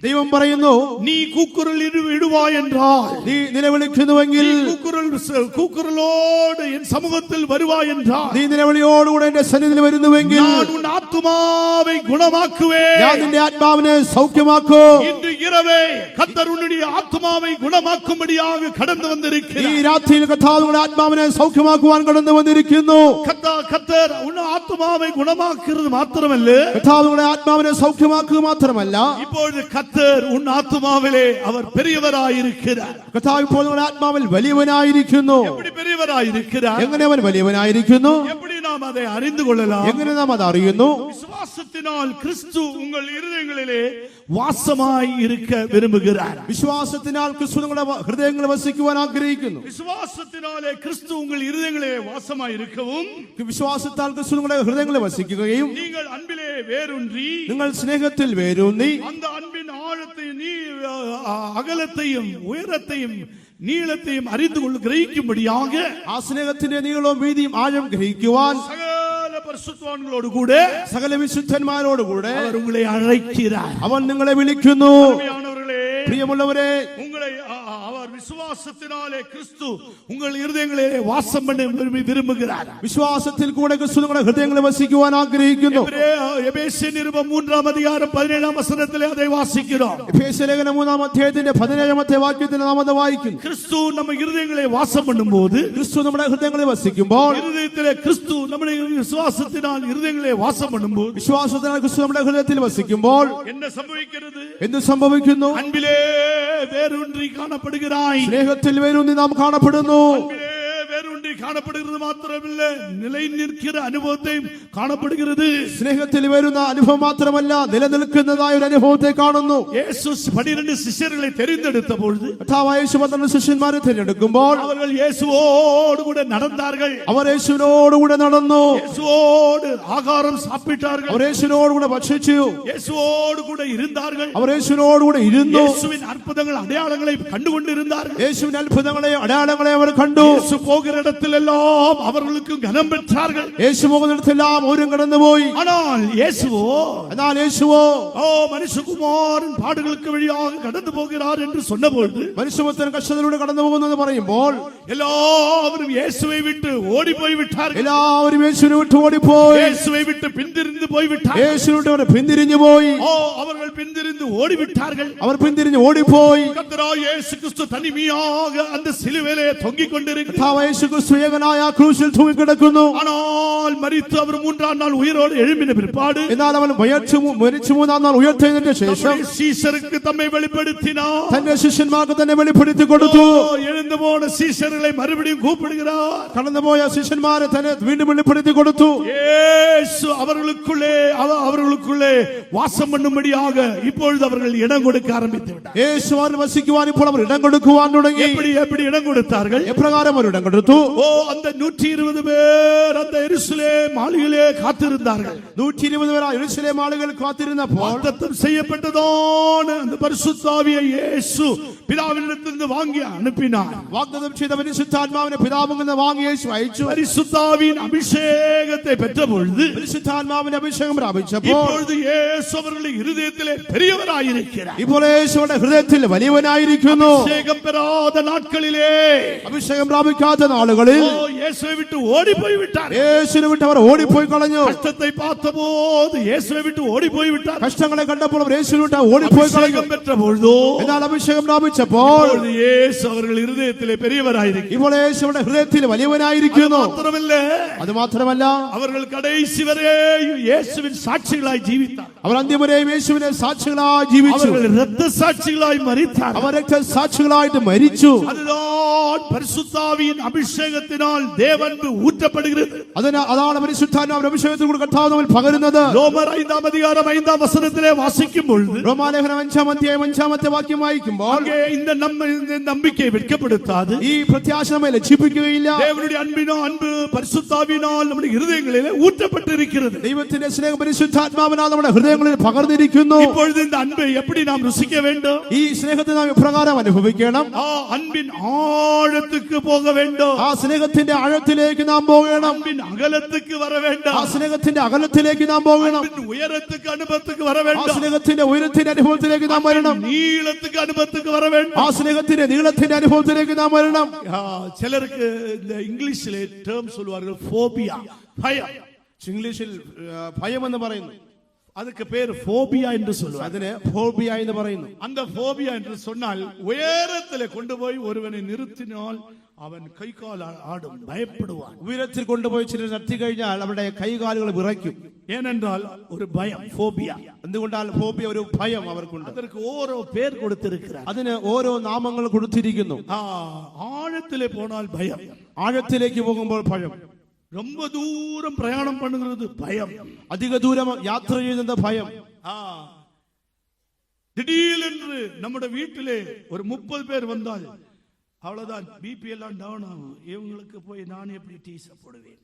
ദൈവം പറയുന്നു, நீ கூக்குரல் இடுவாய் என்றால், നീ നിലവിളിക്കുന്നുവെങ്കിൽ, கூக்குரலோடு என் சமூகத்தில் வருவாய் என்றால், നീ നിലവിളിയോടുകൂടെ എന്റെ സന്നിധിയിൽ വരുന്നുവെങ്കിൽ, நான் உன் ஆத்துமாவை குணமாக்குவேன். ഞാൻ നിന്റെ ആത്മാവിനെ സൗഖ്യമാക്കും. இன்று இரவே கர்த்தர் உன்னுடைய ஆத்துமாவை குணமாக்கும்படியாக கடந்து ഈ வந்திருக்கிறார். രാത്രിയിൽ കർത്താവ് നിങ്ങളുടെ ആത്മാവിനെ സൗഖ്യമാക്കുവാൻ കടന്നു വന്നിരിക്കുന്നു. கர்த்தர் உன் ஆத்துமாவை குணமாக்குறது மாத்திரமல்ல, കർത്താവ് നിങ്ങളുടെ ആത്മാവിനെ സൗഖ്യമാക്കുക മാത്രമല്ല, இப்பொழுது கர்த்தர் உன் ஆத்துமாவிலே அவர் பெரியவராயிருக்கிறார். കർത്താവ് ഇപ്പോൾ നിങ്ങളുടെ ആത്മാവിൽ വലിയവനായിരിക്കുന്നു. எப்படி பெரியவராயிருக்கிறார்? എങ്ങനെ അവൻ വലിയവനായിരിക്കുന്നു? எப்படி நாம் அதை அறிந்து கொள்ளலாம்? എങ്ങനെ നാം അത് അറിയുന്നു? விசுவாசத்தினால் கிறிஸ்து உங்கள் இருதயங்களிலே வாசமாய் இருக்க விரும்புகிறார். വിശ്വാസത്തിനാൽ ക്രിസ്തു നിങ്ങളുടെ ഹൃദയങ്ങളിൽ വസിക്കുവാൻ ആഗ്രഹിക്കുന്നു. விசுவாசத்தினாலே கிறிஸ்து உங்கள் இருதயங்களிலே வாசமாய் இருக்கவும், വിശ്വാസത്താൽ ക്രിസ്തു നിങ്ങളുടെ ഹൃദയങ്ങളിൽ വസിക്കുകയും, நீங்கள் അൻപിலே വേരൂன்றി, നിങ്ങൾ സ്നേഹത്തിൽ വേരൂന്നി, அந்த அன்பின் ஆழத்தையும் அகலத்தையும் உயரத்தையும் நீளத்தையும் அறிந்து கொள்ள கிரகிக்கும்படியாக ആ സ്നേഹത്തിന്റെ നീളവും വീതിയും ആഴം ഗ്രഹിക്കുവാൻ சகல பரிசுத்தவான்களோடு கூட സകല വിശുദ്ധന്മാരോടുകൂടെ அவர் உங்களை அழைக்கிறார். അവൻ നിങ്ങളെ വിളിക്കുന്നു. அருமையானவர்களே, പ്രിയമുള്ളവരെ, உங்களை அவர் വിശ്വാസത്തിനാലെ ക്രിസ്തു உங்கள் இருதயங்களிலே வாசம் பண்ண விரும்புகிறார். വിശ്വാസത്തിൽ കൂടെ ക്രിസ്തു നിങ്ങളുടെ ഹൃദയങ്ങളിൽ വസിക്കുവാൻ ആഗ്രഹിക്കുന്നു. എഫേസ്യ നിരുപം 3 അധികാരം 17 വചനത്തിലെ அதை வாசிக்கிறோம். എഫേസ്യ ലേഖനം 3 അധ്യായത്തിന്റെ 17ാമത്തെ വാക്യത്തിൽ നാം അത് വായിക്കുന്നു. கிறிஸ்து நம்ம இருதயங்களை வாசம் பண்ணும்போது, ക്രിസ്തു നമ്മുടെ ഹൃദയങ്ങളിൽ വസിക്കുമ്പോൾ, இருதயத்திலே கிறிஸ்து நம்முடைய விசுவாசத்தினால் இருதயங்களை வாசம் பண்ணும்போது, വിശ്വാസത്തിനാൽ ക്രിസ്തു നമ്മുടെ ഹൃദയത്തിൽ വസിക്കുമ്പോൾ என்ன சம்பவிக்கிறது? എന്ത് സംഭവിക്കുന്നു? அன்பிலே வேரூன்றி காணப்படுகிறார். നിൽക്കുന്നവരായി സ്നേഹത്തിൽ വേരൂന്നി നാം കാണപ്പെടുന്നു. அன்பிலே வேரூன்றி காணப்படுகிறது மாத்திரமில்ல, நிலை நிற்கிற அனுபவத்தையும் காணப்படுகிறது. സ്നേഹത്തിൽ വരുന്ന അനുഭവം മാത്രമല്ല, നിലനിൽക്കുന്നതായ ഒരു അനുഭവത്തെ കാണുന്നു. இயேசு 12 சிஷ்யர்களை தெரிந்தெடுத்த பொழுது കർത്താവായ യേശു 12 ശിഷ്യന്മാരെ തിരഞ്ഞെടുക്കുമ്പോൾ அவர்கள் இயேசுவோடு கூட நடந்தார்கள். അവർ യേശുവിനോടുകൂടെ നടന്നു. இயேசுவோடு ஆகாரம் சாப்பிட்டார்கள். അവർ യേശുവിനോടുകൂടെ ഭക്ഷിച്ചു. இயேசுவோடு கூட இருந்தார்கள். അവർ യേശുവിനോടുകൂടെ ഇരുന്നു. இயேசுவின் அற்புதங்கள் அடையாளங்களை கண்டுகொண்டிருந்தார்கள். യേശുവിന്റെ അത്ഭുതങ്ങളെയും അടയാളങ്ങളെയും അവർ കണ്ടു. இயேசு போகிற இடத்திலெல்லாம் அவர்களுக்கு கனம் பெற்றார்கள். യേശു പോകുന്നിടത്തെല്ലാം അവരും കടന്നുപോയി. ஆனால் இயேசுவோ എന്നാൽ യേശുവോ மனுஷகுமாரன் பாடுகளுக்கு வழியாக கடந்து போகிறார் என்று சொன்னபொழுது, മനുഷ്യപുത്രൻ കഷ്ടത്തിലൂടെ കടന്നു പോകുന്നത് പറയുമ്പോൾ எல்லாரும் இயேசுவை விட்டு ஓடி போய் விட்டார்கள். എല്ലാവരും യേശുവിനെ വിട്ട് ഓടിപ്പോയി. இயேசுவை விட்டு பின்திரிந்து போய் விட்டார்கள். യേശുവിനെ അവർ പിന്തിരിഞ്ഞു പോയി. அவர்கள் பின்திரிந்து ஓடி விட்டார்கள். അവർ പിന്തിരിഞ്ഞ് ഓടിപ്പോയി. கர்த்தராகிய இயேசு கிறிஸ்து தனிமையாக அந்த சிலுவையிலே தொங்கிக் கொண்டிருக்கிறார். കർത്താവായ യേശു ക്രിസ്തു ഏകനായ ആ ക്രൂശിൽ തൂങ്ങിക്കിടക്കുന്നു. ஆனால் மரித்து அவர் 3ஆம் நாள் உயிரோடு எழும்பின பிற்பாடு, എന്നാൽ അവൻ മരിച്ചു 3ആം നാൾ ഉയർത്തെഴുന്നേറ്റ ശേഷം சீஷருக்கு தம்மை வெளிப்படுத்தினார். തന്റെ ശിഷ്യന്മാർക്ക് തന്നെ വെളിപ്പെടുത്തി കൊടുത്തു. எழுந்து போன சீஷர்களை மறுபடியும் கூப்பிடுகிறார். കടന്നുപോയ ശിഷ്യന്മാരെ തന്നെ വീണ്ടും വെളിപ്പെടുത്തി കൊടുത്തു. இயேசு அவர்களுக்குள்ளே வாசம் பண்ணும்படியாக இப்பொழுது அவர்கள் இடம் கொடுக்க ஆரம்பித்து விட்டார். യേശു അവരിൽ വസിക്കുവാൻ ഇപ്പോൾ അവർ ഇടം കൊടുക്കുവാൻ തുടങ്ങി. எப்படி இடம் கொடுத்தார்கள்? എപ്രകാരം അവർ ഇടം കൊടുത്തു? அந்த 120 பேர் அந்த எருசலேம் மாளிகையிலே காத்திருந்தார்கள். 120 പേർ യെരൂശലേം ആളുകൾ കാത്തിരുന്നപ്പോൾ வாഗ്ദത്തം செய்யப்பட்டதான அந்த பரிசுத்த ஆவியை இயேசு பிதாவினிடத்திலிருந்து வாங்கி அனுப்பினார். വാഗ്ദത്തം ചെയ്ത പരിശുദ്ധാത്മാവിനെ പിതാവിൽ നിന്ന് വാങ്ങി യേശു അയച്ചു. பரிசுத்த ஆவியின் அபிஷேகத்தை பெற்ற பொழுது, പരിശുദ്ധാത്മാവിന്റെ അഭിഷേകം പ്രാപിച്ചപ്പോൾ இப்பொழுது இயேசு அவர்களுடைய இருதயத்திலே பெரியவராயிருக்கிறார். ഇപ്പോൾ യേശുവിന്റെ ഹൃദയത്തിൽ വലിയവനായിരിക്കുന്നു. அபிஷேகம் பெறாத நாட்களிலே അഭിഷേകം പ്രാപിക്കാത്ത നാളുകളിൽ இயேசுவை விட்டு ஓடி போய் விட்டார். യേശുവിനെ വിട്ട് അവർ ഓടിപ്പോയി കളഞ്ഞു. கஷ்டத்தை பார்த்தபோது இயேசுவை விட்டு ஓடி போய் விட்டார். കഷ്ടങ്ങളെ കണ്ടപ്പോൾ അവർ യേശുവിനെ വിട്ട് ഓടിപ്പോയി കളഞ്ഞു. அபிஷேகம் பெற்ற பொழுதோ എന്നാൽ അഭിഷേകം പ്രാപിച്ചപ്പോൾ இப்பொழுது இயேசு அவர்கள் இருதயத்திலே பெரியவராயிருக்கிறார். ഇപ്പോൾ യേശുവിന്റെ ഹൃദയത്തിൽ വലിയവനായിരിക്കുന്നു. அது മാത്രമല്ല அவர்கள் கடைசி வரை இயேசுவின் சாட்சிகளாய் ஜீவித்தார். അവർ അന്ത്യം വരെയും യേശുവിനെ സാക്ഷികളായി ജീവിച്ചു. அவர்கள் இரத்த சாட்சிகளாய் மரித்தார். അവർ രക്തസാക്ഷികളായിട്ട് മരിച്ചു. அதுதான் பரிசுத்த ஆவியின் அபிஷேகத்தினால் தேவன்பு ஊற்றப்படுகிறது. അതാണ് പരിശുദ്ധാത്മാവിന്റെ അഭിഷേകത്തിലൂടെ കർത്താവ് നമ്മിൽ പകരുന്നത്. ரோமர் 5ஆம் அதிகாரம் 5ஆம் வசனத்திலே வாசிக்கும் பொழுது, റോമാലേഖനം 5ആം അധ്യായം 5ആമത്തെ വാക്യം വായിക്കുമ്പോൾ அங்கே இந்த நம்பிக்கையை வெட்கப்படுத்தாது. ഈ പ്രത്യാശ നമ്മെ ലജ്ജിപ്പിക്കുകയില്ല. தேவனுடைய அன்பு பரிசுத்த ஆவியினால் நம்முடைய இருதயங்களிலே ஊற்றப்பட்டிருக்கிறது. ദൈവത്തിന്റെ സ്നേഹം പരിശുദ്ധാത്മാവിനാൽ നമ്മുടെ ഹൃദയങ്ങളിൽ പകർന്നിരിക്കുന്നു. இப்பொழுது இந்த அன்பை எப்படி நாம் ருசிக்க வேண்டும்? ഈ സ്നേഹത്തെ നാം ഇപ്രകാരം അനുഭവിക്കണം. அன்பின் ஆழத்துக்கு போக வேண்டும். ആ സ്നേഹത്തിന്റെ ആഴത്തിലേക്ക് നാം പോകണം. அன்பின் அகலத்துக்கு வர வேண்டும். ആ സ്നേഹത്തിന്റെ അകലത്തിലേക്ക് നാം പോകണം. அன்பின் உயரத்துக்கு அனுபவத்துக்கு வர ആ வேண்டும். സ്നേഹത്തിന്റെ ഉയരത്തിന്റെ അനുഭവത്തിലേക്ക് നാം വരണം. நீளத்துக்கு அனுபவத்துக்கு வர வேண்டும். ആ സ്നേഹത്തിന്റെ നീളത്തിന്റെ അനുഭവത്തിലേക്ക് നാം വരണം. சிலருக்கு இந்த இங்கிலீஷிலே டேர்ம் சொல்வார்கள் ஃபோபியா, பயம். ഇംഗ്ലീഷിൽ ഭയം എന്ന് പറയുന്നു. அதுக்கு பேர் ஃபோபியா என்று சொல்லுவாங்க. അതിന് ഫോബിയ എന്ന് പറയുന്നു. அந்த ஃபோபியா என்று சொன்னால் உயரத்திலே கொண்டு போய் ஒருவனை நிறுத்தினால் അവൻ കൈകാൽ ആടും, ഭയപ്പെടുവാൻ. ഉയരത്തിൽ കൊണ്ടുപോയി ചിലർ നിർത്തി കഴിഞ്ഞാൽ അവരുടെ കൈകാലുകൾ വിറയ്ക്കും. ஏனென்றால் ஒரு பயம், ஃபோபியா. എന്തുകൊണ്ടാൽ ഫോബിയ ഒരു ഭയം അവർക്കുണ്ട്. அதற்கு ஓரோ பேர் கொடுத்திருக்கிறார். അതിന് ഓരോ നാമങ്ങൾ കൊടുത്തിരിക്കുന്നു. ஆழத்திலே போனால் பயம், ആഴത്തിലേക്ക് പോകുമ്പോൾ ഭയം, ரொம்ப தூரம் பிரயாணம் பண்ணுகிறது பயம், അധിക ദൂരം യാത്ര ചെയ്യുന്നത് ഭയം. திடீரென்று நம்முடைய வீட்டிலே ஒரு 30 பேர் வந்தால் அவ்வளவுதான், பிபி எல்லாம் டவுன் ஆகும். இவங்களுக்கு போய் நான் எப்படி டீ சாப்பிடுவேன்?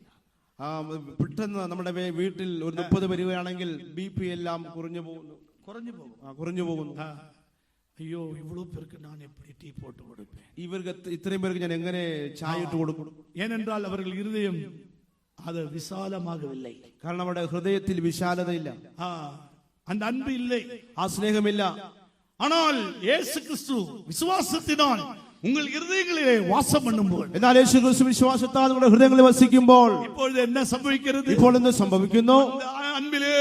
പെട്ടെന്ന് നമ്മുടെ വീട്ടിൽ ഒരു 30 വരികയാണെങ്കിൽ BP എല്ലാം കുറഞ്ഞു പോകുന്നു. അയ്യോ, ഇவ்வளவு പേർക്ക് ഞാൻ எப்படி டீ போட்டு கொடுப்பேன்? ഇവർക്ക് ഇത്രയും പേർക്ക് ഞാൻ എങ്ങനെ ചായ ഇട്ട് കൊടുക്കും? ஏனென்றால் அவர்கள் இருதயம் அது விசாலமாகவில்லை. കാരണം അവരുടെ ഹൃദയത്തിൽ വിശാലതയില്ല. அந்த அன்பு இல்லை, ആ സ്നേഹമില്ല. ஆனால் இயேசு கிறிஸ்து விசுவாசத்தினால் உங்கள் இருதயங்களிலே வாசம் பண்ணும்போது, എന്നാൽ യേശു ക്രിസ്തു വിശ്വാസത്താൽ നിങ്ങളുടെ ഹൃദയങ്ങളിൽ വസിക്കുമ്പോൾ இப்பொழுது என்ன சம்பவிக்கிறது? ഇപ്പോൾ എന്ത് സംഭവിക്കുന്നു? அன்பிலே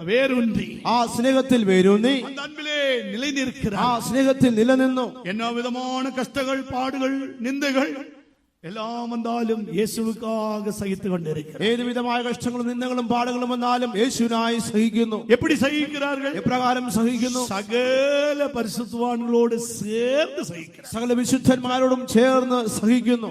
வேரூன்றி, ആ സ്നേഹത്തിൽ വേരൂന്നി, அந்த அன்பிலே நிலை நிற்கிறார். ആ സ്നേഹത്തിൽ നിലനിന്നു. என்ன விதமான கஷ்டங்கள், பாடுகள், நிந்தைகள் എല്ലാം വന്നാലും യേശുവുക്കാக സഹിத்து கொண்டிருக்கிறார். ഏത് വിധമായ കഷ്ടങ്ങളും നിന്ദകളും പാടുകളും വന്നാലും യേശുവിനായി സഹിക്കുന്നു. எப்படி സഹിக்கிறார்கள்? എപ്രകാരം സഹിക്കുന്നു? സകല പരിശുദ്ധവാന്കളോട് ചേർന്ന് സഹിக்கிறார். സകല വിശുദ്ധന്മാരോടും ചേർന്ന് സഹിക്കുന്നു.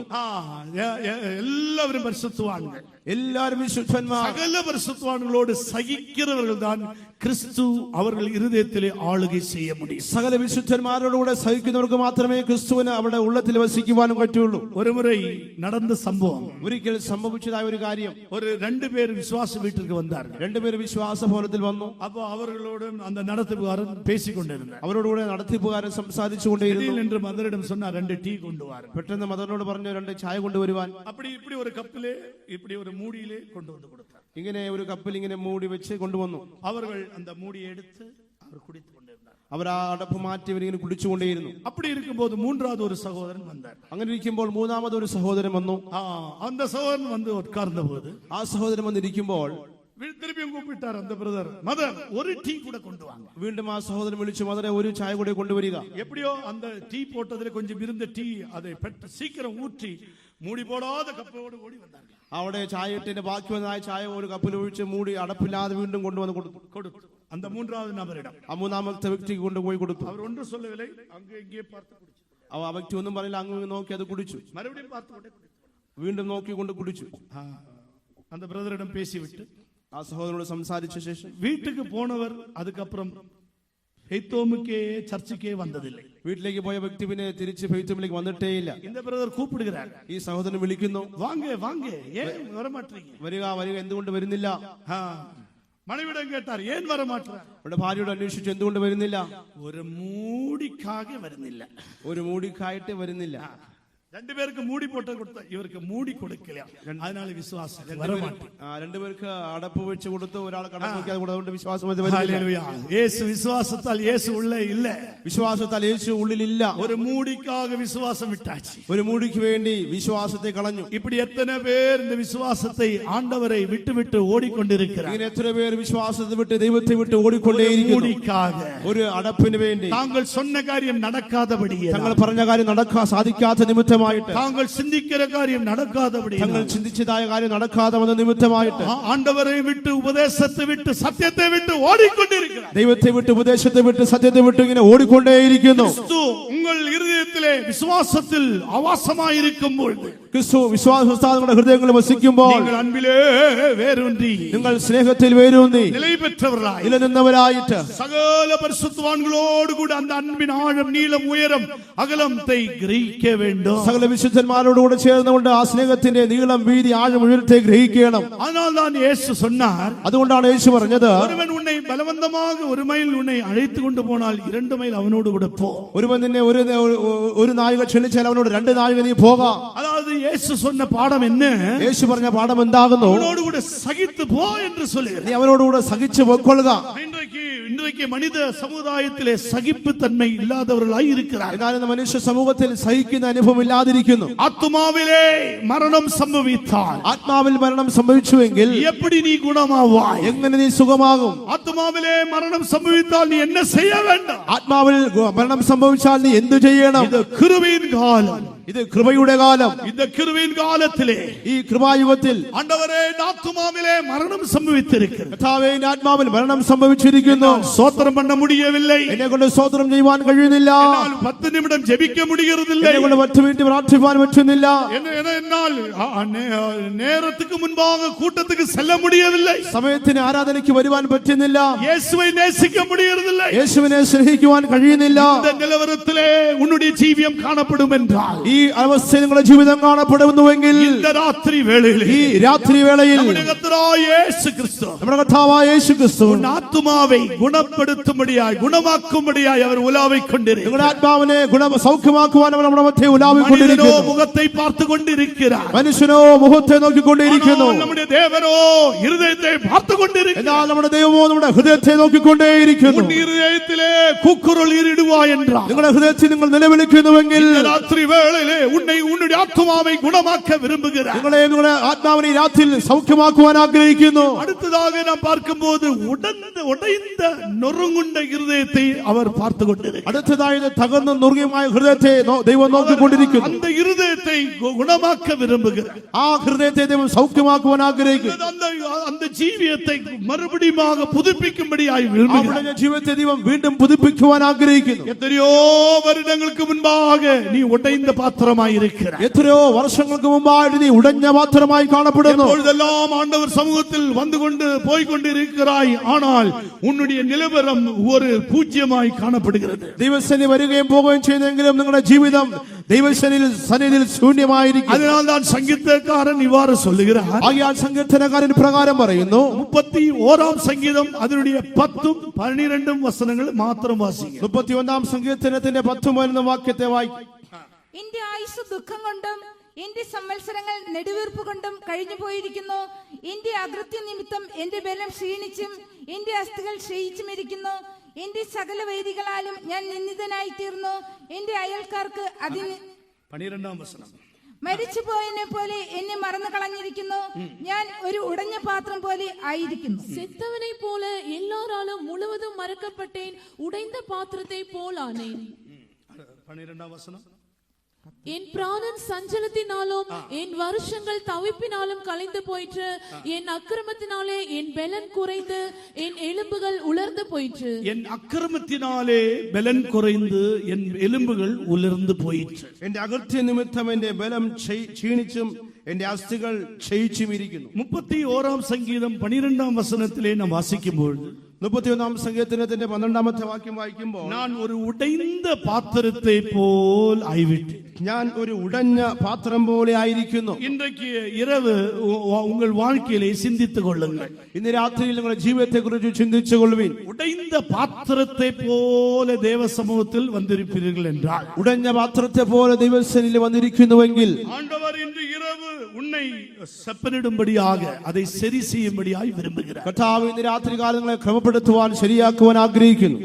എല്ലാവരും പരിശുദ്ധവാന്കൾ, എല്ലാവരും വിശുദ്ധന്മാർ. സകല പരിശുദ്ധവാന്കളോട് സഹിக்கிறவர்கள் தான் கிறிஸ்து அவர்கள் இருதயத்திலே ஆளுகை செய்ய முடியும். സകല വിശുദ്ധന്മാരോടുകൂടെ സഹിക്കുന്നവർക്ക് മാത്രമേ ക്രിസ്തുവിന് അവരുടെ ഉള്ളത്തിൽ വസിക്കുവാനും പറ്റുള്ളൂ. ഒരു മുறை നടന്ന സംഭവം, ഒരിക്കൽ സംഭവിച്ചതായ ഒരു കാര്യം. ഒരു രണ്ടുപേർ വിശ്വാസ വീട്ടിലേക്ക് വന്നാர்கள். രണ്ടുപേർ വിശ്വാസ ഭവനത്തിൽ വന്നു. அப்போ அவர்களோடு அந்த நடத்துபவரன் பேசிக்கொண்டிருந்தார். അവരോടുകൂടെ നടത്തിപ്പുകാരൻ സംസാരിച്ചുകൊണ്ടേയിരുന്നു. என்று மதரிடம் சொன்னார், 2 டீ கொண்டு வாரு. പെട്ടെന്ന് മദറിനോട് പറഞ്ഞു 2 ചായ കൊണ്ടുവരുവാൻ. அப்படி இப்படி ஒரு கப்பிலே இப்படி ஒரு மூடியிலே கொண்டு வந்து கொடுத்தார். ഇങ്ങനെ ഒരു കപ്പിൽ ഇങ്ങനെ മൂടി വെച്ച് കൊണ്ടുവന്നു. அவர்கள் அந்த மூடியை எடுத்து அவர் குடித்து கொண்டிருந்தார். അവർ ആ അടപ്പ് മാറ്റി അവരിങ്ങനെ കുടിച്ചുകൊണ്ടേയിരുന്നു. அப்படி இருக்கும்போது மூன்றாவது ஒரு சகோதரன் வந்தார். അങ്ങനെ ഇരിക്കുമ്പോൾ മൂന്നാമത് ഒരു സഹോദരൻ വന്നു. அந்த சகோதரன் வந்து உட்கார்ந்த போது ആ സഹോദരൻ വന്നിരിക്കുമ്പോൾ திருப்பியும் கூப்பிட்டார் அந்த பிரதர், மதர் ஒரு டீ கூட கொண்டு வாங்க. വീണ്ടും ആ സഹോദരൻ വിളിച്ചു, മദറെ ഒരു ചായ കൂടി കൊണ്ടുവരിക. எப்படியோ அந்த டீ போட்டதிலே கொஞ்சம் இருந்த டீ அதை சீக்கிரம் ஊற்றி மூடி போடாத கப்போடு ஓடி வந்தார்கள். അവിടെ ചായ ഇട്ടിന്റെ ബാക്കി വന്നതായ ചായ ഒരു കപ്പിൽ ഒഴിച്ച് മൂടി അടപ്പില്ലാതെ വീണ്ടും കൊണ്ടുവന്ന് കൊടുത്തു. அந்த மூன்றாவது நபரிடம் ആ മൂന്നാമത്തെ വ്യക്തിക്ക് കൊണ്ടുപോയി കൊടുത്തു. அவர் ஒன்றும் சொல்லவில்லை, அங்கே இங்கே பார்த்து குடிച്ചു. ആ വ്യക്തി ഒന്നും പറയില്ല, അങ്ങ് നോക്കി അത് കുടിച്ചു. மறுபடியும் பார்த்து கொண்டே குடிച്ചു. വീണ്ടും നോക്കിക്കൊണ്ട് കുടിച്ചു. அந்த பிரதரிடம் பேசிவிட்டு ആ സഹോദരനോട് സംസാരിച്ച ശേഷം வீட்டுக்கு போனவர் அதுக்கப்புறம் ഫെയ്ത്തോമുക്കേ ചർച്ചയ്ക്കേ വന്നതില്ല. വീട്ടിലേക്ക് പോയ വ്യക്തി പിന്നെ തിരിച്ച് ഫെയ്ത്തോമിലേക്ക് വന്നിട്ടേ ഇല്ല. இந்த பிரதர் கூப்பிடுகிறார், ഈ സഹോദരൻ വിളിക്കുന്നു, வாங்க வாங்க, ஏன் வர மாட்டீங்க? വരിക വരിക, എന്തുകൊണ്ട് വരുന്നില്ല? மனைவிடம் கேட்டார், ஏன் வர மாட்டீங்க? അവരുടെ ഭാര്യയോട് അന്വേഷിച്ചു, എന്തുകൊണ്ട് വരുന്നില്ല? ഒരു മൂടിക്കാകെ വരുന്നില്ല, ഒരു മൂടിക്കായിട്ട് വരുന്നില്ല. 2 പേർക്ക് മൂടി പോട്ട് കൊടുത്ത ഇവർക്ക് മൂടി കൊടുക്കില്ല, അതിനാൽ വിശ്വാസം. 2 പേർക്ക് അടപ്പ് വെച്ച് കൊടുത്തു, ഒരാൾ കടപ്പ് വെക്കാതെ കൊടുത്തുകൊണ്ട് വിശ്വാസം. യേശു വിശ്വാസത്താൽ യേശു ഉള്ളേ ഇല്ല, വിശ്വാസത്താൽ യേശു ഉള്ളിലില്ല. ഒരു മൂടിക്കാക വിശ്വാസം വിട്ടാச்சு, ഒരു മൂടിക്ക് വേണ്ടി വിശ്വാസത്തെ കളഞ്ഞു. இப்படி எத்தனை பேர் இந்த விசுவாசத்தை ஆண்டவரை விட்டு விட்டு ஓடிக்கொண்டிருக்கிறார். ഇങ്ങനെ എത്ര പേർ വിശ്വാസത്തെ വിട്ട് ദൈവത്തെ വിട്ട് ഓടിക്കൊണ്ടേയിരിക്കുന്നു. ഒരു അടപ്പിന് വേണ്ടി, താങ്കൾ சொன்ன കാര്യം നടക്കാதபடி, തങ്ങൾ പറഞ്ഞ കാര്യം നടക്കാൻ സാധിക്കാത്ത നിമിത്തം, താങ്കൾ ചിന്തിക്കുന്ന കാര്യം നടക്കാதபடி, തങ്ങൾ ചിന്തിച്ചതായ കാര്യം നടക്കാതെ വന്ന നിമിത്തമായിട്ട് ആണ്ടവരെ വിട്ട് ഉപദേശത്തെ വിട്ട് സത്യത്തെ വിട്ട് ഓടിക്കൊണ്ടിരിക്കുന്നു. ദൈവത്തെ വിട്ട് ഉപദേശത്തെ വിട്ട് സത്യത്തെ വിട്ട് ഇങ്ങനെ ഓടിക്കൊണ്ടേയിരിക്കുന്നു. ക്രിസ്തു ഉങ്ങൾ ഹൃദയത്തിലെ വിശ്വാസത്തിൽ ആവാസമായിരിക്കുമ്പോൾ, ക്രിസ്തു വിശ്വാസങ്ങളുടെ ഹൃദയങ്ങളിൽ വസിക്കുമ്പോൾ, നിങ്ങൾ അൻപിലേ വേരൂന്നി, നിങ്ങൾ സ്നേഹത്തിൽ വേരൂന്നി നിലനിൽപ്പെട്ടവരായി നിലനിന്നവരായിട്ട് സകല പരിശുദ്ധവാന്കളോടുകൂടി அந்த അൻപിൻ ആഴം നീളം ഉയരം അകലത്തെ ഗ്രഹിക്ക வேண்டும். സകല വിശുദ്ധന്മാരോടുകൂടെ ചേർന്നുകൊണ്ട് ആ സ്നേഹത്തിന്റെ നീളം വീതി ആഴം ഉയരത്തെ ഗ്രഹിക്കണം. அதனால்தான் இயேசு சொன்னார், അതുകൊണ്ടാണ് യേശു പറഞ്ഞത്, ഒരുവൻ ഉന്നെ ബലവന്തமாக 1 മൈൽ ഉന്നെ അழைத்து கொண்டு போனால் 2 മൈൽ അവനോട് കൂടെ പോ. ഒരുവൻ നിന്നെ ഒരു നാഴിക ക്ഷണിച്ചാൽ അവനോട് 2 നാഴിക നീ പോകാം. അതായത് യേശു சொன்ன പാഠം என்ன? യേശു പറഞ്ഞ പാഠം എന്താകുന്നു? അവനോട് കൂടെ സഹിച്ചു പോ എന്ന് சொல்லுகிறார். നീ അവനോടുകൂടെ സഹിച്ചു പൊയ്ക്കൊള്ളുക. இன்றைக்கு மனித சமுதாயத்திலே சகிப்புத்தன்மை இல்லாதவர்களாய் இருக்கிறார்கள். എന്നാൽ ഇന്ന് മനുഷ്യ സമൂഹത്തിൽ സഹിക്കുന്ന അനുഭവം ഇല്ലാതിരിക്കുന്നു. ആത്മാവിലെ മരണം സംഭവിച്ചാൽ, ആത്മാവിൽ മരണം സംഭവിച്ചുവെങ്കിൽ எப்படி നീ ഗുണമാവാய்? എങ്ങനെ നീ സുഖമാകും? ആത്മാവിലെ മരണം സംഭവിച്ചാൽ നീ என்ன செய்ய வேண்டும்? ആത്മാവിൽ മരണം സംഭവിച്ചാൽ നീ എന്തു ചെയ്യണം? ഇത് കൃപയുടെ കാലം, ഇത് കൃപയുടെ കാലം. இந்த கிருபையின் காலத்திலே, ഈ കൃപായുഗത്തിൽ ആണ്ടവരേ ആത്മാവിലെ മരണം സംഭവിച്ചിരിക്കുന്നു. കർത്താവേ, എന്റെ ആത്മാവിൽ മരണം സംഭവിച്ചിരിക്കുന്നു. സ്തോത്രം பண்ண முடியவில்லை, എന്നെ കൊണ്ട് സ്തോത്രം ചെയ്യുവാൻ കഴിയുന്നില്ല. 10 നിമിഷം ജപിക്ക முடியறதில்லை, എന്നെ കൊണ്ട് 10 മിനിറ്റ് പ്രാർത്ഥിക്കാൻ പറ്റുന്നില്ല. എന്നാൽ നേരத்துக்கு മുൻപാக കൂട്ടத்துக்கு செல்ல முடியவில்லை, സമയത്തിന് ആരാധനയ്ക്ക് വരുവാൻ പറ്റുന്നില്ല. യേശുവെ നേസിக்க முடியறதில்லை, യേശുവിനെ സ്നേഹിക്കുവാൻ കഴിയുന്നില്ല. இந்த நிலவரத்திலே உன்னுடைய ஜீவியம் காணப்படும் என்றால், ഈ അവസ്ഥയിൽ നിങ്ങളുടെ ജീവിതം കാണപ്പെടുന്നുവെങ്കിൽ, இந்த ராத்திரி வேளையில், ഈ രാത്രി വേളയിൽ നമ്മുടെ കർത്താവായ യേശു ക്രിസ്തു, നമ്മുടെ കർത്താവായ യേശു ക്രിസ്തു ആത്മാവെ ഗുണപ്പെടുത്തുമ്പടിയായി ഗുണമാക്കുമ്പടിയായി അവർ ഉലാവിക്കൊണ്ടിരിക്കുന്നു. നിങ്ങളുടെ ആത്മാവിനെ സൗഖ്യമാക്കുവാൻ അവർ നമ്മുടെ മധ്യേ ഉലാവിക്കൊണ്ടിരിക്കുന്നു. മുഖത്തെ പാർത്തുകൊണ്ടിരിക്കുകയാണ്, മനുഷ്യനോ മുഖത്തെ നോക്കിക്കൊണ്ടിരിക്കുന്നു. നമ്മുടെ ദേവനോ ഹൃദയത്തെ പാർത്തുകൊണ്ടിരിക്കുന്നു. എന്നാൽ നമ്മുടെ ദൈവമോ നമ്മുടെ ഹൃദയത്തെ നോക്കിക്കൊണ്ടേയിരിക്കുന്നു. ഹൃദയത്തിലെ കുക്കുറുൾ ഇടുവാ என்றாൽ, നിങ്ങളുടെ ഹൃദയത്തിൽ നിങ്ങൾ നിലവിളിക്കുന്നുവെങ്കിൽ, രാത്രി വേളയിൽ வேளையிலே உன்னை உன்னுடைய ஆத்துமாவை குணமாக்க விரும்புகிறார். നിങ്ങളെ നിങ്ങളുടെ ആത്മാവിനെ ഈ രാത്രിയിൽ സൗഖ്യമാക്കുവാൻ ആഗ്രഹിക്കുന്നു. அடுத்ததாக நாம் பார்க்கும்போது உடைந்த நொறுங்குண்ட இருதயத்தை அவர் பார்த்து கொண்டிருக்கிறார். അടുത്തതായത് തകർന്ന നുറുങ്ങിയമായ ഹൃദയത്തെ ദൈവം നോക്കിക്കൊണ്ടിരിക്കുന്നു. அந்த இருதயத்தை குணமாக்க விரும்புகிறார். ആ ഹൃദയത്തെ ദൈവം സൗഖ്യമാക്കുവാൻ ആഗ്രഹിക്കുന്നു. அந்த ஜீவியத்தை மறுபடியும் புதுப்பிக்கும்படியாய் விரும்புகிறார். ജീവിതത്തെ ദൈവം വീണ്ടും പുതുപ്പിക്കുവാൻ ആഗ്രഹിക്കുന്നു. എത്രയോ വർഷങ്ങൾക്ക് മുൻപാக നീ ഉടൈந்த பாத்திரமாய் இருக்கிறாய். എത്രയോ വർഷങ്ങൾക്ക് മുമ്പായിട്ട് നീ ഉടഞ്ഞ പാത്രമായി കാണപ്പെടുന്നു. இப்பொழுதெல்லாம் ஆண்டவர் சமூகத்தில் வந்து கொண்டு போய் கொண்டு இருக்கிறாய். ஆனால் உன்னுடைய நிலவரம் ஒரு பூஜ்யமாய் காணப்படுகிறது. ദൈവസന്നിധി വരികയും പോവുകയും ചെയ്യുന്നെങ്കിലും നിങ്ങളുടെ ജീവിതം ദൈവസന്നിധിയിൽ ശൂന്യമായിരിക്കും. அதனால் தான் சங்கீதக்காரன் இவ்வாறு சொல்லுகிறார். ആകയാൽ സങ്കീർത്തനക്കാരൻ പ്രകാരം പറയുന്നു, 31 സങ്കീതം അതിനുடைய 10ഉം 12ഉം വസനങ്ങൾ മാത്രം വാസിക്കുക. 31 സങ്കീർത്തനത്തിന്റെ 10-11 വാക്യത്തെ വായിക്കും. എന്റെ ആയുസ് ദുഃഖം കൊണ്ടും എന്റെ സംവത്സരങ്ങൾ നെടുവീർപ്പ് കൊണ്ടും കഴിഞ്ഞു പോയിരിക്കുന്നു. എന്റെ അകൃത്യ നിമിത്തം എന്റെ ബലം ക്ഷീണിച്ചും എന്റെ അസ്ഥികൾ ക്ഷയിച്ചുമിരിക്കുന്നു. എന്റെ സകല വൈരികളാലും ഞാൻ നിന്ദിതനായി തീർന്നു. എന്റെ അയൽക്കാർക്ക് 12ാം വസനം, മരിച്ചുപോയതിനെ പോലെ എന്നെ മറന്നു കളഞ്ഞിരിക്കുന്നു. ഞാൻ ഒരു ഉടഞ്ഞ പാത്രം പോലെ ആയിരിക്കുന്നു. செத்தவனை போல எல்லாராலும் முழுவதும் மறக்கப்பட்டேன், உடைந்த பாத்திரத்தை போலானேன். 12ாம் வசனம், என் பிராணன் சஞ்சலத்தினாலும் என் வருஷங்கள் தவிப்பினாலும் கலைந்து போயிற்று. என் அக்கிரமத்தினாலே என் பலன் குறைந்து என் எலும்புகள் உலர்ந்து போயிற்று. என் அக்கிரமத்தினாலே பலன் குறைந்து என் எலும்புகள் உலர்ந்து போயிற்று. എന്റെ അകൃത്യ നിമിത്തം എന്റെ ബലം ക്ഷീണിച്ചും എന്റെ അസ്ഥികൾ ക്ഷയിച്ചും ഇരിക്കുന്നു. 31ാം സങ്കീതം 12ാം വസനത്തിലെ നാം വാസിക്കുമ്പോൾ 31 സങ്കീർത്തനത്തിന്റെ 12ാമത്തെ വാക്യം വായിക്കുമ്പോൾ, ഞാൻ ഒരു ഉടൈந்த പാത്രത്തെ പോൽ ആയിവിട്ടു. ഞാൻ ഒരു ഉടഞ്ഞ പാത്രം പോലെ ആയിരിക്കുന്നു. இன்றைக்கு இரவு உங்கள் வாழ்க்கையிலே சிந்தித்துக் கொள்ளுங்கள். ഇന്ന് രാത്രിയിൽ നിങ്ങളുടെ ജീവിതത്തെ കുറിച്ച് ചിന്തിച്ചു കൊള്ളുവിൻ. உடைந்த பாத்திரத்தை போல தேவ சமூகத்தில் வந்திருப்பீர்கள் என்றால், ഉടഞ്ഞ പാത്രത്തെ പോലെ ദൈവസന്നിധിയിൽ വന്നിരിക്കുന്നുവെങ്കിൽ, ஆண்டவர் இன்று இரவு உன்னை செப்பனிடும்படியாக அதை சரி செய்யும்படியாய் விரும்புகிறார். കർത്താവ് ഇന്ന് രാത്രി കാലങ്ങളെ ക്രമപ്പെടുത്തുവാൻ ശരിയാക്കുവാൻ ആഗ്രഹിക്കുന്നു.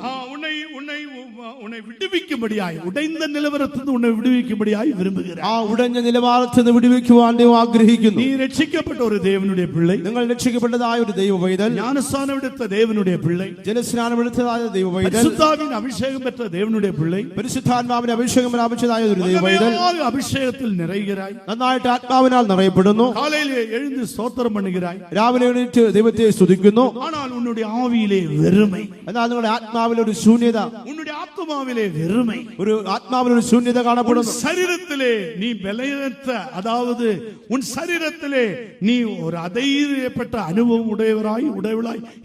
உன்னை விடுவிக்கும்படியாய், உடைந்த நிலவரத்திலிருந்து உன்னை விடுவிக்கும்படியாய் விரும்புகிறார். ആ ഉടഞ്ഞ നിലവാരത്തിൽ നിന്ന് വിടുവിക്കുവാൻ ദൈവം ആഗ്രഹിക്കുന്നു. നീ രക്ഷിക്കപ്പെട്ട ഒരു ദേവനുடைய പിള്ളை, നിങ്ങൾ രക്ഷിക്കപ്പെട്ടതായ ഒരു ദൈവ പൈതൽ, ஞானஸ்நானம் எடுத்த தேவனுடைய பிள்ளை, ജലസ്നാനം എടുത്തതായ ദൈവ പൈതൽ, பரிசுத்தாவின் அபிஷேகம் பெற்ற தேவனுடைய பிள்ளை, പരിശുദ്ധാത്മാവിന്റെ അഭിഷേകം പ്രാപിച്ചതായ ഒരു ദൈവ പൈതൽ, அபிஷேகத்தில் நிறைகிறாய். നന്നായിട്ട് ആത്മാവിനാൽ നിറയപ്പെടുന്നു. காலையிலே எழுந்து ஸ்தோத்திரம் பண்ணுகிறாய். രാവിലെ എണീറ്റ് ദൈവത്തെ സ്തുതിക്കുന്നു. ஆனால் உன்னுடைய ஆவியிலே வெறுமை, എന്നാൽ നിങ്ങളുടെ ആത്മാവിൽ ഒരു ശൂന്യത, உன்னுடைய ஆத்மாவிலே வெறுமை, ഒരു ആത്മാവിൽ ഒരു ശൂന്യത കാണപ്പെടുന്നു. சரீரத்திலே நீ பலனற்ற, அதாவது உன் சரீரத்திலே நீ ஒரு அதைரியப்பட்ட அனுபவம் உடையவளாய்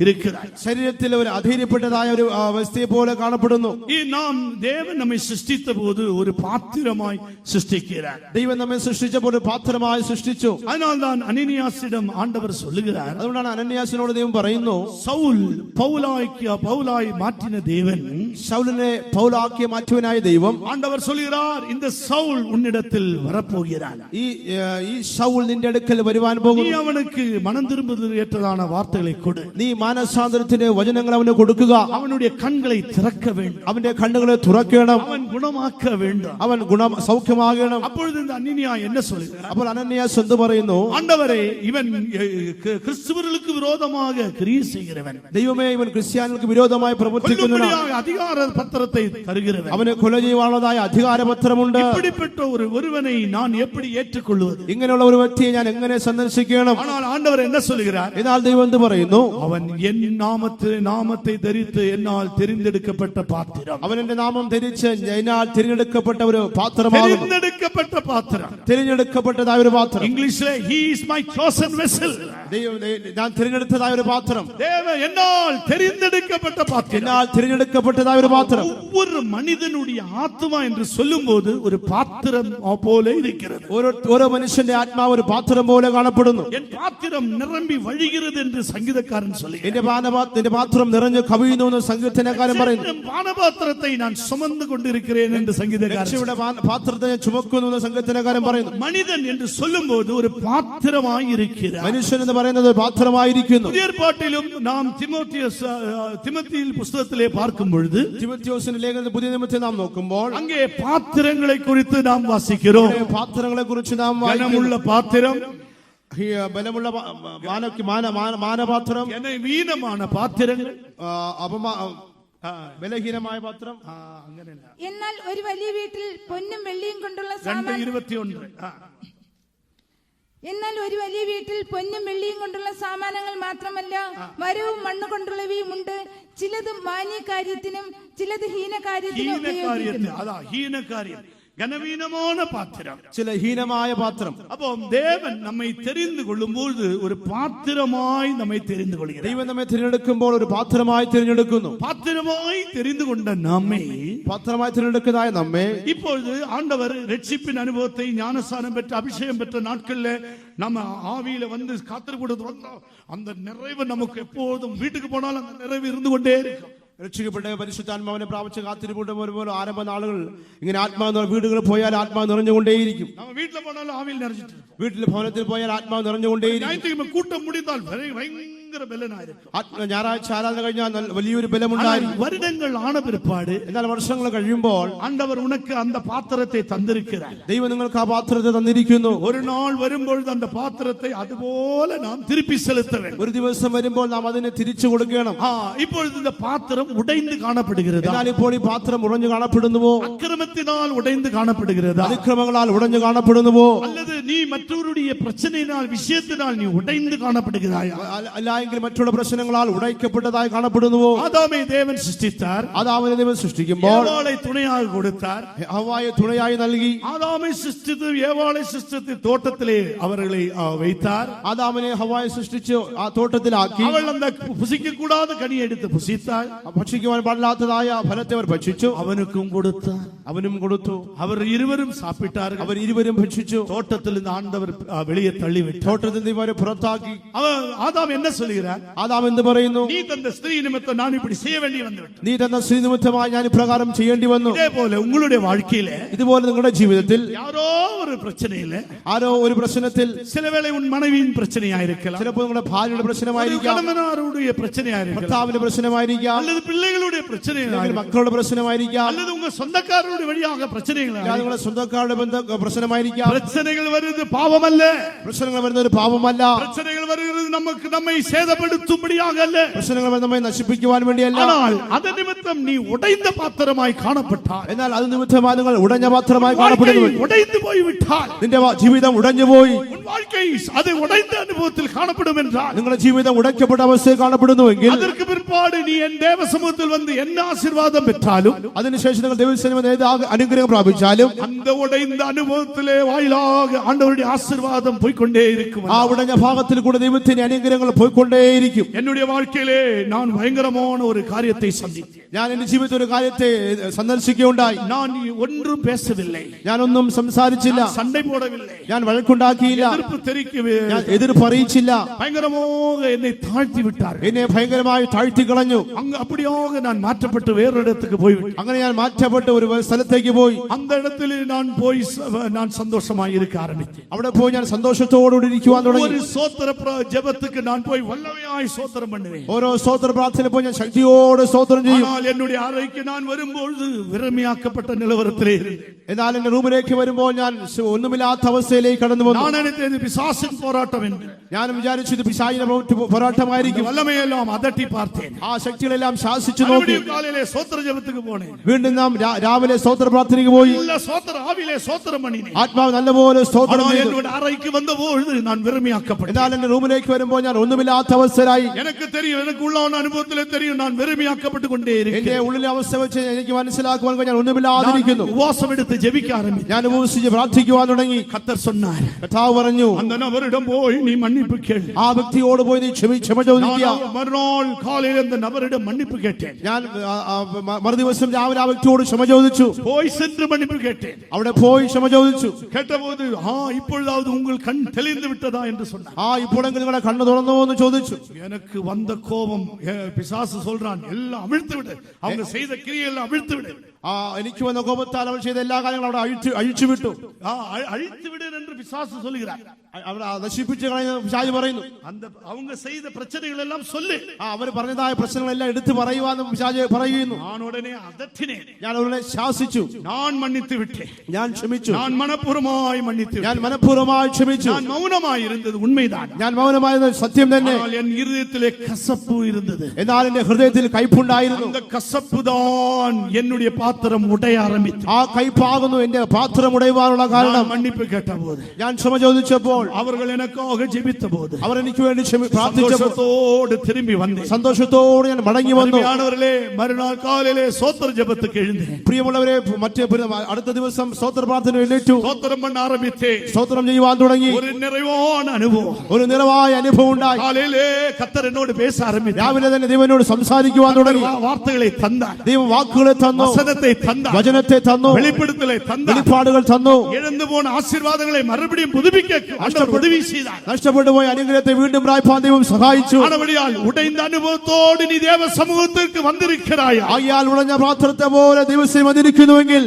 இருக்கிறாய். ശരീരത്തിൽ ഒരു അധൈര്യപ്പെട്ടതായ ഒരു അവസ്ഥയെ പോലെ കാണപ്പെടുന്നു. நாம் தேவன் நம்மை சிருஷ்டித்த போது ஒரு பாத்திரமாய் சிருஷ்டிக்கிறார். ദൈവം നമ്മെ സൃഷ്ടിച്ചപ്പോൾ ഒരു പാത്രമായി സൃഷ്ടിച്ചു. அதனால்தான் அனனியாசிடம் ஆண்டவர் சொல்லுகிறார், അതുകൊണ്ടാണ് അനന്യാസിനോട് ദൈവം പറയുന്നു, சவுல் பவுலாய் மாற்றின தேவன், ശൗലിനെ പൗലാക്കി മാറ്റുവാനായ ദൈവം, ஆண்டவர் சொல்கிறார், இந்த சவுல் உன்னிடத்தில் வரப்போகிறார். ഈ ശൗൽ നിന്റെ അടുക്കൽ വരുവാൻ പോകുന്നു. நீ அவனுக்கு மனம் திரும்புதல் ஏற்றதான வார்த்தைகளை கொடு. നീ മാനസാന്തരത്തിന്റെ വചനങ്ങൾ അവന് കൊടുക്കുക. அவனுடைய கண்களை திறக்க வேண்டும். അവന്റെ കണ്ണുകളെ തുറക്കണം. அவன் குணமாக்க வேண்டும். അവൻ സൗഖ്യമാകണം. அப்பொழுது இந்த அனனியா என்ன சொல்லுகிறார்? അപ്പോൾ അനന്യാസ് എന്ത് പറയുന്നു? ஆண்டவரே, இவன் கிறிஸ்துவர்களுக்கு விரோதமாக கிரியை செய்கிறவன், ദൈവമേ, ഇവൻ ക്രിസ്ത്യാനികൾക്ക് വിരോധമായി പ്രവർത്തിക്കുന്നവനാണ്. அதிகார பத்திரத்தை தருகிறவன், അവന് കൊല ചെയ്യുവാനുള്ളതായ അധികാരപത്രമുണ്ട്. இப்படிப்பட்ட ஒருவனை நான் எப்படி ஏற்றுக்கொள்வது? ഇങ്ങനെയുള്ള ഒരു വ്യക്തിയെ ഞാൻ എങ്ങനെ സന്ദർശിക്കണം? ஆனால் ஆண்டவர் என்ன சொல்லுகிறார்? എന്നാൽ ദൈവം എന്ത് പറയുന്നു? அவன் என் நாமத்தை தரித்து என்னால் தெரிந்தெடுக்கப்பட்ட பாத்திரம். അവൻ എന്റെ നാമം ധരിച്ച് എന്നാൽ തിരഞ്ഞെടുക്കപ്പെട്ട ഒരു പാത്രമാകുന്നു. தெரிந்தெடுக்கப்பட்ட பாத்திரம், തിരഞ്ഞെടുക്കപ്പെട്ടതായ ഒരു പാത്രം. இங்கிலீஷில் he is my chosen vessel. ഞാൻ തിരഞ്ഞെടുത്തതായ ഒരു പാത്രം. என்னால் தெரிந்தெடுக்கப்பட்ட பாத்திரம், എന്നാൽ തിരഞ്ഞെടുക്കപ്പെട്ടതായ ഒരു പാത്രം. ஒவ்வொரு மனிதனுடைய ஆத்மா என்று சொல்லும்போது ஒரு பாத்திரம் போல இருக்கிறது. ഓരോ മനുഷ്യന്റെ ആത്മാവ് ഒരു പാത്രം പോലെ കാണപ്പെടുന്നു. என் பாத்திரம் நிரம்பி வழிகிறது என்று சங்கீதக்காரன் சொல்லுகிறார். എന്റെ പാത്രം നിറഞ്ഞു കവിയുന്നു എന്ന് സങ്കീർത്തനക്കാരൻ പറയുന്നു. பானபாத்திரத்தை நான் சுமந்து கொண்டிருக்கிறேன் என்று சங்கீதக்காரன், പാത്രത്തെ ഞാൻ ചുമക്കുന്നു എന്ന് സങ്കീർത്തനക്കാരൻ പറയുന്നു. மனிதன் என்று சொல்லும்போது ஒரு பாத்திரமாய் இருக்கிறார். മനുഷ്യൻ എന്ന് പറയുന്നത് പാത്രമായിരിക്കുന്നു. പുതിയ ഏർപ്പാട്ടിലും നാം തിമോത്തിയിൽ പുസ്തകത്തിലെ பார்க்கும் பொழுது തിമോത്തിയോസിന്റെ ലേഖനത്തിൽ പുതിയ നിയമത്തെ നാം നോക്കുമ്പോൾ அங்கே பாத்திரங்களை குறித்து நாம் வாசிக்கிறோம். പാത്രങ്ങളെ കുറിച്ച് നാം கனமுள்ள பாத்திரம், ബലമുള്ള മാനപാത്രം, வீணமான பாத்திரங்கள், ബലഹീനമായ പാത്രം. അങ്ങനെയല്ല. എന്നാൽ ഒരു വലിയ വീട്ടിൽ പൊന്നും വെള്ളിയും കൊണ്ടുള്ള സാമാനം 2:21 എന്നാൽ ഒരു വലിയ വീട്ടിൽ പൊന്നും വെള്ളിയും കൊണ്ടുള്ള സാമാനങ്ങൾ മാത്രമല്ല മരവും മണ്ണ് കൊണ്ടുള്ളവയും ഉണ്ട്. ചിലത് മാന്യകാര്യത്തിനും ചിലത് ഹീനകാര്യത്തിനും ഉപയോഗിക്കുന്നു. അതാ ഹീനകാര്യം, கனவீனமான பாத்திரம், ചില ഹീനമായ പാത്രം. அப்போ தேவன் நம்மை தெரிந்து கொள்ளும்போது ஒரு பாத்திரமாய் நம்மை தெரிந்து கொள்கிறார். ദൈവം നമ്മെ തിരഞ്ഞെടുക്കുമ്പോൾ ഒരു പാത്രമായി തിരഞ്ഞെടുക്കുന്നു. பாத்திரமாய் தெரிந்து கொண்ட நம்மை, പാത്രമായി തിരഞ്ഞെടുക്കുന്നതായ നമ്മെ இப்பொழுது ஆண்டவர் ரட்சிப்பின் அனுபவத்தை ஞானஸ்நானம் பெற்ற அபிஷேகம் பெற்ற நாட்கள்ல நம்ம ஆவியில வந்து காத்திரு கொடுத்து வந்தோம். அந்த நிறைவு நமக்கு எப்போதும் வீட்டுக்கு போனாலும் அந்த நிறைவு இருந்து கொண்டே இருக்கும். രക്ഷിക്കപ്പെട്ട പരിശുദ്ധാത്മാവിനെ പ്രാപിച്ച് കാത്തിരിപ്പുണ്ട് വരുമ്പോൾ ആരംഭ നാളുകൾ ഇങ്ങനെ ആത്മാവ് വീടുകളിൽ പോയാൽ ആത്മാവ് നിറഞ്ഞുകൊണ്ടേയിരിക്കും. நம்ம வீட்டுல போனாலும் ஆவியில் நிறைஞ்சிட்டு, വീട്ടിൽ ഭവനത്തിൽ പോയാൽ ആത്മാവ് നിറഞ്ഞുകൊണ്ടേയിരിക്കും. கூட்டம் முடிந்தால் பயங்கர பலனாயிருக்கும். ഞായറാഴ്ച ആരാധന കഴിഞ്ഞാൽ വലിയൊരു ബലമുണ്ടായിരിക്കും. வருடங்கள் ஆன பிற்பாடு, എന്നാൽ വർഷങ്ങൾ കഴിയുമ്പോൾ ஆண்டவர் உனக்கு அந்த பாத்திரத்தை தந்திருக்கிறார். ദൈവം നിങ്ങൾക്ക് ആ പാത്രത്തെ തന്നിരിക്കുന്നു. ஒரு நாள் வரும்பொழுது அந்த பாத்திரத்தை அதுபோல நாம் திருப்பி செலுத்த வேண்டும். ഒരു ദിവസം വരുമ്പോൾ നാം അതിനെ തിരിച്ചു കൊടുക്കണം. இப்பொழுது இந்த பாத்திரம் உடைந்து காணப்படுகிறது. എന്നാൽ ഇപ്പോൾ ഈ പാത്രം ഉടഞ്ഞു കാണപ്പെടുന്നുവോ? அக்கிரமத்தினால் உடைந்து காணப்படுகிறதா? അതിക്രമങ്ങളാൽ ഉടഞ്ഞു കാണപ്പെടുന്നുവോ? அல்லது நீ மற்றவருடைய பிரச்சனையினால் விஷயத்தினால் நீ உடைந்து காணப்படுகிறாயா? അല്ലെങ്കിൽ മറ്റുള്ള പ്രശ്നങ്ങളാൽ ഉടയ്ക്കപ്പെട്ടതായി കാണപ്പെടുന്നുവോ? ஆதாமை தேவன் சிருஷ்டித்தார். ആദാമിനെ ദൈവം സൃഷ്ടിക്കുമ്പോൾ ஏவாளை துணையாக கொடுத்தார். ഹവ്വായെ തുണയായി നൽകി. ஆதாமை சிருஷ்டித்து ஏவாளை சிருஷ்டித்து தோட்டத்திலே அவர்களை வைத்தார். ആദാമിനെ ഹവ്വായെ സൃഷ്ടിച്ചു ആ തോട്ടത്തിലാക്കി. அவள் அந்த புசிக்க கூடாத கனியை எடுத்து புசித்தாள். ഭക്ഷിക്കുവാൻ പാടില്ലാത്തതായ ഫലത്തെ അവർ ഭക്ഷിച്ചു. அவனுக்கும் கொடுத்தார். അവനും കൊടുത്തു. அவர் இருவரும் சாப்பிட்டார்கள். അവർ ഇരുവരും ഭക്ഷിച്ചു. தோட்டத்தில் இந்த ஆண்டவர் வெளியே தள்ளிவிட்டார். തോട്ടത്തിൽ നിന്ന് ഇവരെ പുറത്താക്കി. ஆதாம் என்ன சொல்கிறார்? ആദാം എന്ത് പറയുന്നു? நீ தந்த ஸ்திரீ நிமித்தம் நான் இப்படி செய்ய வேண்டி வந்துவிட்டேன். നീ തന്ന സ്ത്രീ നിമിത്തമായി ഞാൻ ഇപ്രകാരം ചെയ്യേണ്ടി വന്നു. இதேபோல உங்களுடைய வாழ்க்கையிலே, ഇതുപോലെ നിങ്ങളുടെ ജീവിതത്തിൽ யாரோ ஒரு பிரச்சனையில, ആരോ ഒരു പ്രശ്നത്തിൽ, சிலவேளை உன் மனைவியின் பிரச்சனையா இருக்கலாம், ചിലപ്പോൾ നിങ്ങളുടെ ഭാര്യയുടെ പ്രശ്നമായിരിക്കാം, கணவனாருடைய பிரச்சனையா இருக்கலாம், ഭർത്താവിന്റെ പ്രശ്നമായിരിക്കാം, அல்லது பிள்ளைகளுடைய பிரச்சனையா, മക്കളുടെ പ്രശ്നമായിരിക്കാം, அல்லது உங்க சொந்தக்காரருடைய வழியாக பிரச்சனைகள், നിങ്ങളുടെ സ്വന്തക്കാരുടെ പ്രശ്നമായിരിക്കാം. பிரச்சனைகள் வருது பாவம் அல்ல. പ്രശ്നങ്ങൾ വരുന്നത് ഒരു പാപമല്ല. பிரச்சனைகள் வருகிறது நம்மை சேதப்படுத்தும்படியாக அல்ல. പ്രശ്നങ്ങൾ നമ്മെ നശിപ്പിക്കുവാൻ വേണ്ടിയല്ല. ஆனால் അത് നിമിത്തം നീ உடைந்த பாத்திரமாய் காணப்பட்டால், എന്നാൽ അത് നിമിത്തമായി നിങ്ങൾ ഉടഞ്ഞ പാത്രമായി കാണപ്പെടുന്നു. உடைந்து போய்விட்டால், നിന്റെ ജീവിതം ഉടഞ്ഞുപോയി, உன் வாழ்க்கை அது உடைந்த അനുഭവത്തിൽ കാണപ്പെടും என்றால், നിങ്ങളുടെ ജീവിതം ഉടയ്ക്കപ്പെട്ട അവസ്ഥയിൽ കാണപ്പെടുന്നുവെങ്കിൽ, அதற்கு பிற்பாடு நீ என் தேவ சமூகத்தில் வந்து என்ன ஆசீர்வாதம் பெற்றாலும், അതിനുശേഷം നിങ്ങൾ ദൈവസന്നിധിയിൽ അനുഗ്രഹം പ്രാപിച്ചാലും, அந்த உடைந்த அனுபவத்திலே வாயிலாக ஆண்டவருடைய ஆசீர்வாதம் போய்க்கொண்டே இருக்கும். ആ ഉടഞ്ഞ ഭാഗത്തിൽ കൂടെ ദൈവത്തിന്റെ അനുഗ്രഹങ്ങൾ പോയിക്കൊണ്ടേയിരിക്കും. என்னுடைய வாழ்க்கையிலே நான் பயங்கரமான ஒரு காரியத்தை சந்தித்தேன். ഞാൻ എന്റെ ജീവിതത്തിൽ ഒരു കാര്യത്തെ സന്ദർശിക്കുകയുണ്ടായി. நான் ஒன்றும் பேசவில்லை, ഞാനൊന്നും സംസാരിച്ചില്ല, சண்டை போடவில்லை, ഞാൻ വഴക്കുണ്ടാക്കിയില്ല, எதிர்ப்பு தெரிவிக்கவே, ഞാൻ എതിർപ്പ് അറിയിച്ചില്ല. பயங்கரமாக என்னை தாழ்த்தி விட்டார். എന്നെ ഭയങ്കരമായി താഴ്ത്തി കളഞ്ഞു. அப்படியாக நான் மாற்றப்பட்டு வேறு இடத்துக்கு போய்விட்டேன். അങ്ങനെ ഞാൻ മാറ്റപ്പെട്ട് ഒരു സ്ഥലത്തേക്ക് പോയി. அந்த இடத்தில் நான் போய் நான் சந்தோஷமாக இருக்க ஆரம்பித்தேன். അവിടെ പോയി ഞാൻ സന്തോഷത്തോടുകൂടി ഇരിക്കുവാൻ തുടങ്ങി. ஒரு ஸ்தோத்திர ஜெபத்துக்கு நான் போய் வல்லமையாய் ஸ்தோத்திரம் பண்ணுவேன். ഓരോ സ്തോത്ര പ്രാർത്ഥന പോയി ഞാൻ ശക്തിയോടെ സ്തോത്രം ചെയ്യും. ஆனால் என்னுடைய அறைக்கு நான் வரும்போது விரமியாக்கப்பட்ட நிலவரத்திலே இருந்தேன். എന്നാൽ എന്റെ റൂമിലേക്ക് വരുമ്പോൾ ഞാൻ ഒന്നുമില്ലാത്ത അവസ്ഥയിലേക്ക് കടന്നു വന്നു. நான் நினைத்தேன் பிசாசின் போராட்டம் என்று. ഞാനും വിചാരിച്ചു ഇത് പിശാചിന്റെ പോരാട്ടമായിരിക്കും. வல்லமையெல்லாம் அதட்டி பார்த்தேன். ആ ശക്തികളെല്ലാം ശാസിച്ചു നോക്കി. காலையிலே ஸ்தோத்திர ஜெபத்துக்கு போனேன். വീണ്ടും നാം രാവിലെ സ്തോത്ര പ്രാർത്ഥനയ്ക്ക് പോയി. நல்ல ஸ்தோத்திர ஆவியிலே ஸ்தோத்திரம் பண்ணினேன். ആത്മാവ് നല്ലപോലെ സ്തോത്രം ചെയ്തു. என்னுடைய அறைக்கு வந்தபோது நான் விரமியாக்கப்பட்டேன். എന്നാൽ എന്റെ റൂമിലേക്ക് വരുമ്പോൾ ഞാൻ ഒന്നുമില്ലാത്ത അവസ്ഥരായി. எனக்கு தெரியும், எனக்கு உள்ளான அனுபவத்திலே தெரியும், நான் விரமியாக்கப்பட்டு கொண்டே എന്റെ இருக்கிறேன். ഉള്ളിലെ അവസ്ഥ വെച്ച് എനിക്ക് മനസ്സിലാക്കുവാൻ ഞാൻ ഒന്നുമില്ലാതിരിക്കുന്നു. உபவாசம் எடுத்து ஜெபிக்க ஆரம்பித்தேன். ഞാൻ ഉപവസിച്ച് പ്രാർത്ഥിക്കുവാൻ തുടങ്ങി. கர்த்தர் சொன்னார், കർത്താവ് പറഞ്ഞു, அந்த நபரிடம் போய் நீ மன்னிப்பு கேள். ആ വ്യക്തിയോട് പോയി നീ ക്ഷമ ചോദിക്കുക. மறுநாள் காலையில் அந்த நபரிடம் மன்னிப்பு கேட்டேன். ഞാൻ മറുദിവസം രാവിലെ ആ വ്യക്തിയോട് ക്ഷമ ചോദിച്ചു. போய் சென்று மன்னிப்பு கேட்டேன். അവിടെ പോയി ക്ഷമ ചോദിച്ചു. கேட்டபோது இப்பொழுதாவது உங்கள் கண் தெளிந்து விட்டதா என்று சொன்னார். ഇപ്പോഴെങ്കിലും നിങ്ങളുടെ കണ്ണ് തുറന്നോ എന്ന് ചോദിച്ചു. எனக்கு வந்த கோபம், பிசாசு சொல்றான் எல்லாம் அவிழ்த்து விடு, அவங்க செய்த கிரியையெல்லாம் அவிழ்த்து விடு. എനിക്ക് വന്ന കോപത്താൽ അവൾ ചെയ്ത എല്ലാ കാര്യങ്ങളും അവിടെ അഴിച്ചുവിട്ടു. அழித்து விடு என்று என்று பிசாசு சொல்லுகிறார். അവിടെ നശിപ്പിച്ച് കളയുന്ന പിശാച് പറയുന്നു. அந்த அவங்க செய்த பிரச்சனைகள் எல்லாம் சொல்லு. അവർ പറഞ്ഞതായ പ്രശ്നങ്ങളെല്ലാം എടുത്തു പറയുവാനും പിശാച് പറയുന്നു. நான் உடனே அதட்டினேன். ഞാൻ അവരെ ശാസിച്ചു. நான் மன்னித்து விட்டேன். ഞാൻ ക്ഷമിച്ചു. நான் மனப்பூர்வமாய் மன்னித்து ഞാൻ മനഃപൂർവ്വമായി ക്ഷമിച്ചു. நான் மௌனமாய் இருந்தது உண்மைதான். ഞാൻ മൗനമായത് സത്യം തന്നെ. ஆனால் என் இருதயத்திலே கசப்பு இருந்தது. എന്നാൽ എന്റെ ഹൃദയത്തിൽ കയ്പുണ്ടായിരുന്നു. அந்த கசப்பு தான் என்னுடைய பாத்திரம் உடைய ஆரம்பித்தது. ആ കയ്പാകുന്നു എന്റെ പാത്രം ഉടയുവാനുള്ള കാരണം. நான் மன்னிப்பு கேட்டபோது, ഞാൻ ക്ഷമ ചോദിച്ചപ്പോൾ, அவர்கள் எனக்காக ஜெபித்தபோது, അവർ എനിക്ക് വേണ്ടി പ്രാർത്ഥിച്ചപ്പോൾ சந்தோஷத்தோடு திரும்பி வந்தேன். സന്തോഷത്തോടെ ഞാൻ മടങ്ങി വന്നു. அருமையானவர்களே, மறுநாள் காலையிலே ஸ்தோத்திர ஜெபத்துக்கு எழுந்தேன். പ്രിയമുള്ളവരെ, അടുത്ത ദിവസം സ്തോത്ര പ്രാർത്ഥന എഴുന്നേറ്റു. ஸ்தோத்திரம் பண்ண ஆரம்பித்தேன். സ്തോത്രം ചെയ്യുവാൻ തുടങ്ങി. ஒரு நிறைவான அனுபவம், ഒരു നിറവായ അനുഭവം ഉണ്ടായി. காலையிலே கர்த்தர் என்னோடு பேச ஆரம்பித்தார். രാവിലെ തന്നെ ദൈവനോട് സംസാരിക്കുവാൻ തുടങ്ങി. வார்த்தைகளை தந்தார். ദൈവം വാക്കുകളെ തന്നു, வசனத்தை தந்தார், വചനത്തെ തന്നു, வெளிப்படுத்தலை தந்தார், വെളിപ്പാടുകൾ തന്നു. இழந்து போன ஆசீர்வாதங்களை மறுபடியும் புதுப்பிக்க ஆண்டவர் உதவி செய்தார். നഷ്ടപ്പെട്ടു പോയ അനുഗ്രഹത്തെ വീണ്ടും പ്രാപിപ്പാൻ ദൈവം സഹായിച്ചു. ஆனபடியால் உடைந்த அனுபவத்தோடு நீ தேவ சமூகத்திற்கு வந்திருக்கிறாய். ആയാൽ ഉടഞ്ഞ പാത്രത്തെ പോലെ ദൈവസന്നിധിയിൽ വന്നിരിക്കുന്നുവെങ്കിൽ,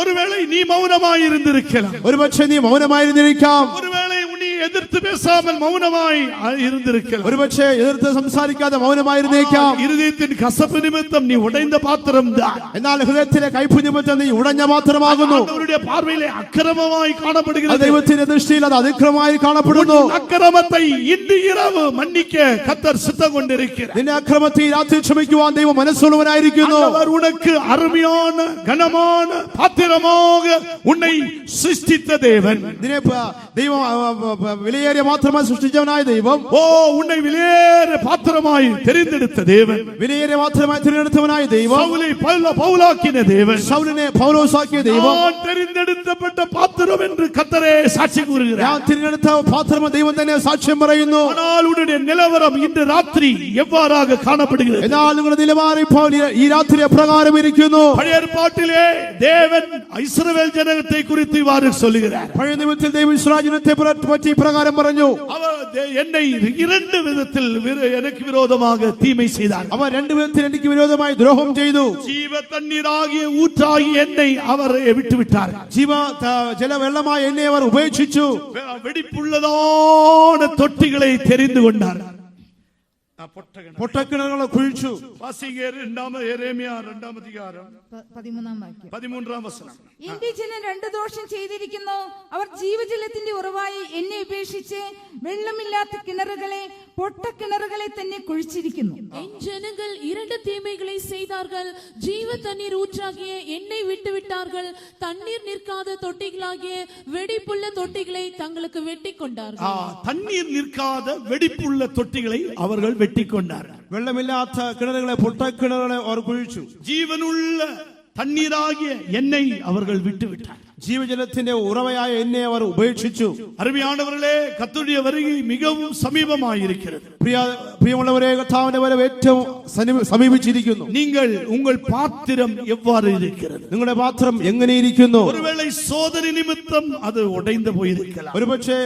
ஒருவேளை நீ மௌனமாய் இருந்திருக்கலாம், ഒരുപക്ഷെ നീ മൗനമായിരുന്നിരിക്കാം, ஒருவேளை நீ எதிர்த்து பேசாமல் மௌனமாய் இருந்திருக்கலாம், ഒരുപക്ഷെ എതിർത്ത് സംസാരിക്കാതെ മൗനമായിരുന്നേക്കാം. இருதயத்தின் கசப்பு நிமித்தம் நீ உடைந்த பாத்திரம் தான். എന്നാൽ ഹൃദയത്തിലെ കയ്പ് നിമിത്തം നീ ഉടഞ്ഞ പാത്രമാകുന്നു. அவருடைய பார்வையிலே அக்கிரமமாய் காணப்படுகிறது. ദൈവത്തിന്റെ ദൃഷ്ടിയിൽ അത് അതിക്രമമായി കാണപ്പെടുന്നു. அக்கிரமத்தை இன்று இரவு மன்னிக்க கர்த்தர் சித்தம் கொண்டிருக்கிறார். നിന്റെ അക്രമത്തെ രാത്രി ക്ഷമിക്കുവാൻ ദൈവം മനസ്സുള്ളവനായിരിക്കുന്നു. அவர் உனக்கு அருமையான கனமான பாத்திரமாக உன்னை சிருஷ்டித்த தேவன். നിന്നെ ദൈവം വിലയേറിയ മാത്രമായി സൃഷ്ടിച്ചവനായ ദൈവം, உன்னை விலையேற பாத்திரமாய் தெரிந்தெடுத்த தேவன், വിലയേറിയ മാത്രമായി തിരഞ്ഞെടുത്തവനായ ദൈവം, சவுலை பவுலாக்கின தேவன், ശൗലിനെ പൗലോസാക്കിയ ദൈവം, நான் தெரிந்தெடுக்கப்பட்ட பாத்திரம் என்று கர்த்தரே சாட்சி கூறுகிறார். ഞാൻ തിരഞ്ഞെടുത്ത പാത്രം ദൈവം തന്നെ സാക്ഷ്യം പറയുന്നു. ஆனால் உன்னுடைய நிலவரம் இன்று ராத்திரி எவ்வாறாக காணப்படுகிறது? എന്നാൽ നിങ്ങളുടെ നിലവാരം ഇപ്പോൾ ഈ രാത്രി എപ്രകാരം ഇരിക്കുന്നു? பழைய ஏற்பாட்டிலே தேவன் இஸ்ரவேல் ஜனத்தை குறித்து இவ்வாறு சொல்லுகிறார். പഴയ നിയമത്തിൽ ദൈവം ഇസ്രായേൽ ജനത്തെ പറ്റി ഇപ്രകാരം പറഞ്ഞു, அவர் என்னை இரண்டு விதத்தில் எனக்கு விரோதமாக தீமை செய்தார். അവർ രണ്ടു വിധത്തിൽ എനിക്ക് വിരോധമായി ദ്രോഹം ചെയ്തു. ஜீவ தண்ணீராகிய ஊற்றாகி என்னை அவர் விட்டுவிட்டார். ജലവെള്ളമായി എന്നെ അവർ ഉപേക്ഷിച്ചു. வெடிப்புள்ளதான தொட்டிகளை தெரிந்து கொண்டார். പൊട്ടക്കിണറുകളെ കുഴിച്ചു. வாசிங்க எரேமியா 2-ാം அதிகாரம் 13-ാം വാക്യം. 13-ാം വചനം. എന്റെ ജനം രണ്ടു ദോഷം ചെയ്തിരിക്കുന്നു. അവർ ജീവജലത്തിന്റെ ഉറവായി എന്നെ ഉപേക്ഷിച്ച് വെള്ളമില്ലാത്ത കിണറുകളെ പൊട്ടക്കിണറുകളെ തന്നെ കുഴിച്ചിരിക്കുന്നു. என் ஜனங்கள் இரண்டு தீமைகளை செய்தார்கள். ஜீவ தண்ணீர் ஊற்றாகிய என்னை விட்டு விட்டார்கள். தண்ணீர் நிற்காத தொட்டிகளாகிய வெடிப்புள்ள தொட்டிகளை தங்களுக்கு வெட்டி கொண்டார்கள். தண்ணீர் நிற்காத வெடிப்புள்ள தொட்டிகளை அவர்கள் வெட்டி கொண்டார்கள். വെള്ളമില്ലാത്ത കിണറുകളെ പൊട്ടക്കിണറുകളെ അവർ കുഴിച്ചു. ജീവനുള്ള தண்ணீராகிய என்னை அவர்கள் விட்டுவிட்டார். ജീവജലത്തിന്റെ ഉറവയായ എന്നെ അവർ ഉപേക്ഷിച്ചു. அருமையானவர்களே, கர்த்தருடைய வருகை மிகவும் சமீபமாயிருக்கிறது. പ്രിയമുള്ളവരെ, കർത്താവിന്റെ വരവ് ഏറ്റവും സമീപിച്ചിരിക്കുന്നു. நீங்கள் உங்கள் பாத்திரம் எவ்வாறு இருக்கிறது? നിങ്ങളുടെ പാത്രം എങ്ങനെയിരിക്കുന്നു? ஒருவேளை சோதனை நிமித்தம் அது உடைந்து போயிருக்கலாம். ഒരുപക്ഷെ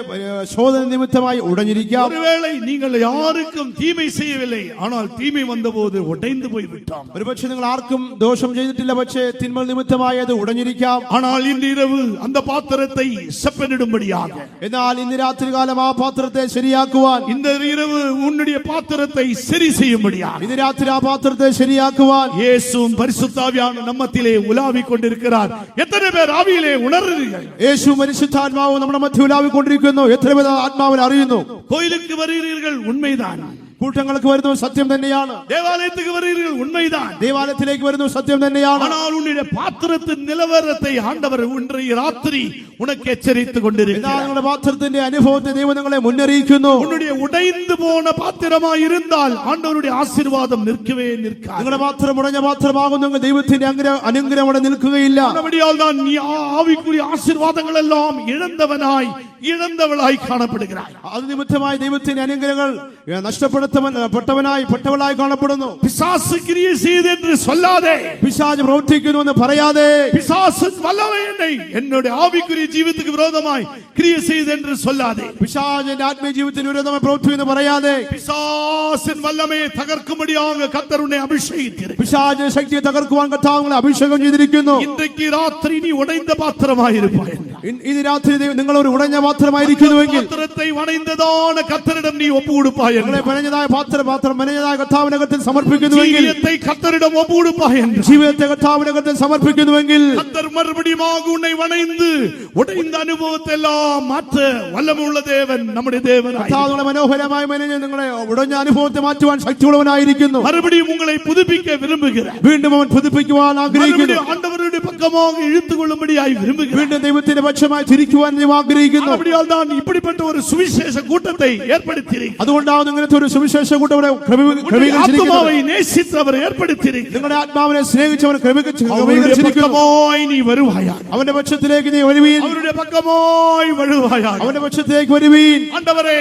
ശോധന നിമിത്തമായി ഉടഞ്ഞിരിക്കാം. ஒருவேளை நீங்கள் யாருக்கும் தீமை செய்யவில்லை, ஆனால் தீமை வந்தபோது உடைந்து போய்விட்டோம். ഒരുപക്ഷെ നിങ്ങൾ ആർക്കും ദോഷം ചെയ്തിട്ടില്ല, പക്ഷേ തിന്മ നിമിത്തമായി അത് ഉടഞ്ഞിരിക്കാം. ஆனால் இன்று இரவு அந்த பாத்திரத்தை செப்பனிடும்படியாக, എന്നാൽ ഇന്ന് രാത്രികാലം ആ പാത്രത്തെ ശരിയാക്കുവാൻ, இந்த இரவு உன்னுடைய பாத்திரத்தை சரி செய்யும்படியாக, ഇന്ന് രാത്രി ആ പാത്രത്തെ ശരിയാക്കുവാൻ இயேசுவும் பரிசுத்த ஆவியானவர் நம்மத்திலே உலாவிக் கொண்டிருக்கிறார். எத்தனை பேர் ஆவியிலே உணர்றீர்கள்? യേശു പരിശുദ്ധാത്മാവ് നമ്മുടെ മധ്യ ഉലാവിക്കൊണ്ടിരിക്കുന്നു. എത്ര പേർ ആത്മാവിൽ അറിയുന്നു? கோயிலுக்கு வருகிறீர்கள், உண்மைதான். കൂട്ടങ്ങൾക്ക് വരുന്നു, സത്യം തന്നെയാണ്. தேவாலயத்துக்கு வருகிறீர்கள், உண்மைதான். ദേവാലയത്തിലേക്ക് വരുന്നു, സത്യം തന്നെയാണ്. ஆனால் உன்னுடைய பாத்திரத்தின் நிலவரத்தை ஆண்டவர் இன்றைய ராத்திரி உனக்கு எச்சரித்துக் கொண்டிருக்கிறார். നിങ്ങളുടെ പാത്രത്തിന്റെ അനുഭവത്തെ ദൈവം നിങ്ങളെ മുന്നറിയിക്കുന്നു. உன்னுடைய உடைந்து போன பாத்திரமாய் இருந்தால் ஆண்டவருடைய ஆசீர்வாதம் நிற்கவே நிற்காது. നിങ്ങളുടെ പാത്രം ഉടഞ്ഞ പാത്രമാകുന്നെങ്കിൽ ദൈവത്തിന്റെ അനുഗ്രഹം അവിടെ നിൽക്കുകയില്ല. அப்படியால் தான் நீ ஆவிக்குரிய ஆசீர்வாதங்கள் எல்லாம் இழந்தவளாய் காணப்படுகிறாய். അത് നിമിത്തമായി ദൈവത്തിന്റെ അനുഗ്രഹങ്ങൾ പെട്ടവനായി കാണപ്പെടുന്നു. பிசாசு கிரியை செய்து என்று சொல்லாதே. പിശാച് പ്രവർത്തിക്കുന്നു എന്ന് പറയാതെ, பிசாசு வல்லமை என்னுடைய ஆவிக்குரிய ஜீவிதத்துக்கு விரோதமாய் கிரியை செய்து என்று சொல்லாதே. പിശാചിന്റെ ആത്മീയ ജീവിതത്തിന് വിരോധമായി പ്രവർത്തിക്കുന്നു പറയാതെ, பிசாசின் வல்லமையை தகர்க்கும்படியாக கர்த்தர் உன்னை அபிஷேகித்திருக்கிறார். പിശാചിന്റെ ശക്തിയെ തകർക്കുവാൻ കർത്താവ് അഭിഷേകം ചെയ്തിരിക്കുന്നു. இன்றைக்கு ராத்திரி நீ உடைந்த பாத்திரமாய் இருப்பாய். ഇത് രാത്രി നിങ്ങൾ ഒരു ഉടഞ്ഞ പാത്രമായിരിക്കുന്നുവെങ്കിൽ പാത്രത്തെ വണയുന്നതാണ് കർത്തരിடம் നീ ഒപ്പുകൊടുപ്പാய் എന്ന്. നിങ്ങളെ മെനഞ്ഞതായ പാത്രം മെനഞ്ഞതായ കർത്താവിനകത്തിൽ സമർപ്പിക്കുന്നുവെങ്കിൽ, ജീവിതത്തെ കർത്തരിடம் ഒപ്പുകൊടുப்பாய் എന്ന്. ജീവിതത്തെ കർത്താവിനകത്തിൽ സമർപ്പിക്കുന്നുവെങ്കിൽ கர்த்தர் மறுபடியும் உன்னை வணைந்து உடைந்த அனுபவத்தை எல்லாம் மாற்ற வல்லமுள்ள தேவன் நம்முடைய தேவன். കർത്താവ് മനോഹരമായി മെനഞ്ഞ് നിങ്ങളെ ഉടഞ്ഞ അനുഭവത്തെ മാറ്റുവാൻ ശക്തിയുള്ളവനായിരിക്കുന്നു. மறுபடியும் உங்களை புதுப்பிக்க விரும்புகிறார். വീണ്ടും അവൻ പുതുപ്പിക്കുവാൻ ആഗ്രഹിക്കുന്നു. ஆண்டவருடைய பக்கமாக இழுத்துக் கொள்ளும்படியாய் விரும்புகிறார். വീണ്ടും ദൈവത്തിന്റെ പക്ഷമായി തിരിക്കുവാൻ ദൈവം ആഗ്രഹിക്കുന്നു. அப்படியால் தான் இப்படிப்பட்ட ஒரு சுவிசேஷ கூட்டத்தை ஏற்படுத்தியிருக்கிறார். അതുകൊണ്ടാണ് ഇങ്ങനത്തെ ഒരു സുവിശേഷ കൂട്ടം ഇവിടെ ക്രമീകരിച്ചിരിക്കുന്നത്. ஆத்மாவை நேசித்தவர் ஏற்படுத்தியிருக்கிறார். നിങ്ങളുടെ ആത്മാവിനെ സ്നേഹിച്ചവർ ക്രമീകരിച്ചിരിക്കുന്നു. நீ வருவாயா, അവന്റെ പക്ഷത്തിലേക്ക് നീ വരുവീൻ. அவருடைய பக்கமாய் வருவாயா, അവന്റെ പക്ഷത്തിലേക്ക് വരുവീൻ. ஆண்டவரே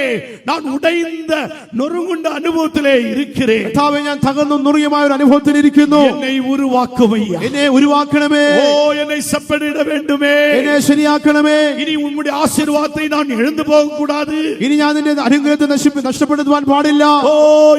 நான் உடைந்த நொறுங்குண்ட அனுபவத்திலே இருக்கிறேன். കർത്താവേ, ഞാൻ തകർന്നു നുറിയമായ ഒരു അനുഭവത്തിൽ ഇരിക്കുന്നു. என்னை உருவாக்குவையா, എന്നെ ഉരുവാക്കണമേ. ஓ என்னை செப்பனிட வேண்டுமே. എന്നെ ശരിയാക്കണമേ. இனி உம்முடைய ஆசீர்வாதத்தை நான் இழந்து போக கூடாது. ഇനി ഞാൻ നിന്റെ അനുഗ്രഹത്തെ നഷ്ടപ്പെടുത്തുവാൻ പാടില്ല. ஓ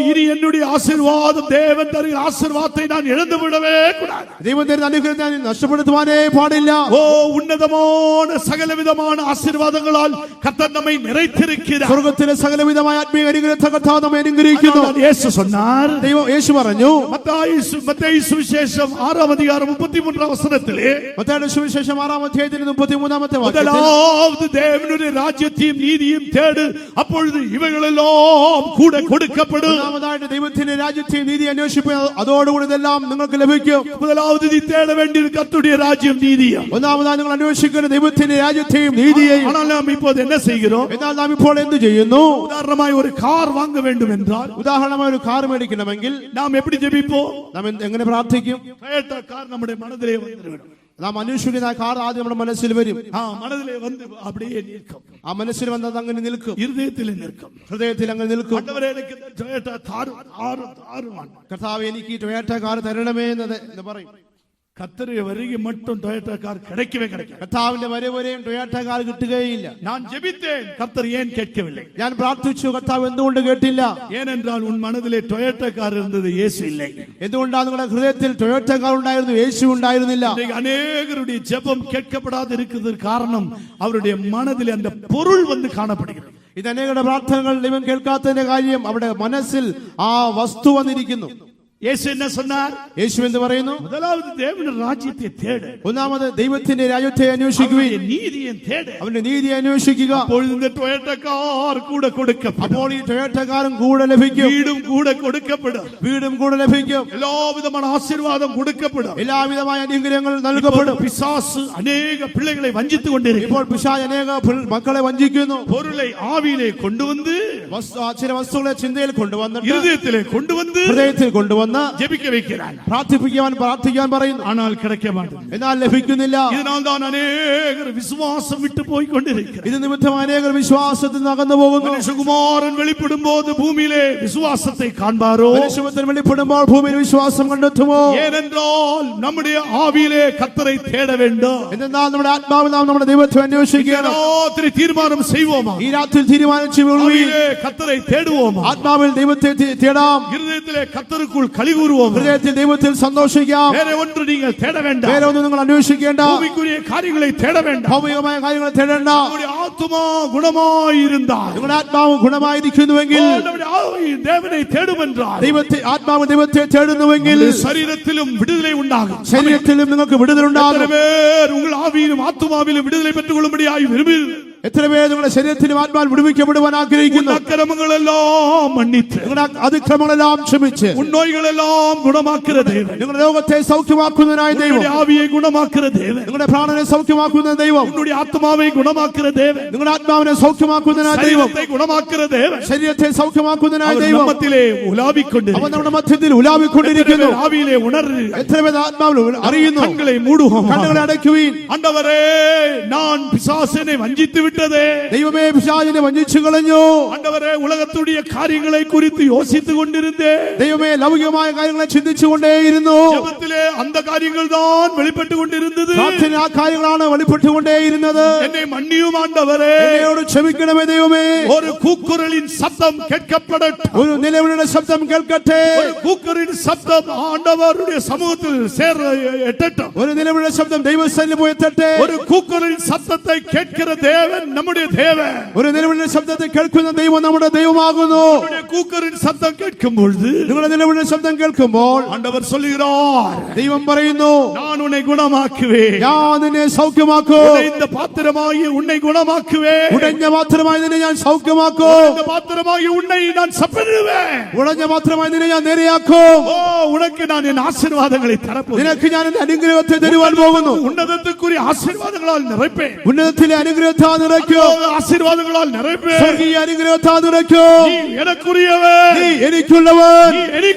இனி என்னுடைய ஆசீர்வாதம், தேவன் தருகிற ஆசீர்வாதத்தை நான் இழந்து விடவே கூடாது. ദൈവം തരുന്ന അനുഗ്രഹത്തെ ഞാൻ നഷ്ടപ്പെടുത്തുവാനേ പാടില്ല. ஓ ഉന്നതமான സകലവിധமான ആശീർവാദങ്ങളാൽ கர்த்தர் நம்மை நிறைத்திருக்கிறார். സ്വർഗ്ഗത്തിലെ സകലവിധമായ ആത്മീയ അനുഗ്രഹത്തെ കർത്താവ് നമ്മെ അനുഗ്രഹിക്കുന്നു. യേശു சொன்னார், ദൈവം യേശു പറഞ്ഞു, മത്തായി സുവിശേഷം 6-ാം അധികാരം 33-ാം വചനത്തിലെ, മത്തായിയുടെ സുവിശേഷം 6-ാം അധ്യായത്തിൽ 33-ാമത്തെ വാക്യത്തിൽ, முதலாவது தேவனுடைய ராஜ்யத்தையும் நீதியும் தேடு, அப்பொழுது இவைகளெல்லாம் கூட கொடுக்கப்படும். ഒന്നാമതായിട്ട് ദൈവത്തിന്റെ രാജ്യത്തെയും നീതി അന്വേഷിക്കുക, അതോടുകൂടി ഇതെല്ലാം നിങ്ങൾക്ക് ലഭിക്കും. முதலாவது நீ தேட வேண்டியது கர்த்தருடைய ராஜ்யம் நீதியும். ഒന്നാമതായി നിങ്ങൾ അന്വേഷിക്കുന്ന ദൈവത്തിന്റെ രാജ്യത്തെയും നീതിയെയും. ஆனால் நாம் இப்போது என்ன செய்கிறோம்? എന്നാൽ നാം ഇപ്പോൾ എന്ത് ചെയ്യുന്നു? உதாரணமாய் ஒரு கார் வாங்க வேண்டும் என்றால், ഉദാഹരണമായി ഒരു കാർ മേടിക്കണമെങ്കിൽ நாம் எப்படி ஜெபிப்போம்? നാം എങ്ങനെ പ്രാർത്ഥിക്കും? டொயோட்டா கார் நம்முடைய மனதிலே வந்துவிடும். നാം അന്വേഷിക്കുന്ന കാർ ആദ്യം നമ്മുടെ മനസ്സിൽ വരും. மனதிலே வந்து அப்படியே நிற்கும். ആ മനസ്സിൽ വന്നത് അങ്ങനെ നിൽക്കും, இருதயத்தில் நிற்கும், ഹൃദയത്തിൽ അങ്ങനെ നിൽക്കും. ஆண்டவரே எனக்கு இந்த டொயோட்டா தாரும். കർത്താവ്, എനിക്ക് ഈ ടൊയോട്ട കാർ തരണമേ എന്ന് പറയും. கர்த்தருடைய வருகை மட்டும் டொயோட்டா கார் கிடைக்கவே கிடைக்கும். കർത്താവിന്റെ വരവരെയും ടൊയോട്ട കാർ കിട്ടുകയില്ല. நான் ஜெபித்தேன், கர்த்தர் ஏன் கேட்கவில்லை? ഞാൻ പ്രാർത്ഥിച്ചു, കർത്താവ് എന്തുകൊണ്ട് കേട്ടില്ല? ஏனென்றால் உன் மனதிலே டொயோட்டா கார் இருந்தது, இயேசு இல்லை. എന്തുകൊണ്ടാണ് നിങ്ങളുടെ ഹൃദയത്തിൽ ടൊയോട്ട കാർ ഉണ്ടായിരുന്നു, യേശു ഉണ്ടായിരുന്നില്ല? அநேகருடைய ஜெபம் கேட்கப்படாது இருக்கிறது காரணம் அவருடைய மனதில் அந்த பொருள் வந்து காணப்படுகிறது. ഇത് അനേകരുടെ പ്രാർത്ഥനകൾ ദൈവം കേൾക്കാത്തതിന്റെ കാര്യം അവിടെ മനസ്സിൽ ആ വസ്തു വന്നിരിക്കുന്നു. இயேசு என்ன சொன்னார்? യേശു എന്ത് പറയുന്നു? முதலாவது தேவனுடைய ராஜ்யத்தை தேடு, ഒന്നാമത് ദൈവത്തിന്റെ രാജ്യത്തെ അന്വേഷിക്കുകയും நீதியை தேடு, അവന്റെ നീതി അന്വേഷിക്കുക. அப்பொழுது இந்த டொயோட்டா கார் கூட கொடுக்கப்படும். അപ്പോൾ ഈ ടൊയോട്ട കാറും കൂടെ ലഭിക്കും, வீடும் கூட கொடுக்கப்படும், വീടും കൂടെ ലഭിക്കും, எல்லா விதமான ஆசீர்வாதம் கொடுக்கப்படும். എല്ലാവിധമായ അനുഗ്രഹങ്ങൾ നൽകപ്പെടും. பிசாசு அநேக பிள்ளைகளை வஞ்சித்துக் கொண்டிருக்கிறார். ഇപ്പോൾ പിശാച് അനേക മക്കളെ വഞ്ചിക്കുന്നു. பொருளை ஆவியிலே கொண்டு வந்து, ചില വസ്തുക്കളെ ചിന്തയിൽ കൊണ്ടുവന്നിട്ട് இருதயத்திலே கொண்டு வந்து ഹൃദയത്തിൽ കൊണ്ടുവന്ന് ஜெபிக்க வைக்கிறார். പ്രാർത്ഥിക്കാൻ പറയുന്നു. ஆனால் கிடைக்க மாட்டேங்குது. എന്നാൽ ലഭിക്കുന്നില്ല. இதனால் தான் அநேகர் விசுவாசம் விட்டு போய் கொண்டிருக்கிறார். ഇത് നിമിത്തം അനേകർ വിശ്വാസത്തിൽ നിന്ന് അകന്നു പോകുന്നു. மனுஷகுமாரன் வெளிப்படும் போது பூமியிலே விசுவாசத்தை காண்பாரோ? മനുഷ്യപുത്രൻ വെളിപ്പെടുമ്പോൾ ഭൂമിയിൽ വിശ്വാസം കണ്ടെത്തുമോ? ஏனென்றால் நம்முடைய ஆவியிலே கர்த்தரை தேட வேண்டும். എന്നാൽ നമ്മുടെ ആത്മാവിൽ നാം നമ്മുടെ ദൈവത്തെ അന്വേഷിക്കണം. ராத்திரி தீர்மானம் செய்வோமா? ഈ രാത്രി തീരുമാനിച്ചു ஆவியிலே கர்த்தரை தேடுவோமா? ആത്മാവിൽ ദൈവത്തെ തേടാം. இருதயத்திலே கர்த்தருக்குள் களி கூறுவோமா? ഹൃദയത്തിൽ ദൈവത്തിൽ സന്തോഷിക്കാം. வேற ஒன்று நீங்கள் தேட வேண்டாம். വേറെ ഒന്നും നിങ്ങൾ അന്വേഷിക്കേണ്ട. பூமிக்குரிய காரியங்களை தேட வேண்டாம். ഭൗമികമായ കാര്യങ്ങൾ തേടേണ്ട. நம்முடைய ஆத்துமா குணமாய் இருந்தால், നിങ്ങളുടെ ആത്മാവ് ഗുണമായിരിക്കുന്നുവെങ്കിൽ, நம்முடைய ஆவி தேவனை தேடும் என்றால், ആത്മാവ് ദൈവത്തെ തേടുന്നുവെങ്കിൽ சரீரத்திலும் விடுதலை உண்டாகும். ശരീരത്തിലും നിങ്ങൾക്ക് വിടുതലുണ്ടാകും. எத்தனை பேர் உங்கள் ஆவியிலும் ஆத்துமாவிலும் விடுதலை பெற்றுக் கொள்ளும்படியாய் விரும்புகிறீர்கள்? എത്ര പേര് നിങ്ങളുടെ ശരീരത്തിലും ആത്മാവിൽ വിടുവിക്കപ്പെടുവാൻ ആഗ്രഹിക്കുന്നു? അക്രമങ്ങളെല്ലാം മன்னித்து, നിങ്ങളുടെ അതിക്രമങ്ങളെല്ലാം ക്ഷമിച്ച്, ഉന്നോയികളെല്ലാം ഗുണമാക്കുന്ന ദൈവം, നിങ്ങളുടെ രോഗത്തെ സൗഖ്യമാക്കുന്നതിനായ ദൈവം, ആവിയെ ഗുണമാക്കുന്ന ദൈവം, നിങ്ങളുടെ പ്രാണനെ സൗഖ്യമാക്കുന്ന ദൈവം, ഉன்னுடைய ആത്മാവെ ഗുണമാക്കുന്ന ദൈവം, നിങ്ങളുടെ ആത്മാവിനെ സൗഖ്യമാക്കുന്നതിനായ ദൈവം, ശരീരത്തെ ഗുണമാക്കുന്ന ദൈവം, ശരീരത്തെ സൗഖ്യമാക്കുന്നതിനായ ദൈവം നമ്മത്തിലെ ഉലാവിക്കൊണ്ടിരിക്കുന്നു. അവൻ നമ്മുടെ മധ്യത്തിൽ ഉലാവിക്കൊണ്ടിരിക്കുന്നു. ആവിയിലെ ഉണർന്ന് എത്ര പേർ ആത്മാവിൽ അറിയുന്നു? കണ്ണുകളെ മൂടുക, കണ്ണുകളെ അടയ്ക്കുവീൻ. ആണ്ടവരേ, ഞാൻ പിശാചിനെ വഞ്ചിத்து விட்டதே. ദൈവമേ പിശാചിനെ വഞ്ചിച്ചു കളഞ്ഞു. ஆண்டவரே உலகத்துடைய காரியங்களை குறித்து யோசித்துக் கொண்டிருந்தேன். ദൈവമേ ലൗകികമായ കാര്യങ്ങളെ ചിന്തിച്ചുകൊണ്ടേയിരുന്നു. ஜெபத்திலே அந்த காரியங்கள் தான் வெளிப்பட்டு கொண்டிருந்தது. പ്രാർത്ഥന ആ കാര്യങ്ങളാണ് വെളിപ്പെട്ടുകൊണ്ടേയിരുന്നത്. என்னை மன்னியும் ஆண்டவரே. എന്നോട് ക്ഷമിക്കണമേ ദൈവമേ. ஒரு கூக்குரலின் சத்தம் கேட்கப்படட்டும். ഒരു നിലവിളിയുടെ ശബ്ദം കേൾക്കട്ടെ. ஒரு கூக்குரலின் சத்தம் ஆண்டவருடைய சமூகத்தில் எட்டட்டும். ഒരു നിലവിളിയുടെ ശബ്ദം ദൈവസന്നിധിയിൽ പോയി എത്തട്ടെ. ஒரு கூக்குரலின் சத்தத்தை கேட்கிற தேவன் நம்முடைய தேவன். ഒരു നിലവിളിയുടെ ശബ്ദത്തെ കേൾക്കുന്ന ദൈവം നമ്മുടെ ദൈവമാകുന്നു. நம்முடைய கூக்குரலின் சத்தம் கேட்கும் பொழுது നിങ്ങളുടെ നിലവിളിയുടെ ശബ്ദം കേൾക്കുമ്പോൾ ஆண்டவர் சொல்லுகிறார், ദൈവം പറയുന്നു, நான் உன்னை குணமாக்குவேன். ഞാൻ നിന്നെ സൗഖ്യമാക്കും. இந்த பாத்திரமாகிய உன்னை குணமாக்குவேன். ഉടഞ്ഞ മാത്രമായി നിന്നെ ഞാൻ സൗഖ്യമാക്കും. இந்த பாத்திரமாகிய உன்னை நான் சப்பனிடுவேன். ഉടഞ്ഞ മാത്രമായി നിന്നെ ഞാൻ നേരെയാക്കും. ஓ, உனக்கு நான் என் ஆசீர்வாதங்களை தரப்போகிறேன். നിനക്ക് ഞാൻ എന്റെ അനുഗ്രഹത്തെ തരുവാൻ പോകുന്നു. உன்னதத்துக்குரிய ஆசீர்வாதங்களால் நிறைப்பேன். ഉന്നതത്തിലെ അനുഗ്രഹത്താൽ നിറയ്ക്കും. ஆசீர்வாதங்களால் நிறைப்பேன். സ്വർഗീയ അനുഗ്രഹത്താൽ നിറയ്ക്കും. நீ எனக்குரியவன். നീ എനിക്കുള്ളവൻ. நீ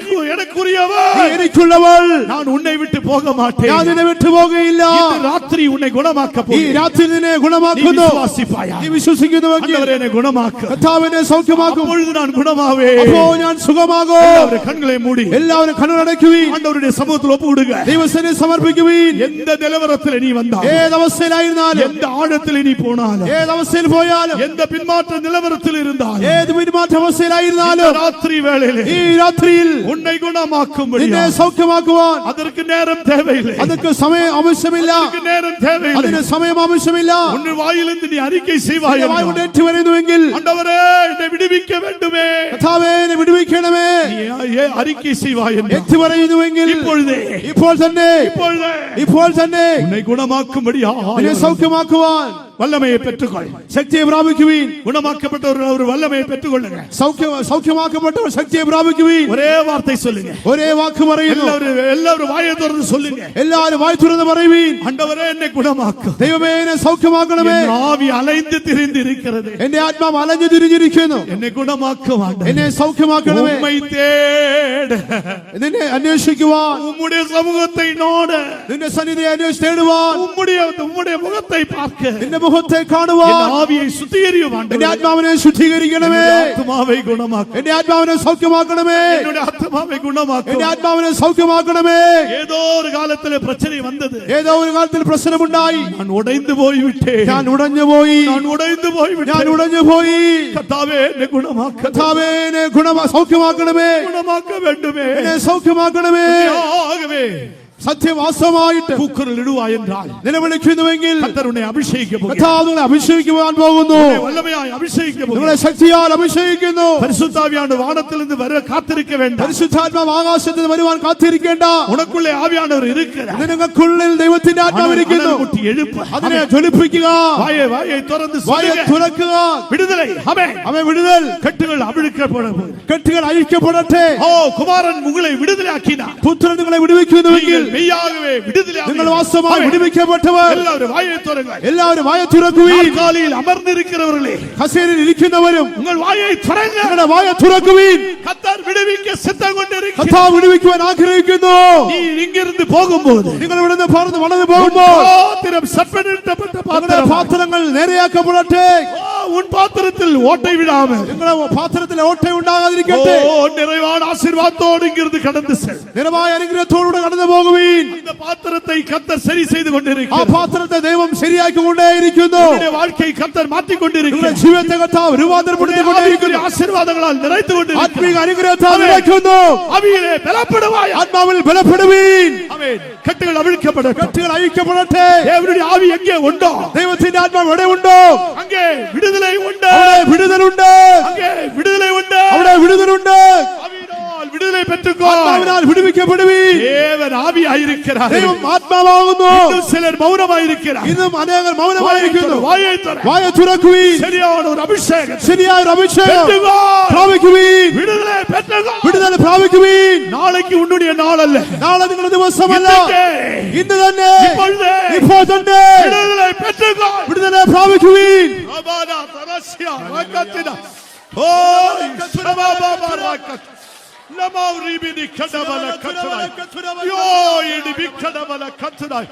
எனக்குரியவன். നീ എനിക്കുള്ളവൾ. நான் உன்னை விட்டு போக மாட்டேன். ഞാൻ നിന്നെ വിട്ടുപോകുകയില്ല. இந்த ராத்திரி உன்னை குணமாக்க ഈ போகிறேன். രാത്രി നിന്നെ நீ ഗുണമാക്കുന്നു. விசுவாசிப்பாயா? നീ വിശ്വസിക്കുന്നുവെങ്കിൽ ஆண்டவரே, என்னை குணமாக்கு. കർത്താവിനെ സൗഖ്യമാക്കും. அப்பொழுது நான் குணமாவேன். അപ്പോ ഞാൻ സുഖമാകും. எல்லாரும் கண்களை மூடி എല്ലാവരും കണ്ണടയ്ക്കുവീൻ. ஆண்டவருடைய சமூகத்தில் ஒப்பு விடுங்க. ദൈവസന്നിധിയിൽ സമർപ്പിക്കുവീൻ. எந்த நிலவரத்தில் நீ வந்தாலும், ഏതവസ്ഥയിലായിരുന്നാലും, எந்த ആഴത്തിൽ நீ പോனாலும், ഏതവസ്ഥയിൽ പോയാലും, எந்த பின்மாற்ற நிலவரத்தில் இருந்தாலும், ഏത് പിന്മാറ്റ അവസ്ഥയിലായിരുന്നാലും, இந்த ராத்திரி வேளையிலே ഈ രാത്രിയിൽ உன்னை குணமாக்கும்படி നിന്നെ സൗഖ്യമാക്കുവാൻ அதற்கு நேரம் தேவையில்லை. അതൊക്കെ സമയം ആവശ്യമില്ല. அதற்கு நேரம் தேவையில்லை. അതിന് സമയം ആവശ്യമില്ല. உன் വായിலிருந்து നീ அறிக்கை செய்வாய். നിന്റെ വായ് കൊണ്ട് ഏറ്റുപറയുന്നുവെങ്കിൽ, ஆண்டவரே, என்னை விடுவிக்க வேண்டுமே, കർത്താവേ എന്നെ വിടുവിക്കണമേ, நீ அறிக்கை செய்வாய் என்று ഏറ്റുപറയുന്നുവെങ്കിൽ இப்பொழுதே ഇപ്പോൾ തന്നെ உன்னை குணமாக்கும்படி നിന്നെ സൗഖ്യമാക്കുവാൻ வல்லமையை பெற்றுக்கொள். ശക്തിയെ പ്രാപിക്കുവീൻ. குணமாக்கப்பட்டவர்கள் ஒரு வல்லமையை பெற்றுக்கொள்ளுங்க. സൗഖ്യമാക്കപ്പെട്ടവർ ശക്തിയെ പ്രാപിക്കുവീൻ. ஒரே வார்த்தை சொல்லுங்க. ഒരേ വാക്ക് പറയുന്നു. எல்லாரும் வாயை திறந்து சொல்லுங்க. എല്ലാവരും വായ് തുറന്ന് പറയുവീൻ. ஆண்டவரே, என்னை குணமாக்கு. ദൈവമേ എന്നെ സൗഖ്യമാക്കണമേ. என் ஆவி அலைந்து திரிந்து இருக்கிறது. എന്റെ ആത്മാവ് അലഞ്ഞു തിരിഞ്ഞിരിക്കുന്നു. என்னை குணமாக்கும் ஆண்டவரே. എന്നെ സൗഖ്യമാക്കണമേ. உம்மை தேட, നിന്നെ അന്വേഷിക്കുവാൻ, உம்முடைய சமூகத்தை நாட, നിന്റെ സന്നിധിയെ അന്വേഷിച്ചേടുവാൻ, உம்முடைய முகத்தை பார்க்க, നിന്റെ മുഖത്തെ കാണുവാൻ என் ஆவியை சுத்திகரியும் എന്റെ ஆண்டவரே. ആത്മാവിനെ ശുദ്ധീകരിക്കണമേ. ஆத்மாவை குணமாக்கு. എന്റെ ആത്മാവിനെ സൗഖ്യമാക്കണമേ. என்னுடைய ஆத்மாவை குணமாக்கு. എന്റെ ആത്മാവിനെ സൗഖ്യമാക്കണമേ. ஏதோ ஒரு காலத்துல பிரச்சனை வந்தது. ഏതോ ഒരു കാലത്തിൽ പ്രശ്നമുണ്ടായി. நான் உடைந்து போய்விட்டேன். ഞാൻ ഉടഞ്ഞുപോയി. நான் உடைந்து ഞാൻ போய்விட்டேன். ഉടഞ്ഞുപോയി. கர்த்தாவே, என்னை குணமாக்க. കർത്താവേ എന്നെ സൗഖ്യമാക്കണമേ. குணமாக்க வேண்டுமே. എന്നെ സൗഖ്യമാക്കണമേ. ஆகவே സത്യവാസമായിട്ട് கூக்குரல் இடுவாய் என்றால் നിലവിളിക്കുന്നുവെങ്കിൽ கர்த்தர் உன்னை அபிஷேகிக்க போகிறார். കർത്താവ് നിങ്ങളെ അഭിഷേകിക്കുവാൻ പോകുന്നു. உன்னை வல்லமையாய் அபிஷேகிக்க போகிறார். നിങ്ങളെ ശക്തിയാൽ അഭിഷേകിക്കുന്നു. பரிசுத்தாவியானவர் வானத்திலிருந்து வர காத்திருக்க வேண்டாம். പരിശുദ്ധാത്മാവ് ആകാശത്തിൽ നിന്ന് വരുവാൻ കാത്തിരിക്കേണ്ട. உனக்குள்ளே ஆவியானவர் இருக்கிறார். നിങ്ങൾക്കുള്ളിൽ ദൈവത്തിന്റെ ആത്മാവ് ഇരിക്കുന്നു. முட்டி எழுப்பு. അതിനെ ജ്വലിപ്പിക്കുക. வாயை திறந்து വായ சொல்லுங்க. തുറക്കുക. விடுதலை. ஆமென். അവൻ വിടുതൽ. கட்டுகள் அவிழ்க்கப்படும். കെട്ടുകൾ അഴിക്കപ്പെടട്ടെ. ஓ, குமாரன் உங்களை விடுதலையாக்கினார். പുത്രൻ നിങ്ങളെ വിടുവിക്കുന്നുവെങ്കിൽ மெய்யாகவே விடுதலையாக നിങ്ങൾ വാസ്തവമായി വിടുവിക്കപ്പെട്ടവർ. எல்லாரும் வாயை திறங்கள். എല്ലാവരും വായ തുറക്കുവീൻ. காலில் அமர்ந்திருக்கிறவர்களே, കസേരയിൽ ഇരിക്കുന്നവരും உங்கள் வாயை திறங்க. നിങ്ങളുടെ വായ തുറക്കുവീൻ. கர்த்தர் விடுவிக்க சித்தம் கொண்டிருக்கிறார். കർത്താവ് വിടുവിക്കുവാൻ ആഗ്രഹിക്കുന്നു. நீ ഇங்கிருந்து പോകുമ്പോൾ നിങ്ങൾ ഇവിടുന്ന് പറന്ന് വളർന്നു പോകുമ്പോൾ பாத்திரம் சப்பனிட்டப்பட்ட നിങ്ങളുടെ பாத்திரம். പാത്രങ്ങൾ നേരെയാക്കപ്പെടട്ടെ. உன் பாத்திரத்தில் ஓட்டை விடாமல் നിങ്ങളുടെ പാത്രത്തിൽ ഓട്ട ഉണ്ടാകാതിരിക്കട്ടെ. நிறைவான ஆசீர்வாதத்தோடு இங்கிருந்து கடந்து செல். നിറമായ അനുഗ്രഹത്തോടുകൂടെ കടന്നു പോകുവീൻ. இந்த பாத்திரத்தை கர்த்தர் சரி செய்து ആ கொண்டிருக்கிறார். പാത്രത്തെ ദൈവം ശരിയാക്കിക്കൊണ്ടേയിരിക്കുന്നു. உன்னுடைய வாழ்க்கையை கர்த்தர் மாற்றிக் നിങ്ങളുടെ கொண்டிருக்கிறார். ജീവിതത്തെ കർത്താവ് രൂപാന്തരപ്പെടുത്തിക്കൊണ്ടേയിരിക്കുന്നു. ஆசீர்வாதங்களால் நிறைத்து கொண்டிருக்கிறார். ആത്മീക അനുഗ്രഹത്താൽ നിറയ്ക്കുന്നു. அவியிலே பலப்படுவாய். ആത്മാവിൽ ബലപ്പെടുവീൻ. ஆமென். கட்டுகள் அவிழ்க்கப்படட்டும். കെട്ടുകൾ അഴിക്കപ്പെടട്ടെ. தேவனுடைய ஆவி எங்கே உண்டோ ദൈവത്തിന്റെ ആത്മാവ് എവിടെ ഉണ്ടോ அங்கே விடுதலை உண்டு. അവിടെ വിടുതലുണ്ട്. அங்கே விடுதலை உண்டு. അവിടെ വിടുതലുണ്ട്. ஆவியினால் விடுதலை பெற்றுக்கோ. ആത്മാവിനാൽ വിടുവിക്കപ്പെടുവീൻ. தேவன் ஆவியாயிருக்கிறார். ദൈവം ആത്മാവാകുന്നു. இன்னும் சிலர் மௌனமாயிருக்கிறார். ഇന്നും അനേകർ മൗനമായിരിക്കുന്നു. வாயை திற. വായ തുറക്കുവീൻ. சரியான ஒரு அபிஷேகம் ശരിയായ ഒരു അഭിഷേകം பெற்றுக்கோ. പ്രാപിക്കുവീൻ. விடுதலை பெற்றுக்கோ. വിടുതൽ പ്രാപിക്കുവീൻ. நாளைக்கு உன்னுடைய நாள் அல்ல. നാളെ നിങ്ങളുടെ ദിവസമല്ല, இன்றைக்கே. ഇന്ന് തന്നെ, இப்பொழுதே. ഇപ്പോൾ തന്നെ விடுதலை பெற்றுக்கோ. വിടുതലെ പ്രാപിക്കുവീൻ. ரபானா தரசியா ரகத்தினா. ஓ சபாபாபா ரகத். லமாவுரிபினி கடவல கத்ராய். யோ இடி கடவல கத்ராய்.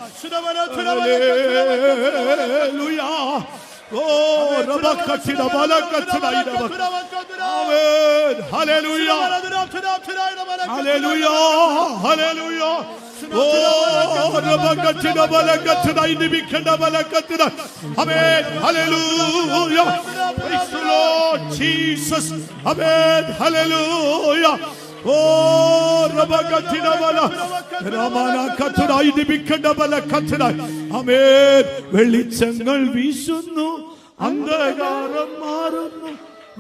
ஹalleluya. Oh, Rabakachida Balakachida. Amen. Hallelujah. Hallelujah. Hallelujah. Oh, Rabakachida Balakachida Indibikanda Balakachida. Amen. Hallelujah. Praise the Lord Jesus. Amen. Hallelujah. Oh, Rabakachida Bala Ramana Kathura Indibikanda Balakachida. Amen. വെളിച്ചങ്ങൾ വീശുന്നു അന്ധകാരം മാറുന്നു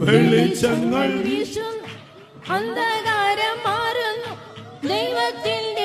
വെളിച്ചങ്ങൾ വീശുന്നു അന്ധകാരം മാറുന്നു ദൈവത്തിന്റെ